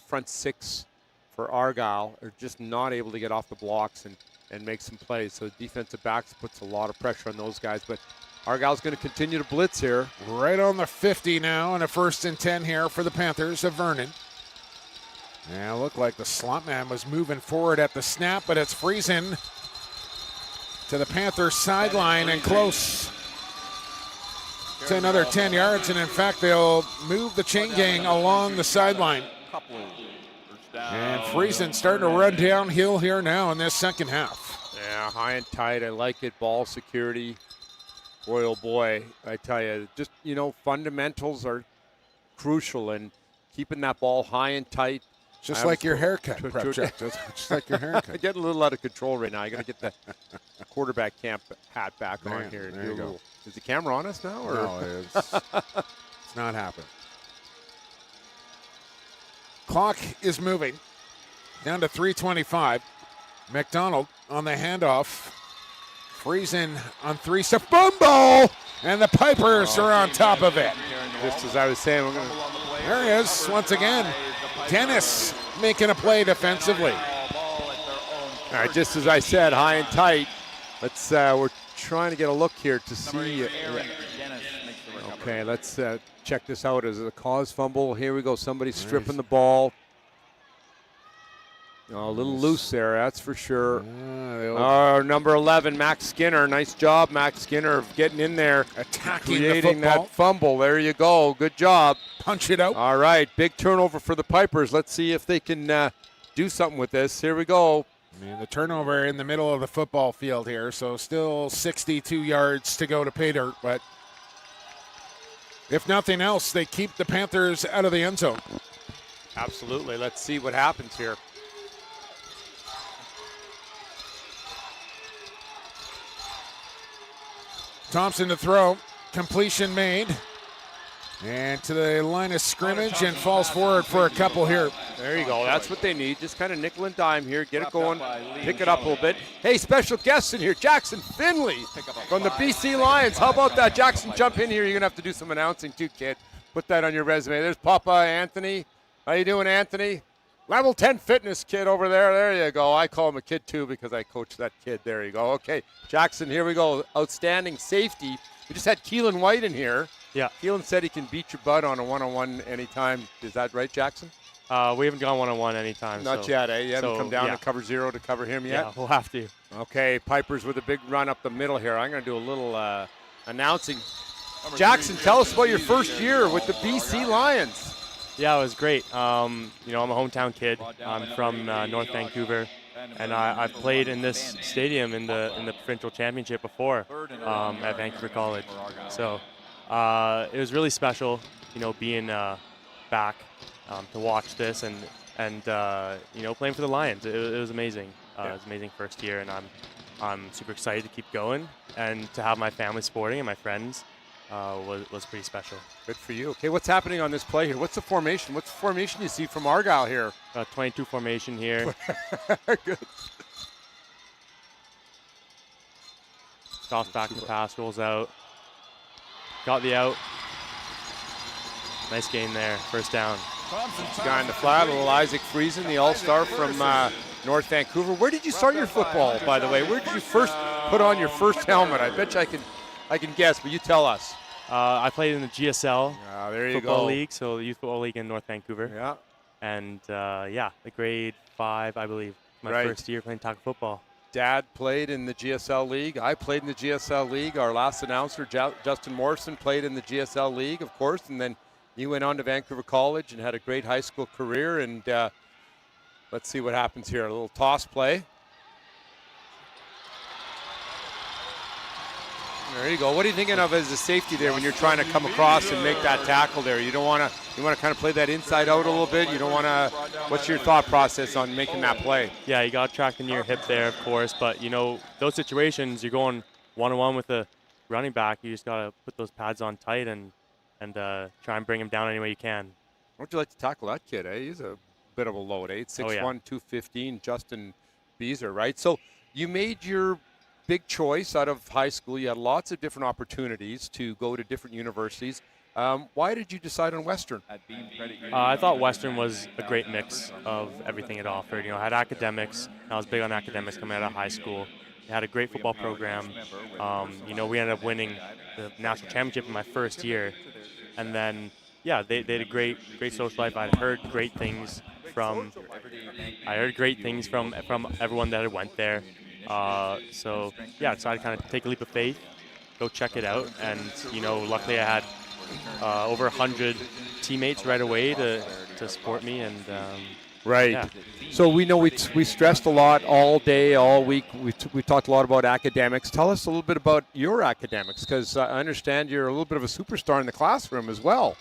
front 6 for Argyle are just not able to get off the blocks and make some plays. So defensive backs puts a lot of pressure on those guys. But Argyle's going to continue to blitz here. Right on the 50 now, and a 1st and 10 here for the Panthers of Vernon. Yeah, it looked like the slot man was moving forward at the snap, but it's Friesen to the Panthers sideline and close. to another 10 yards, and in fact, they'll move the chain gang along the sideline. And Friesen starting to run downhill here now in this second half. Yeah, high and tight. I like it. Ball security. Boy, oh boy, I tell you, just, fundamentals are crucial, and keeping that ball high and tight. Just like your haircut, Prep Check. Just like your haircut. I'm getting a little out of control right now. I got to get the quarterback camp hat back on here. There you go. Is the camera on us now? Or? No, it's not happening. Clock is moving down to 3:25. McDonald on the handoff. Friesen on 3-step fumble, and the Pipers are on top of it. Just as I was saying, there he is once again. Dennis making a play defensively. All right, just as I said, high and tight. Let's. We're trying to get a look here to see. Okay, let's check this out. Is it a cause fumble? Here we go. Somebody stripping the ball. A little loose there, that's for sure. Number 11, Max Skinner. Nice job, Max Skinner, of getting in there, attacking creating the football. that fumble. There you go. Good job. Punch it out. All right, big turnover for the Pipers. Let's see if they can do something with this. Here we go. The turnover in the middle of the football field here, so still 62 yards to go to pay dirt, but if nothing else, they keep the Panthers out of the end zone. Absolutely. Let's see what happens here. Thompson to throw. Completion made. And to the line of scrimmage and falls forward for a couple here. There you go. That's what they need. Just kind of nickel and dime here. Get it going. Pick it up a little bit. Hey, special guests in here. Jackson Finley from the BC Lions. How about that? Jackson, jump in here. You're going to have to do some announcing too, kid. Put that on your resume. There's Papa Anthony. How you doing, Anthony? Level 10 fitness kid over there. There you go. I call him a kid too because I coach that kid. There you go. Okay, Jackson, here we go. Outstanding safety. We just had Keelan White in here. Yeah. Keelan said he can beat your butt on a one-on-one anytime. Is that right, Jackson? We haven't gone one-on-one anytime. Not yet, eh? You haven't come down to cover zero to cover him yet? Yeah, we'll have to. Okay, Pipers with a big run up the middle here. I'm going to do a little announcing. Jackson, tell us about your first year with the BC Lions. Yeah, it was great. I'm a hometown kid. I'm from North Vancouver, and I've played in this stadium in the provincial championship before at Vancouver College. So it was really special, being back to watch this and playing for the Lions. It was amazing. It was an amazing first year, and I'm super excited to keep going and to have my family supporting and my friends. Was pretty special. Good for you. Okay, what's happening on this play here? What's the formation? What's the formation you see from Argyle here? 22 formation here. Good. Off back in the pass, rolls out. Got the out. Nice game there. First down. Guy in the flat, little Isaac Friesen, the all-star from North Vancouver. Where did you start your football, by the way? Where did you first put on your first helmet? I bet you I can guess, but you tell us. I played in the GSL football league, so the youth football league in North Vancouver. Yeah. And the grade 5, I believe, my first year playing tackle football. Dad played in the GSL league. I played in the GSL league. Our last announcer, Justin Morrison, played in the GSL league, of course, and then he went on to Vancouver College and had a great high school career. And let's see what happens here. A little toss play. There you go. What are you thinking of as a safety there when you're trying to come across and make that tackle there? You want to kind of play that inside out a little bit. You don't want to. What's your thought process on making that play? Yeah, you got to track the near hip there, of course. But those situations, you're going one-on-one with a running back. You just got to put those pads on tight and try and bring him down any way you can. Would you like to tackle that kid? He's a bit of a load. 6'1", 215, Justin Beezer, right? So you made your big choice out of high school. You had lots of different opportunities to go to different universities. Why did you decide on Western? I thought Western was a great mix of everything it offered. I had academics. I was big on academics coming out of high school. It had a great football program. We ended up winning the national championship in my first year. And then, they had a great social life. I heard great things from everyone that had went there. I decided to kind of take a leap of faith go check it out. And, luckily I had over 100 teammates right away to support me. And Right. yeah. So we know we stressed a lot all day, all week. We talked a lot about academics. Tell us a little bit about your academics, because I understand you're a little bit of a superstar in the classroom as well.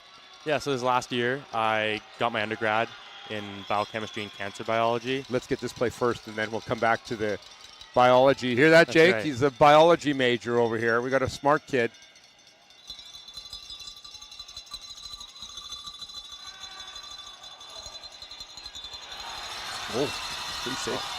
Yeah, so this last year, I got my undergrad in biochemistry and cancer biology. Let's get this play first, and then we'll come back to the biology. Hear that, Jake? Right. He's a biology major over here. We got a smart kid. Oh, pretty safe.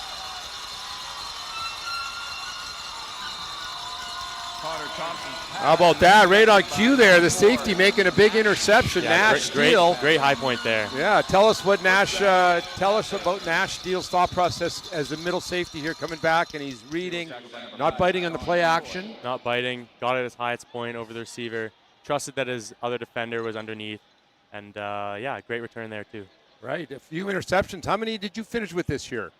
How about that? Right on cue there. The safety making a big interception. Yeah, Nash Steele. Great high point there. Yeah, tell us what Nash. Tell us about Nash Steele's thought process as a middle safety here, coming back, and he's reading, not biting on the play action. Not biting. Got it at his highest point over the receiver. Trusted that his other defender was underneath, and great return there too. Right, a few interceptions. How many did you finish with this year?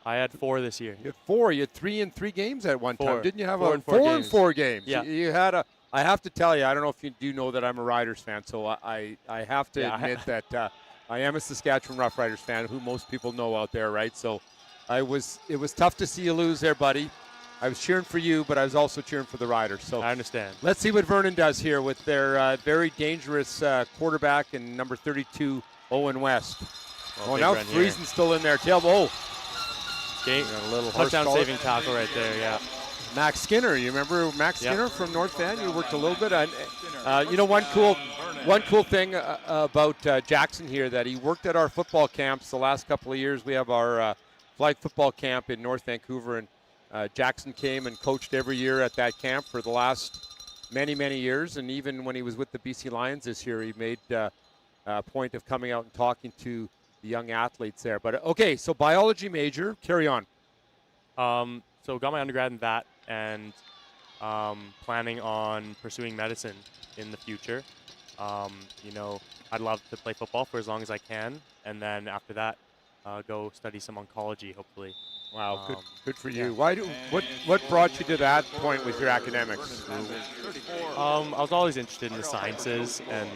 I had 4 this year. You had 4. You had 3 in 3 games at one time, didn't you? Have 4 a in 4 in 4 games. Yeah. You had a. I have to tell you, I don't know if you do know that I'm a Riders fan, so I have to admit that I am a Saskatchewan Roughriders fan, who most people know out there, right? So it was tough to see you lose there, buddy. I was cheering for you, but I was also cheering for the Riders. So I understand. Let's see what Vernon does here with their very dangerous quarterback and number 32, Owen West. Now Friesen's still in there. Game, a little touchdown-saving tackle right there, yeah. Max Skinner, you remember Max Skinner from North Van? You worked a little bit on. One cool thing about Jackson here, that he worked at our football camps the last couple of years. We have our flag football camp in North Vancouver, and Jackson came and coached every year at that camp for the last many, many years. And even when he was with the BC Lions this year, he made a point of coming out and talking to the young athletes there. But okay, so biology major, carry on. So got my undergrad in that, and planning on pursuing medicine in the future. I'd love to play football for as long as I can, and then after that, go study some oncology, hopefully. Wow, good for you. What brought you to that point with your academics? I was always interested in the sciences, and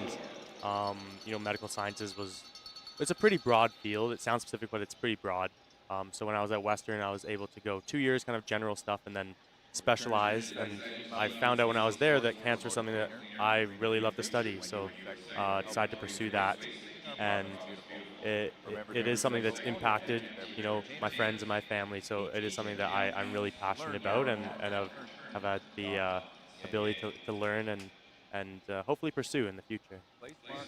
medical sciences it's a pretty broad field. It sounds specific, but it's pretty broad. So when I was at Western, I was able to go 2 years kind of general stuff and then specialize. And I found out when I was there that cancer is something that I really love to study. So decided to pursue that. And it is something that's impacted, my friends and my family. So it is something that I'm really passionate about and have had the ability to learn and hopefully pursue in the future.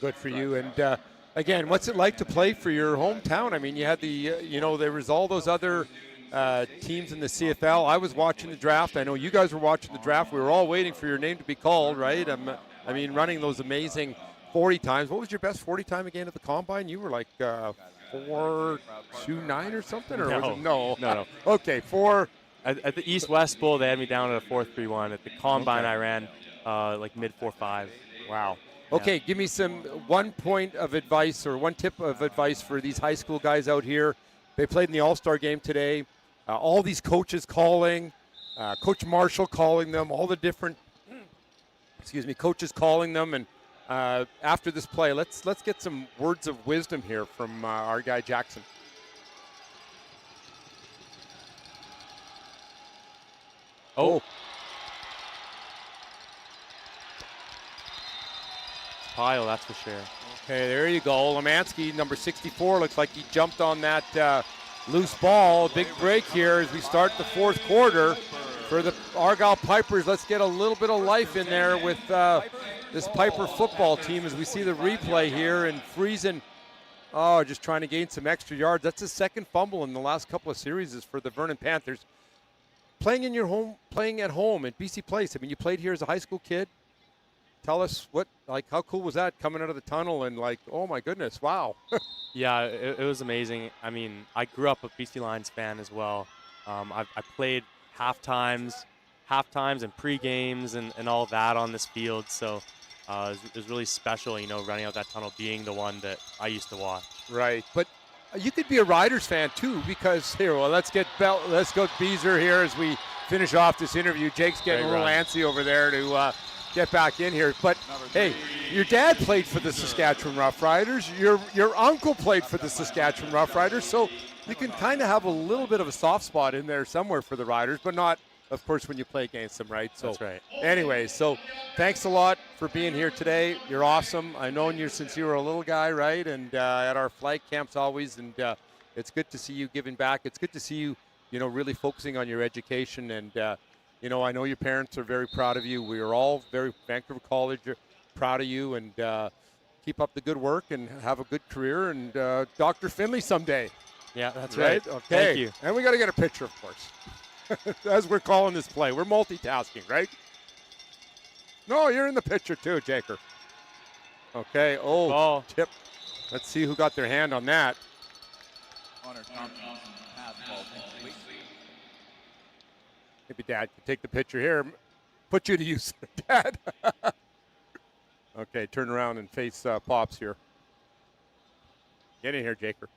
Good for you. And again, what's it like to play for your hometown? I mean, you had there was all those other teams in the CFL. I was watching the draft. I know you guys were watching the draft. We were all waiting for your name to be called, right? Running those amazing 40 times. What was your best 40 time again at the Combine? You were like 4.29 or something? Or was it? No. Okay, 4. At the East-West Bowl, they had me down at a 4.31. At the Combine, I ran mid 4.5. Wow. Okay, give me one point of advice or one tip of advice for these high school guys out here. They played in the All-Star game today. All these coaches calling, Coach Marshall calling them, all the different, coaches calling them. And after this play, let's get some words of wisdom here from our guy Jackson. Oh. Pile, that's for sure. Okay, there you go. Lemansky, number 64, looks like he jumped on that loose ball. Big break here as we start the fourth quarter for the Argyle Pipers. Let's get a little bit of life in there with this Piper football team as we see the replay here. And Friesen, just trying to gain some extra yards. That's his second fumble in the last couple of series for the Vernon Panthers. Playing at home at BC Place. I mean, you played here as a high school kid. Tell us how cool was that coming out of the tunnel and oh my goodness, wow. Yeah, it was amazing. I mean, I grew up a BC Lions fan as well. I played half times and pre-games and all that on this field. So it was really special, running out that tunnel, being the one that I used to watch. Right, but you could be a Riders fan too, because let's go Beezer here as we finish off this interview. Jake's getting a little antsy over there to get back in here. But, hey, your dad played for the Saskatchewan Roughriders. Your uncle played for the Saskatchewan Roughriders. So you can kind of have a little bit of a soft spot in there somewhere for the Riders, but not, of course, when you play against them, right? So, that's right. Anyway, so thanks a lot for being here today. You're awesome. I've known you since you were a little guy, right? And at our flight camps always. And it's good to see you giving back. It's good to see you, really focusing on your education. And, I know your parents are very proud of you. We are all Vancouver College are proud of you. And keep up the good work and have a good career. And Dr. Finley someday. Yeah, that's right. Okay. Thank you. And we got to get a picture, of course. As we're calling this play. We're multitasking, right? No, you're in the picture too, Jaker. Okay. Oh, tip. Let's see who got their hand on that. Maybe Dad can take the picture here. Put you to use, Dad. Okay, turn around and face Pops here. Get in here, Jaker.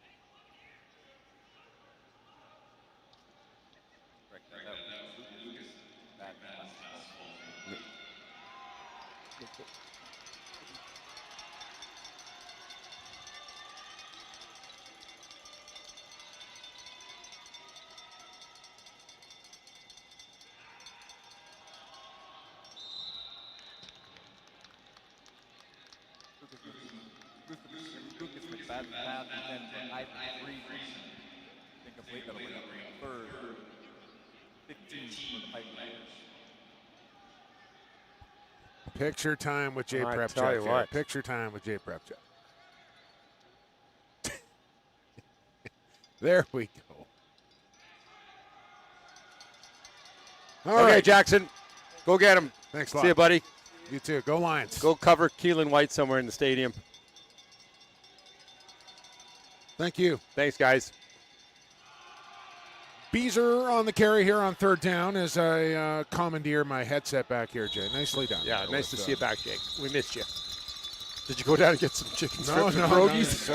Picture time with Jay Prepchuk. Picture time with Jay Prepchuk. There we go. All right, Jackson. Go get him. Thanks a lot. See you, buddy. You too. Go Lions. Go cover Keelan White somewhere in the stadium. Thank you. Thanks, guys. Beezer on the carry here on third down as I commandeer my headset back here, Jay. Nicely done. Yeah, nice to see you back, Jake. We missed you. Did you go down and get some chicken strips and No, pierogies?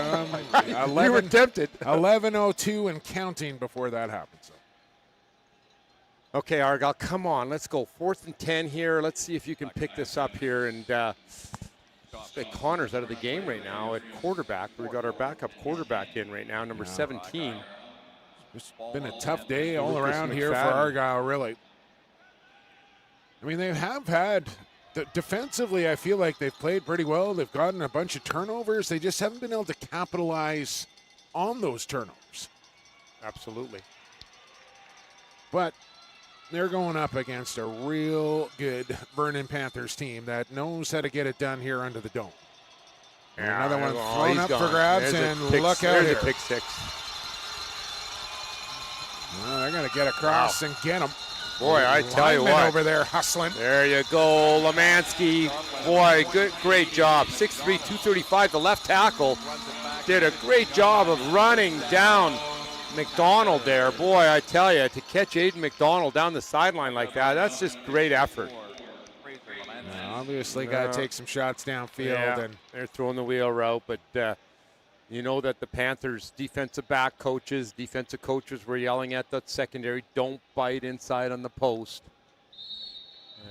11, you were tempted. 11:02 and counting before that happened. So. Okay, Argyle, come on. Let's go. 4th and 10 here. Let's see if you can pick this up here. And Connor's out of the game right now at quarterback. We've got our backup quarterback in right now, number 17. It's been a tough day all around here for Argyle, really. I mean, they have had, defensively, I feel like they've played pretty well. They've gotten a bunch of turnovers. They just haven't been able to capitalize on those turnovers. Absolutely. But they're going up against a real good Vernon Panthers team that knows how to get it done here under the dome. Yeah, another one thrown up for grabs, and look out here. Pick six. Well, they're going to get across and get them. Boy, I tell you what. Over there hustling. There you go, Lemansky. Boy, great job. 6'3", 235, the left tackle. Did a great job of running down McDonald there. Boy, I tell you, to catch Aiden McDonald down the sideline like that, that's just great effort. Obviously got to take some shots downfield. Yeah, and they're throwing the wheel route, but you know that the Panthers defensive coaches were yelling at the secondary, don't bite inside on the post.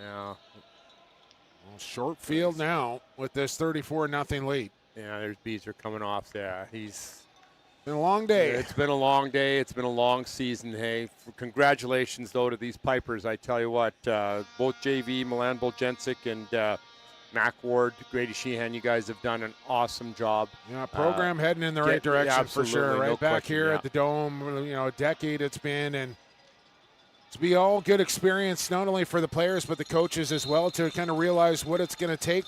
Yeah. Well, short field now with this 34-0 lead. Yeah, there's Beezer coming off there. He's been a long day. It's been a long day. It's been a long season. Hey, congratulations, though, to these Pipers. I tell you what, both JV, Milan Boljensic, and Mac Ward, Grady Sheehan, you guys have done an awesome job. Yeah, program heading in the right direction for sure. Right no back question, here at the Dome, a decade it's been, and to be all good experience, not only for the players but the coaches as well, to kind of realize what it's going to take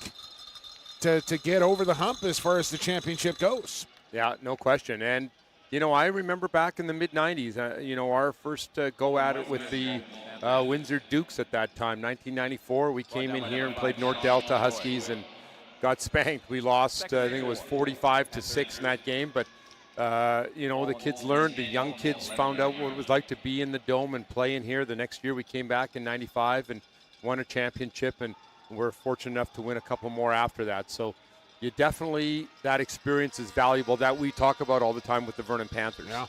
to get over the hump as far as the championship goes. Yeah, no question. And, I remember back in the mid-'90s, our first go at it with the Windsor Dukes at that time, 1994. We came in here and played North Delta Huskies and got spanked. We lost, I think it was 45-6 in that game. But, the kids learned, the young kids found out what it was like to be in the Dome and play in here. The next year we came back in 95 and won a championship, and we're fortunate enough to win a couple more after that. So, that experience is valuable, that we talk about all the time with the Vernon Panthers. Yeah.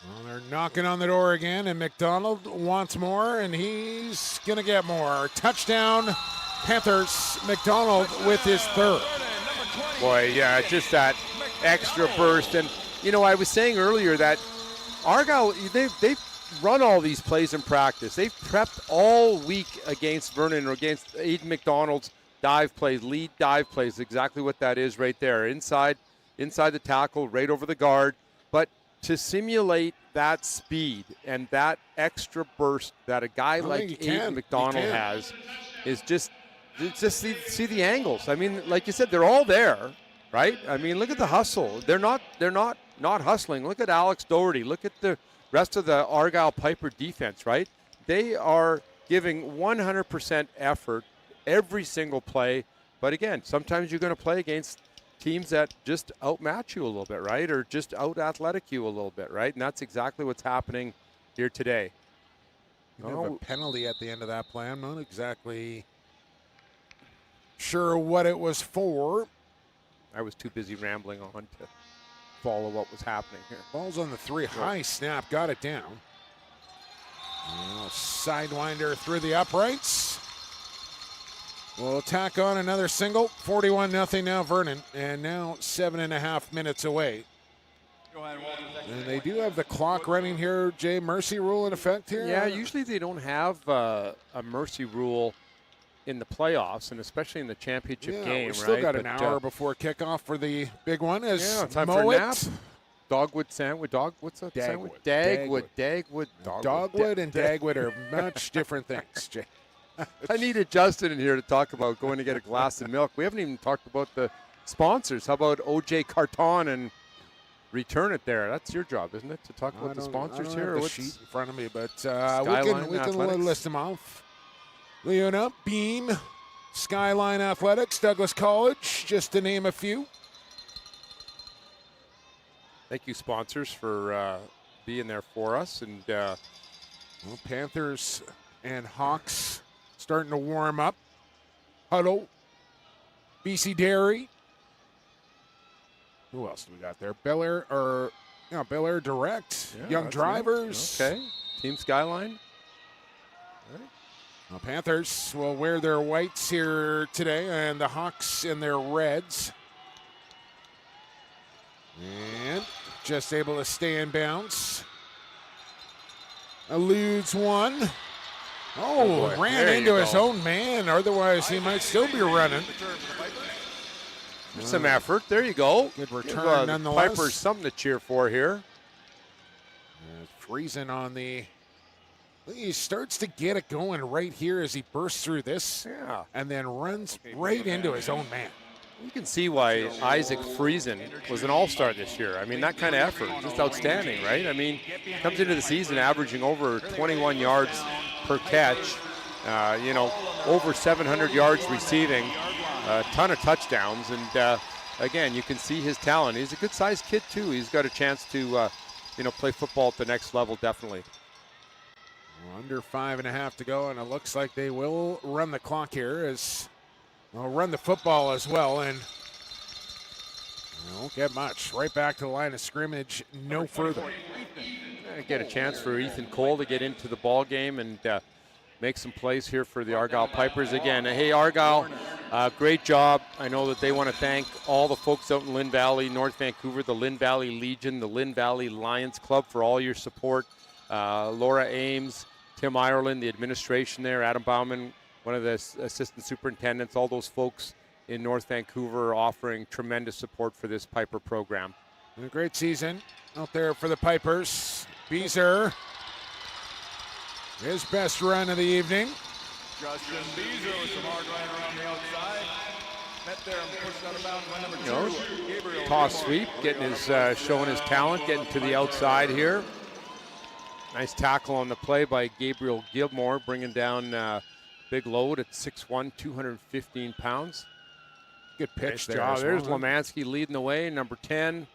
Well, they're knocking on the door again, and McDonald wants more, and he's going to get more. Touchdown, Panthers. McDonald with his third. Boy, yeah, just that extra burst. And, you know, I was saying earlier that Argyle, they've run all these plays in practice. They've prepped all week against Vernon or against Aiden McDonald's dive plays, lead dive plays, exactly what that is right there. Inside the tackle, right over the guard. But to simulate that speed and that extra burst that a guy like Aiden McDonald has is just see the angles. I mean, like you said, they're all there, right? I mean, look at the hustle. They're not hustling. Look at Alex Doherty. Look at the rest of the Argyle Piper defense, right? They are giving 100% effort every single play. But again, sometimes you're going to play against teams that just outmatch you a little bit, right? Or just out-athletic you a little bit, right? And that's exactly what's happening here today. You have a penalty at the end of that play. I'm not exactly sure what it was for. I was too busy rambling on to follow what was happening here. Ball's on the 3. High snap, got it down. Sidewinder through the uprights. We'll tack on another single. 41-0 now Vernon, and now 7.5 minutes away. And they do have the clock running here, Jay. Mercy rule in effect here? Yeah, usually they don't have a mercy rule in the playoffs, and especially in the championship game, we still right? got an hour before kickoff for the big one. Time for a nap. Dogwood sandwich. What's that sandwich? Dagwood. Dogwood and Dagwood are much different things, Jay. I needed Justin in here to talk about going to get a glass of milk. We haven't even talked about the sponsors. How about OJ Carton and return it there? That's your job, isn't it, to talk about the sponsors here? I don't have the sheet in front of me, but we can list them off. Leona, Beam, Skyline Athletics, Douglas College, just to name a few. Thank you, sponsors, for being there for us. And Panthers and Hawks starting to warm up. Huddle, BC Dairy. Who else do we got there? Bel Air Direct, Young Drivers. Okay, Team Skyline. The Panthers will wear their whites here today, and the Hawks in their reds. And just able to stay in bounds. Eludes one. Ran into his own man. Otherwise, he might still be running. There's some effort. There you go. Good return, nonetheless. Piper's something to cheer for here. Freezing on the... He starts to get it going right here as he bursts through this. Yeah. And then runs right into his own man. You can see why Isaac Friesen was an all-star this year. I mean, that kind of effort, just outstanding, right? I mean, comes into the season averaging over 21 yards per catch, over 700 yards receiving, a ton of touchdowns. And, again, you can see his talent. He's a good-sized kid, too. He's got a chance to, play football at the next level, definitely. Under 5.5 to go, and it looks like they will run the clock here as... Well, run the football as well, and won't get much. Right back to the line of scrimmage, no further. Get a chance for Ethan Cole to get into the ball game and make some plays here for the Argyle Pipers again. Hey, Argyle, great job. I know that they want to thank all the folks out in Lynn Valley, North Vancouver, the Lynn Valley Legion, the Lynn Valley Lions Club for all your support. Laura Ames, Tim Ireland, the administration there, Adam Bauman, one of the assistant superintendents, all those folks in North Vancouver are offering tremendous support for this Piper program. A great season out there for the Pipers. Beezer, his best run of the evening. Justin Beezer with some hard line around the outside. Met there and pushed out of bounds by number 2. Gabriel Toss sweep, getting his showing his talent, getting to the outside here. Nice tackle on the play by Gabriel Gilmore, bringing down big load at 6'1", 215 pounds. Good pitch nice there. Job. There's Lemansky leading the way, number 10.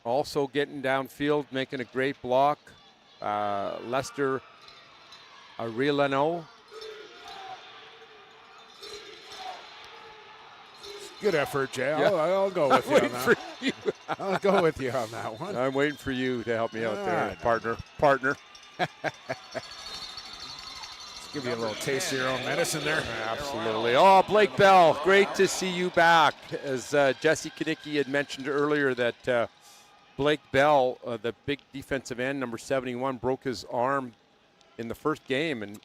Also getting downfield, making a great block. Lester Arellano. Good effort, Jay. Yeah. I'll go with you on that. I'll go with you on that one. I'm waiting for you to help me out there, Ah, partner. Let's give you a little taste of your own medicine there. Absolutely. Oh, Blake Bell, great to see you back. As Jesse Kanicki had mentioned earlier that Blake Bell, the big defensive end, number 71, broke his arm in the first game, and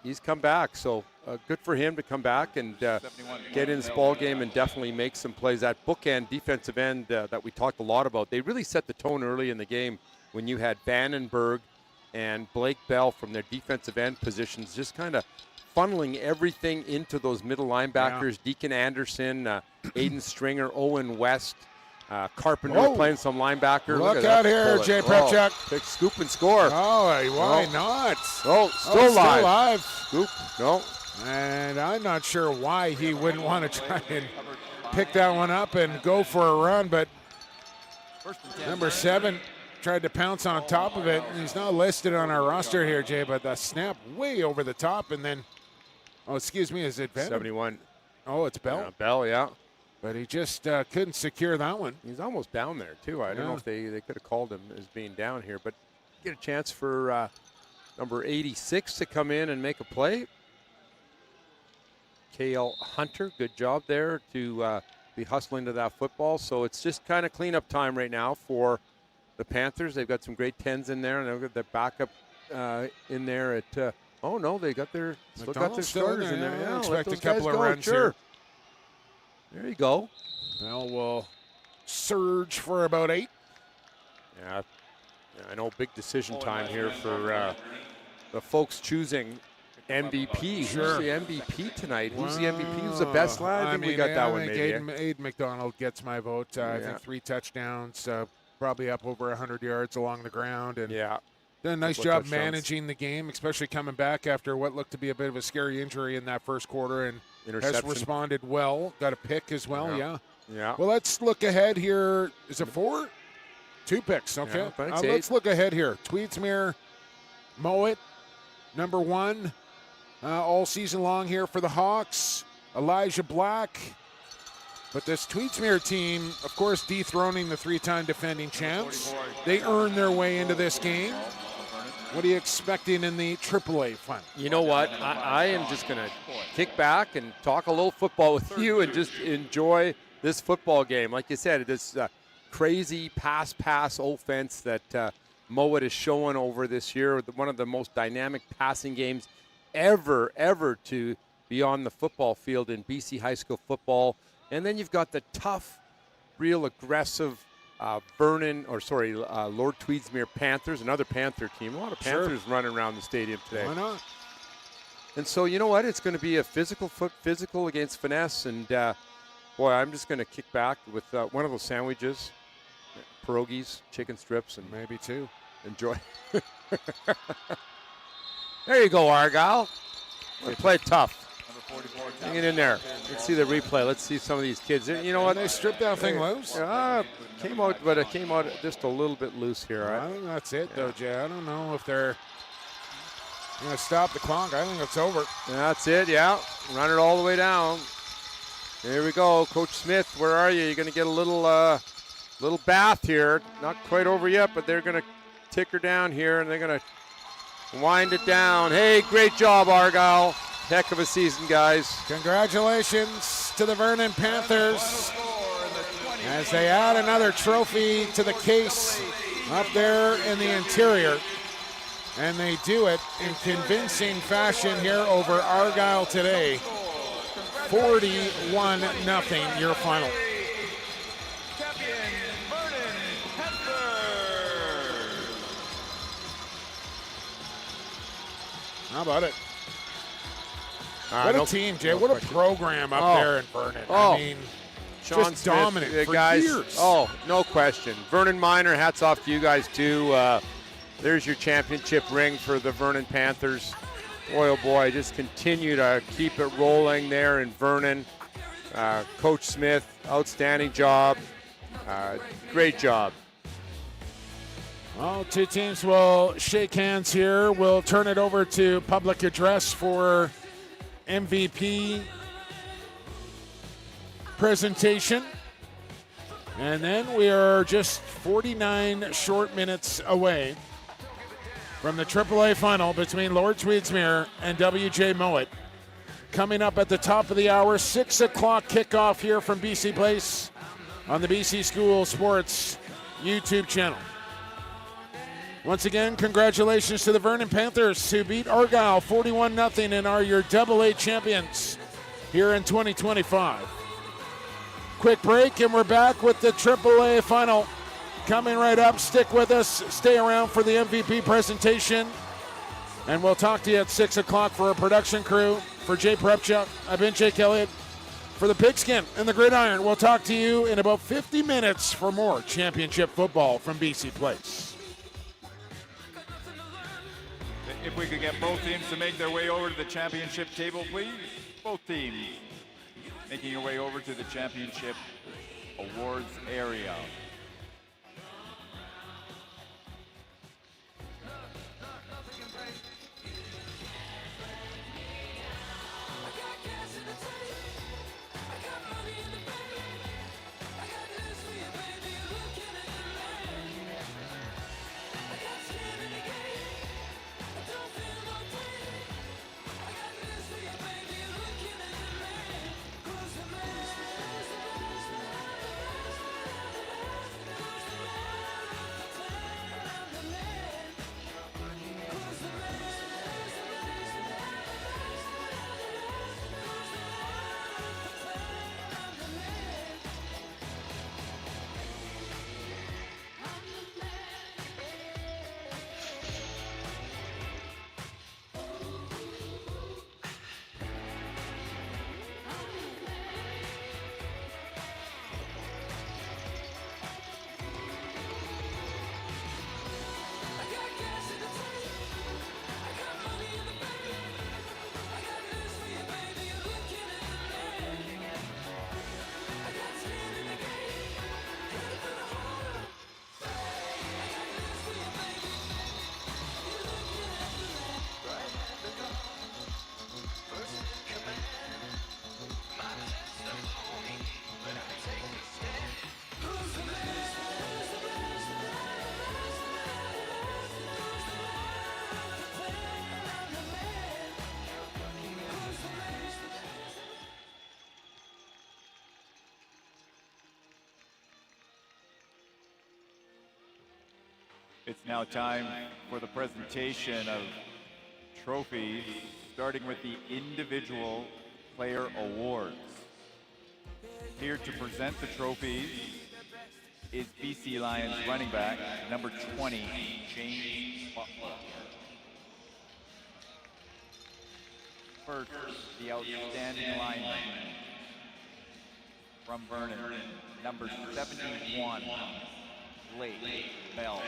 he's come back. So good for him to come back and get in this ball game and definitely make some plays. That bookend defensive end that we talked a lot about, they really set the tone early in the game when you had Vandenberg and Blake Bell from their defensive end positions just kind of funneling everything into those middle linebackers. Deacon Anderson, Aiden Stringer, Owen West, Carpenter playing some linebacker. Look out here, Jay Prepchuk. Big scoop and score. Oh, why not? Oh, still live. Scoop. No. And I'm not sure why he wouldn't want to try and pick that one up and go for a run, but number 7 tried to pounce on top of it. He's not listed on our roster here, Jay, but the snap way over the top, and then, is it Venom? 71. Oh, it's Bell? Yeah, Bell, yeah. But he just couldn't secure that one. He's almost down there, too. I don't know if they could have called him as being down here, but get a chance for number 86 to come in and make a play. Kale Hunter, good job there to be hustling to that football. So it's just kind of cleanup time right now for the Panthers. They've got some great 10s in there, and they've got their backup in there at they got their still got their starters in there. Yeah, expect a couple of runs here. There you go. Bell will surge for about 8. Yeah, I know big decision time here for the folks choosing MVP. Sure. Who's the MVP tonight? Who's the MVP? Who's the best lad? I think we got that one maybe. Aiden McDonald gets my vote. I think 3 touchdowns, probably up over 100 yards along the ground. And done a nice job managing the game, especially coming back after what looked to be a bit of a scary injury in that first quarter, and has responded well. Got a pick as well, Yeah. Well, let's look ahead here. Is it 4? 2 picks, okay. Yeah, let's look ahead here. Tweedsmuir, Mowat, number 1, all season long here for the Hawks. Elijah Black. But this Tweedsmuir team, of course, dethroning the 3-time defending champs. They earned their way into this game. What are you expecting in the AAA final? You know what? I am just going to kick back and talk a little football with you and just enjoy this football game. Like you said, this crazy pass offense that Mowat is showing over this year. One of the most dynamic passing games ever to be on the football field in BC high school football. And then you've got the tough, real aggressive Vernon, Lord Tweedsmuir Panthers, another Panther team. A lot of Panthers running around the stadium today. Why not? And so, you know what? It's going to be a physical against finesse. And, I'm just going to kick back with one of those sandwiches, pierogies, chicken strips, and maybe 2. Enjoy. There you go, Argyle. Play it tough. Hang it in there. Let's see the replay. Let's see some of these kids. You know what? They stripped that thing loose? Came out just a little bit loose here. Right? I think that's it, though, Jay. I don't know if they're going to stop the clock. I think it's over. That's it, yeah. Run it all the way down. Here we go. Coach Smith, where are you? You're going to get a little bath here. Not quite over yet, but they're going to tick her down here, and they're going to wind it down. Hey, great job, Argyle. Heck of a season, guys. Congratulations to the Vernon Panthers as they add another trophy to the case up there in the interior. And they do it in convincing fashion here over Argyle today. 41-0 your final. How about it? What a team, Jay. What a program up there in Vernon. I mean, Sean just Smith, dominant for guys, years. Oh, no question. Vernon Minor, hats off to you guys, too. There's your championship ring for the Vernon Panthers. Boy, oh boy, just continue to keep it rolling there in Vernon. Coach Smith, outstanding job. Great job. Well, 2 teams will shake hands here. We'll turn it over to public address for MVP presentation. And then we are just 49 short minutes away from the AAA final between Lord Tweedsmuir and WJ Mowat. Coming up at the top of the hour, 6 o'clock kickoff here from BC Place on the BC School Sports YouTube channel. Once again, congratulations to the Vernon Panthers who beat Argyle 41-0 and are your AA champions here in 2025. Quick break and we're back with the AAA final coming right up. Stick with us. Stay around for the MVP presentation. And we'll talk to you at 6 o'clock for our production crew. For Jay Prepchuk, I've been Jake Elliott. For the Pigskin and the Gridiron, we'll talk to you in about 50 minutes for more championship football from BC Place. If we could get both teams to make their way over to the championship table, please. Both teams making your way over to the championship awards area. It's now time for the presentation of trophies, starting with the individual player awards. Here to present the trophies is BC Lions running back, number 20, James Butler. First, the outstanding lineman from Vernon, number 71, Blake Bell.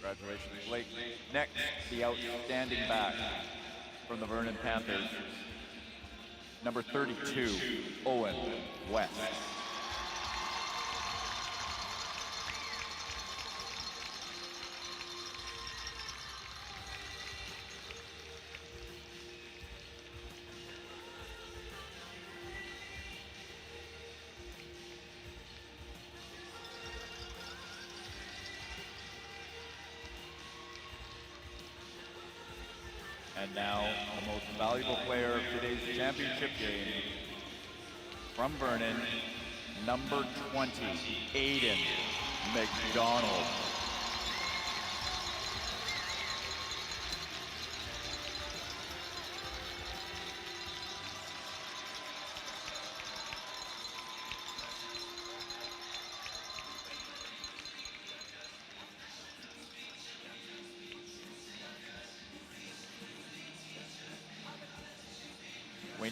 Congratulations, Blake. Next, the outstanding back from the Vernon Panthers, number 32, Owen West. And now, the most valuable player of today's championship game, from Vernon, number 20, Aiden McDonald.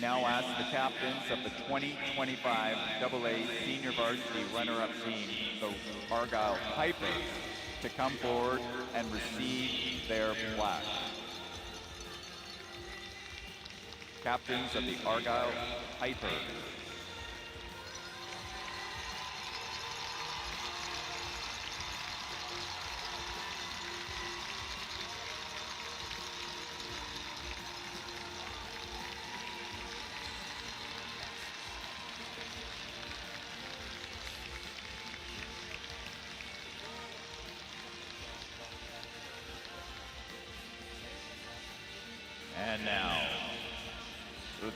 now ask the captains of the 2025 AA Senior Varsity runner-up team, the Argyle Pipers, to come forward and receive their plaque. Captains of the Argyle Pipers. And now,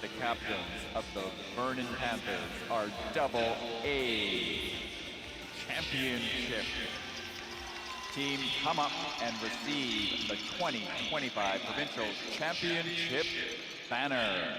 the captains of the Vernon Panthers, our AA championship team, come up and receive the 2025 provincial championship banner.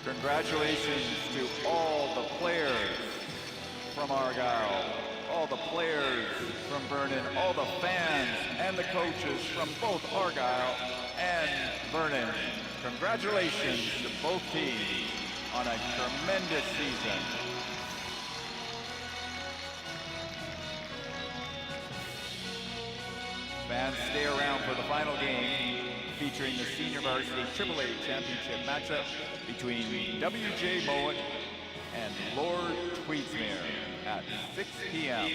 Congratulations to all the players from Argyle, all the players from Vernon, all the fans and the coaches from both Argyle and Vernon. Congratulations to both teams on a tremendous season. Fans, stay around for the final game featuring the Senior Varsity AAA Championship matchup between W.J. Mowat and Lord Tweedsmuir at 6 p.m.